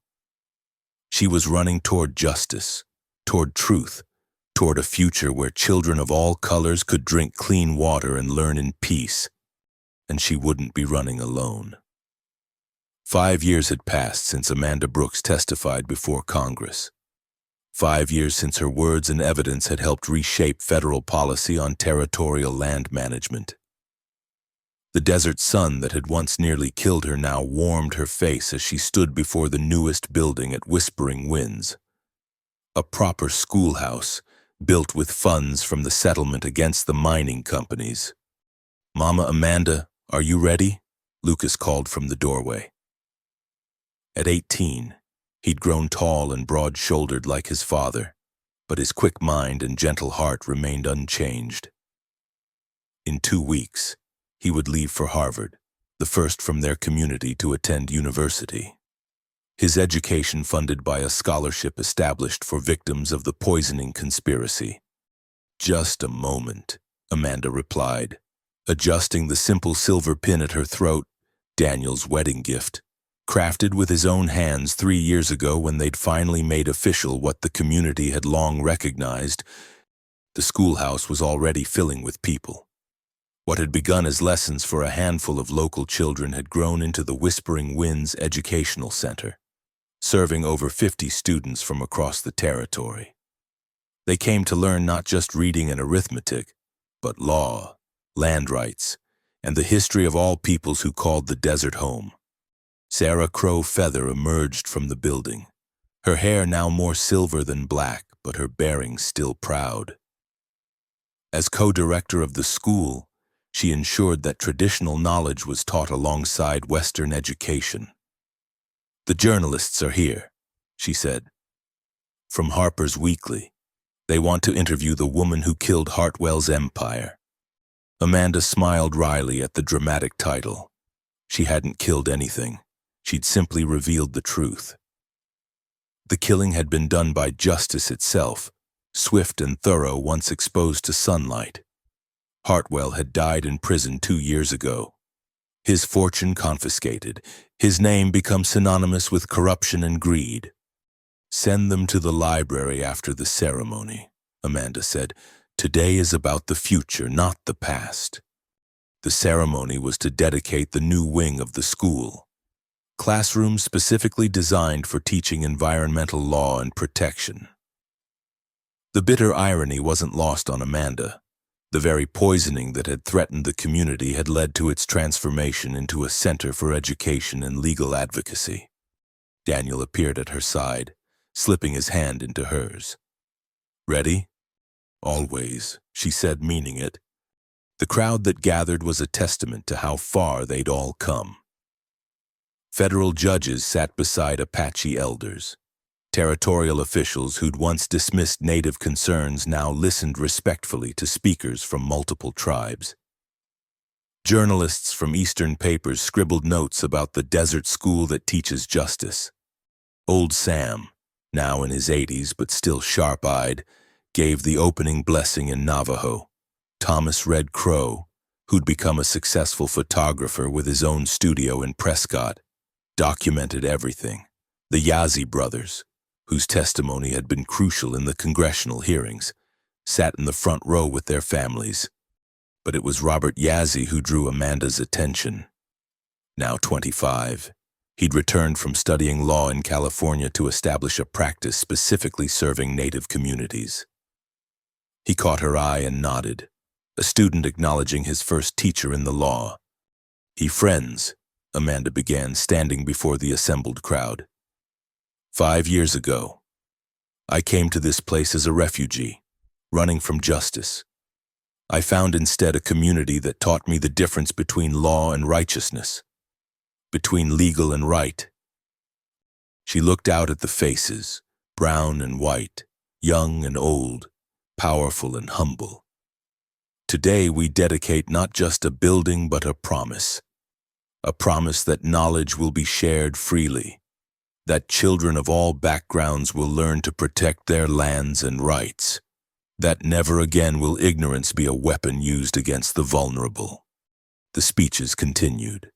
She was running toward justice, toward truth, toward a future where children of all colors could drink clean water and learn in peace, and she wouldn't be running alone. 5 years had passed since Amanda Brooks testified before Congress. 5 years since her words and evidence had helped reshape federal policy on territorial land management. The desert sun that had once nearly killed her now warmed her face as she stood before the newest building at Whispering Winds. A proper schoolhouse, built with funds from the settlement against the mining companies. "Mama Amanda, are you ready?" Lucas called from the doorway. At 18, he'd grown tall and broad-shouldered like his father, but his quick mind and gentle heart remained unchanged. In 2 weeks, he would leave for Harvard, the first from their community to attend university. His education funded by a scholarship established for victims of the poisoning conspiracy. "Just a moment," Amanda replied, adjusting the simple silver pin at her throat, Daniel's wedding gift, crafted with his own hands 3 years ago when they'd finally made official what the community had long recognized. The schoolhouse was already filling with people. What had begun as lessons for a handful of local children had grown into the Whispering Winds Educational Center, serving over 50 students from across the territory. They came to learn not just reading and arithmetic, but law, land rights, and the history of all peoples who called the desert home. Sarah Crow Feather emerged from the building, her hair now more silver than black, but her bearing still proud. As co-director of the school, she ensured that traditional knowledge was taught alongside Western education. "The journalists are here," she said. "From Harper's Weekly. They want to interview the woman who killed Hartwell's empire." Amanda smiled wryly at the dramatic title. She hadn't killed anything. She'd simply revealed the truth. The killing had been done by justice itself, swift and thorough once exposed to sunlight. Hartwell had died in prison 2 years ago. His fortune confiscated, his name become synonymous with corruption and greed. "Send them to the library after the ceremony," Amanda said. "Today is about the future, not the past." The ceremony was to dedicate the new wing of the school. Classrooms specifically designed for teaching environmental law and protection. The bitter irony wasn't lost on Amanda. The very poisoning that had threatened the community had led to its transformation into a center for education and legal advocacy. Daniel appeared at her side, slipping his hand into hers. "Ready?" "Always," she said, meaning it. The crowd that gathered was a testament to how far they'd all come. Federal judges sat beside Apache elders. Territorial officials who'd once dismissed Native concerns now listened respectfully to speakers from multiple tribes. Journalists from Eastern papers scribbled notes about the desert school that teaches justice. Old Sam, now in his 80s but still sharp-eyed, gave the opening blessing in Navajo. Thomas Red Crow, who'd become a successful photographer with his own studio in Prescott, documented everything. The Yazzie brothers, whose testimony had been crucial in the congressional hearings, sat in the front row with their families. But it was Robert Yazzie who drew Amanda's attention. Now 25, he'd returned from studying law in California to establish a practice specifically serving Native communities. He caught her eye and nodded, a student acknowledging his first teacher in the law. "Friends," Amanda began, standing before the assembled crowd. "5 years ago, I came to this place as a refugee, running from justice. I found instead a community that taught me the difference between law and righteousness, between legal and right." She looked out at the faces, brown and white, young and old, powerful and humble. "Today we dedicate not just a building but a promise that knowledge will be shared freely, that children of all backgrounds will learn to protect their lands and rights, that never again will ignorance be a weapon used against the vulnerable." The speeches continued,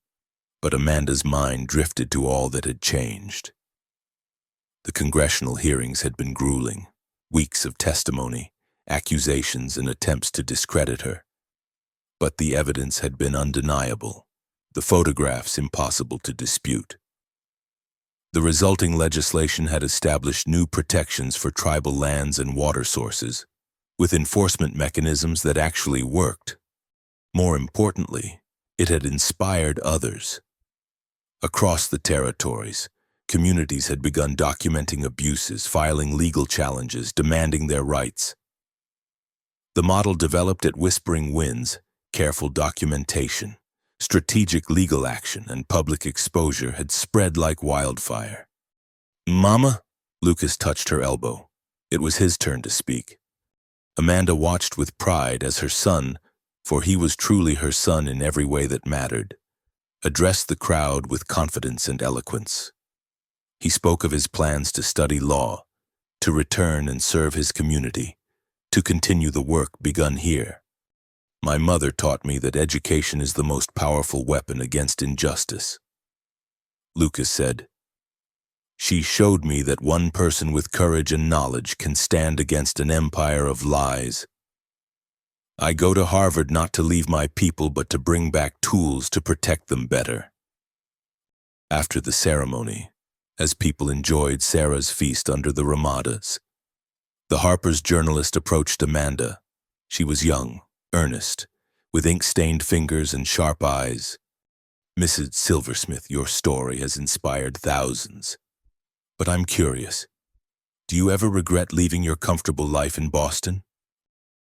but Amanda's mind drifted to all that had changed. The congressional hearings had been grueling, weeks of testimony, accusations, and attempts to discredit her. But the evidence had been undeniable, the photographs impossible to dispute. The resulting legislation had established new protections for tribal lands and water sources, with enforcement mechanisms that actually worked. More importantly, it had inspired others. Across the territories, communities had begun documenting abuses, filing legal challenges, demanding their rights. The model developed at Whispering Winds, careful documentation, strategic legal action, and public exposure had spread like wildfire. "Mama?" Lucas touched her elbow. It was his turn to speak. Amanda watched with pride as her son, for he was truly her son in every way that mattered, addressed the crowd with confidence and eloquence. He spoke of his plans to study law, to return and serve his community, to continue the work begun here. My mother taught me that education is the most powerful weapon against injustice. Lucas said, "She showed me that one person with courage and knowledge can stand against an empire of lies. I go to Harvard not to leave my people, but to bring back tools to protect them better." After the ceremony, as people enjoyed Sarah's feast under the ramadas, the Harper's journalist approached Amanda. She was young, earnest, with ink-stained fingers and sharp eyes. "Mrs. Silversmith, your story has inspired thousands. But I'm curious, do you ever regret leaving your comfortable life in Boston?"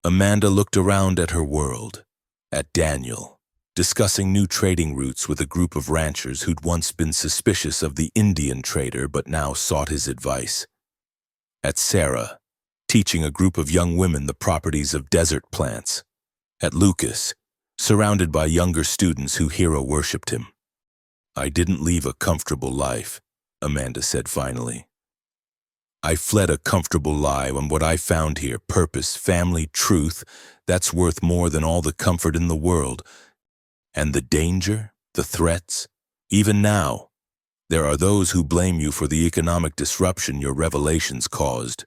Amanda looked around at her world, at Daniel, discussing new trading routes with a group of ranchers who'd once been suspicious of the Indian trader but now sought his advice. At Sarah, teaching a group of young women the properties of desert plants. At Lucas, surrounded by younger students who hero-worshipped him. "I didn't leave a comfortable life," Amanda said finally. "I fled a comfortable lie when what I found here, purpose, family, truth, that's worth more than all the comfort in the world. And the danger, the threats, even now, there are those who blame you for the economic disruption your revelations caused."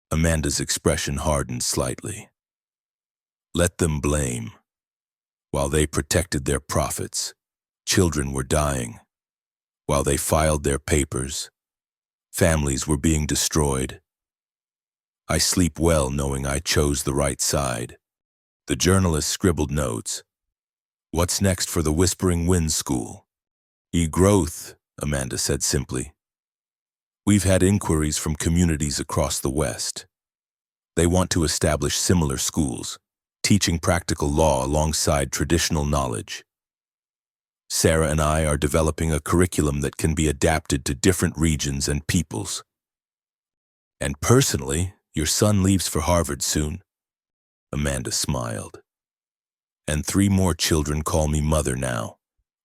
Amanda's expression hardened slightly. "Let them blame. While they protected their profits, children were dying. While they filed their papers, families were being destroyed. I sleep well knowing I chose the right side." The journalist scribbled notes. "What's next for the Whispering Winds School?" "E-growth," Amanda said simply. "We've had inquiries from communities across the West. They want to establish similar schools, teaching practical law alongside traditional knowledge. Sarah and I are developing a curriculum that can be adapted to different regions and peoples. And personally, your son leaves for Harvard soon." Amanda smiled. "And 3 more children call me mother now,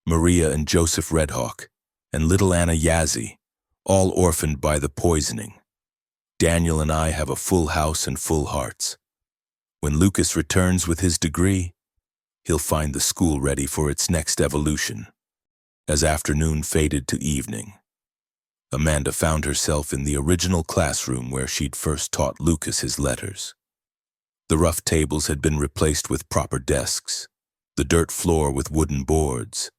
Maria and Joseph Redhawk, and little Anna Yazzie, all orphaned by the poisoning. Daniel and I have a full house and full hearts. When Lucas returns with his degree, he'll find the school ready for its next evolution." As afternoon faded to evening, Amanda found herself in the original classroom where she'd first taught Lucas his letters. The rough tables had been replaced with proper desks, the dirt floor with wooden boards.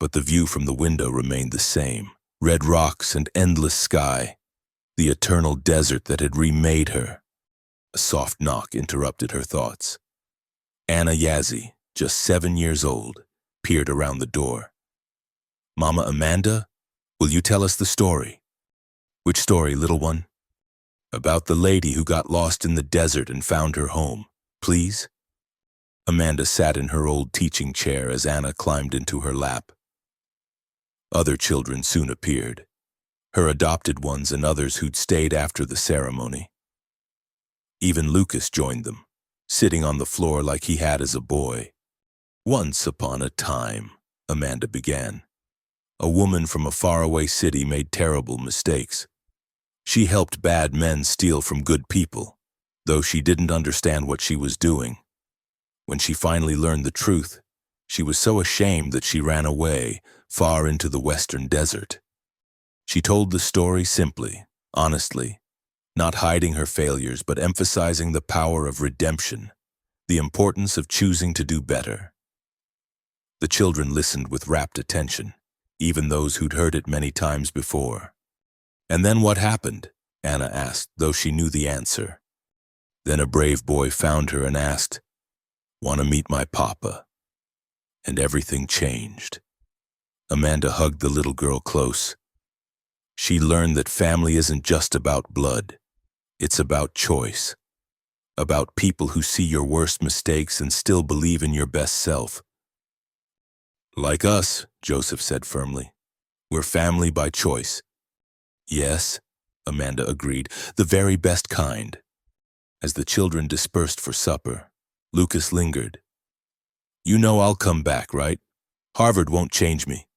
But the view from the window remained the same: red rocks and endless sky, the eternal desert that had remade her. A soft knock interrupted her thoughts. Anna Yazzie, just 7 years old, peered around the door. "Mama Amanda, will you tell us the story?" "Which story, little one?" "About the lady who got lost in the desert and found her home, please." Amanda sat in her old teaching chair as Anna climbed into her lap. Other children soon appeared, her adopted ones and others who'd stayed after the ceremony. Even Lucas joined them, sitting on the floor like he had as a boy. "Once upon a time," Amanda began, "a woman from a faraway city made terrible mistakes. She helped bad men steal from good people, though she didn't understand what she was doing. When she finally learned the truth, she was so ashamed that she ran away, far into the western desert. She told the story simply, honestly, not hiding her failures but emphasizing the power of redemption, the importance of choosing to do better." The children listened with rapt attention, even those who'd heard it many times before. "And then what happened?" Anna asked, though she knew the answer. "Then a brave boy found her and asked, 'Want to meet my papa?' And everything changed." Amanda hugged the little girl close. She learned that family isn't just about blood. It's about choice. About people who see your worst mistakes and still believe in your best self. "Like us," Joseph said firmly. "We're family by choice." "Yes," Amanda agreed, "the very best kind." As the children dispersed for supper, Lucas lingered. "You know I'll come back, right? Harvard won't change me."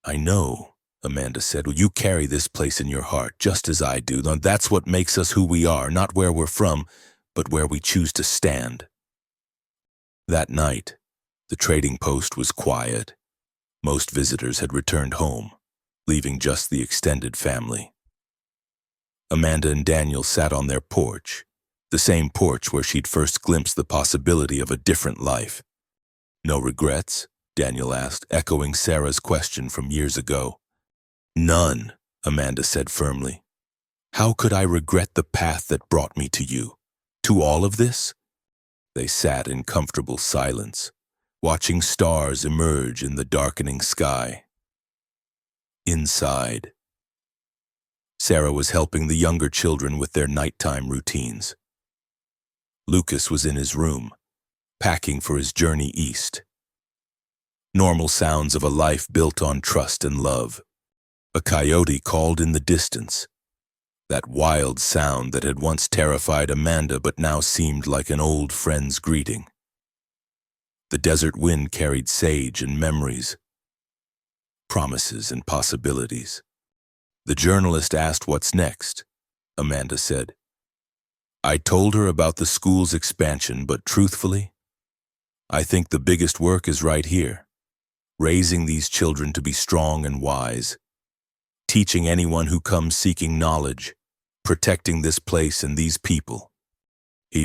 "I know," Amanda said. "Well, you carry this place in your heart, just as I do. That's what makes us who we are, not where we're from, but where we choose to stand." That night, the trading post was quiet. Most visitors had returned home, leaving just the extended family. Amanda and Daniel sat on their porch, the same porch where she'd first glimpsed the possibility of a different life. "No regrets?" Daniel asked, echoing Sarah's question from years ago. "None," Amanda said firmly. "How could I regret the path that brought me to you? To all of this?" They sat in comfortable silence, watching stars emerge in the darkening sky. Inside, Sarah was helping the younger children with their nighttime routines. Lucas was in his room, packing for his journey east. Normal sounds of a life built on trust and love. A coyote called in the distance, that wild sound that had once terrified Amanda but now seemed like an old friend's greeting. The desert wind carried sage and memories, promises and possibilities. The journalist asked what's next. Amanda said, "I told her about the school's expansion, but truthfully, I think the biggest work is right here, raising these children to be strong and wise, teaching anyone who comes seeking knowledge, protecting this place and these people.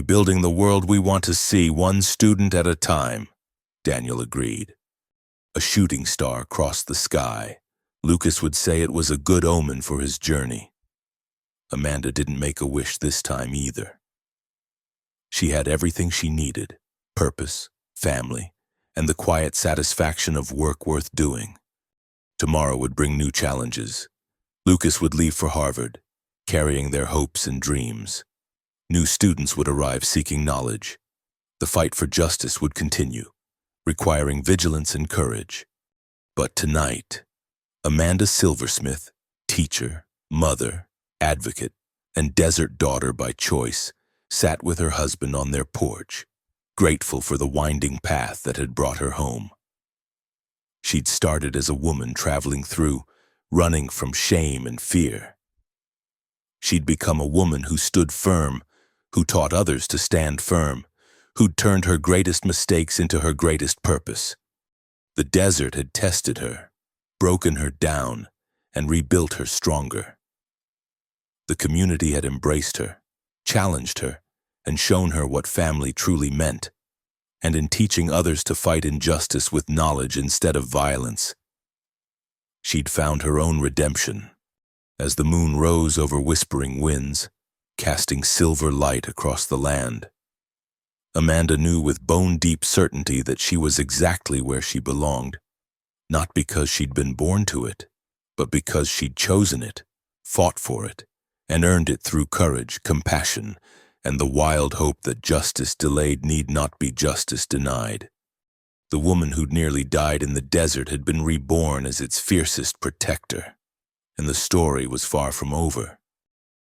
Building the world we want to see, one student at a time," Daniel agreed. A shooting star crossed the sky. Lucas would say it was a good omen for his journey. Amanda didn't make a wish this time either. She had everything she needed: purpose, family, and the quiet satisfaction of work worth doing. Tomorrow would bring new challenges. Lucas would leave for Harvard, carrying their hopes and dreams. New students would arrive seeking knowledge. The fight for justice would continue, requiring vigilance and courage. But tonight, Amanda Silversmith, teacher, mother, advocate, and desert daughter by choice, sat with her husband on their porch, grateful for the winding path that had brought her home. She'd started as a woman traveling through, running from shame and fear. She'd become a woman who stood firm, who taught others to stand firm, who'd turned her greatest mistakes into her greatest purpose. The desert had tested her, broken her down, and rebuilt her stronger. The community had embraced her, challenged her, and shown her what family truly meant, and in teaching others to fight injustice with knowledge instead of violence. She'd found her own redemption, as the moon rose over whispering winds, casting silver light across the land. Amanda knew with bone-deep certainty that she was exactly where she belonged, not because she'd been born to it, but because she'd chosen it, fought for it, and earned it through courage, compassion, and the wild hope that justice delayed need not be justice denied. The woman who'd nearly died in the desert had been reborn as its fiercest protector, and the story was far from over.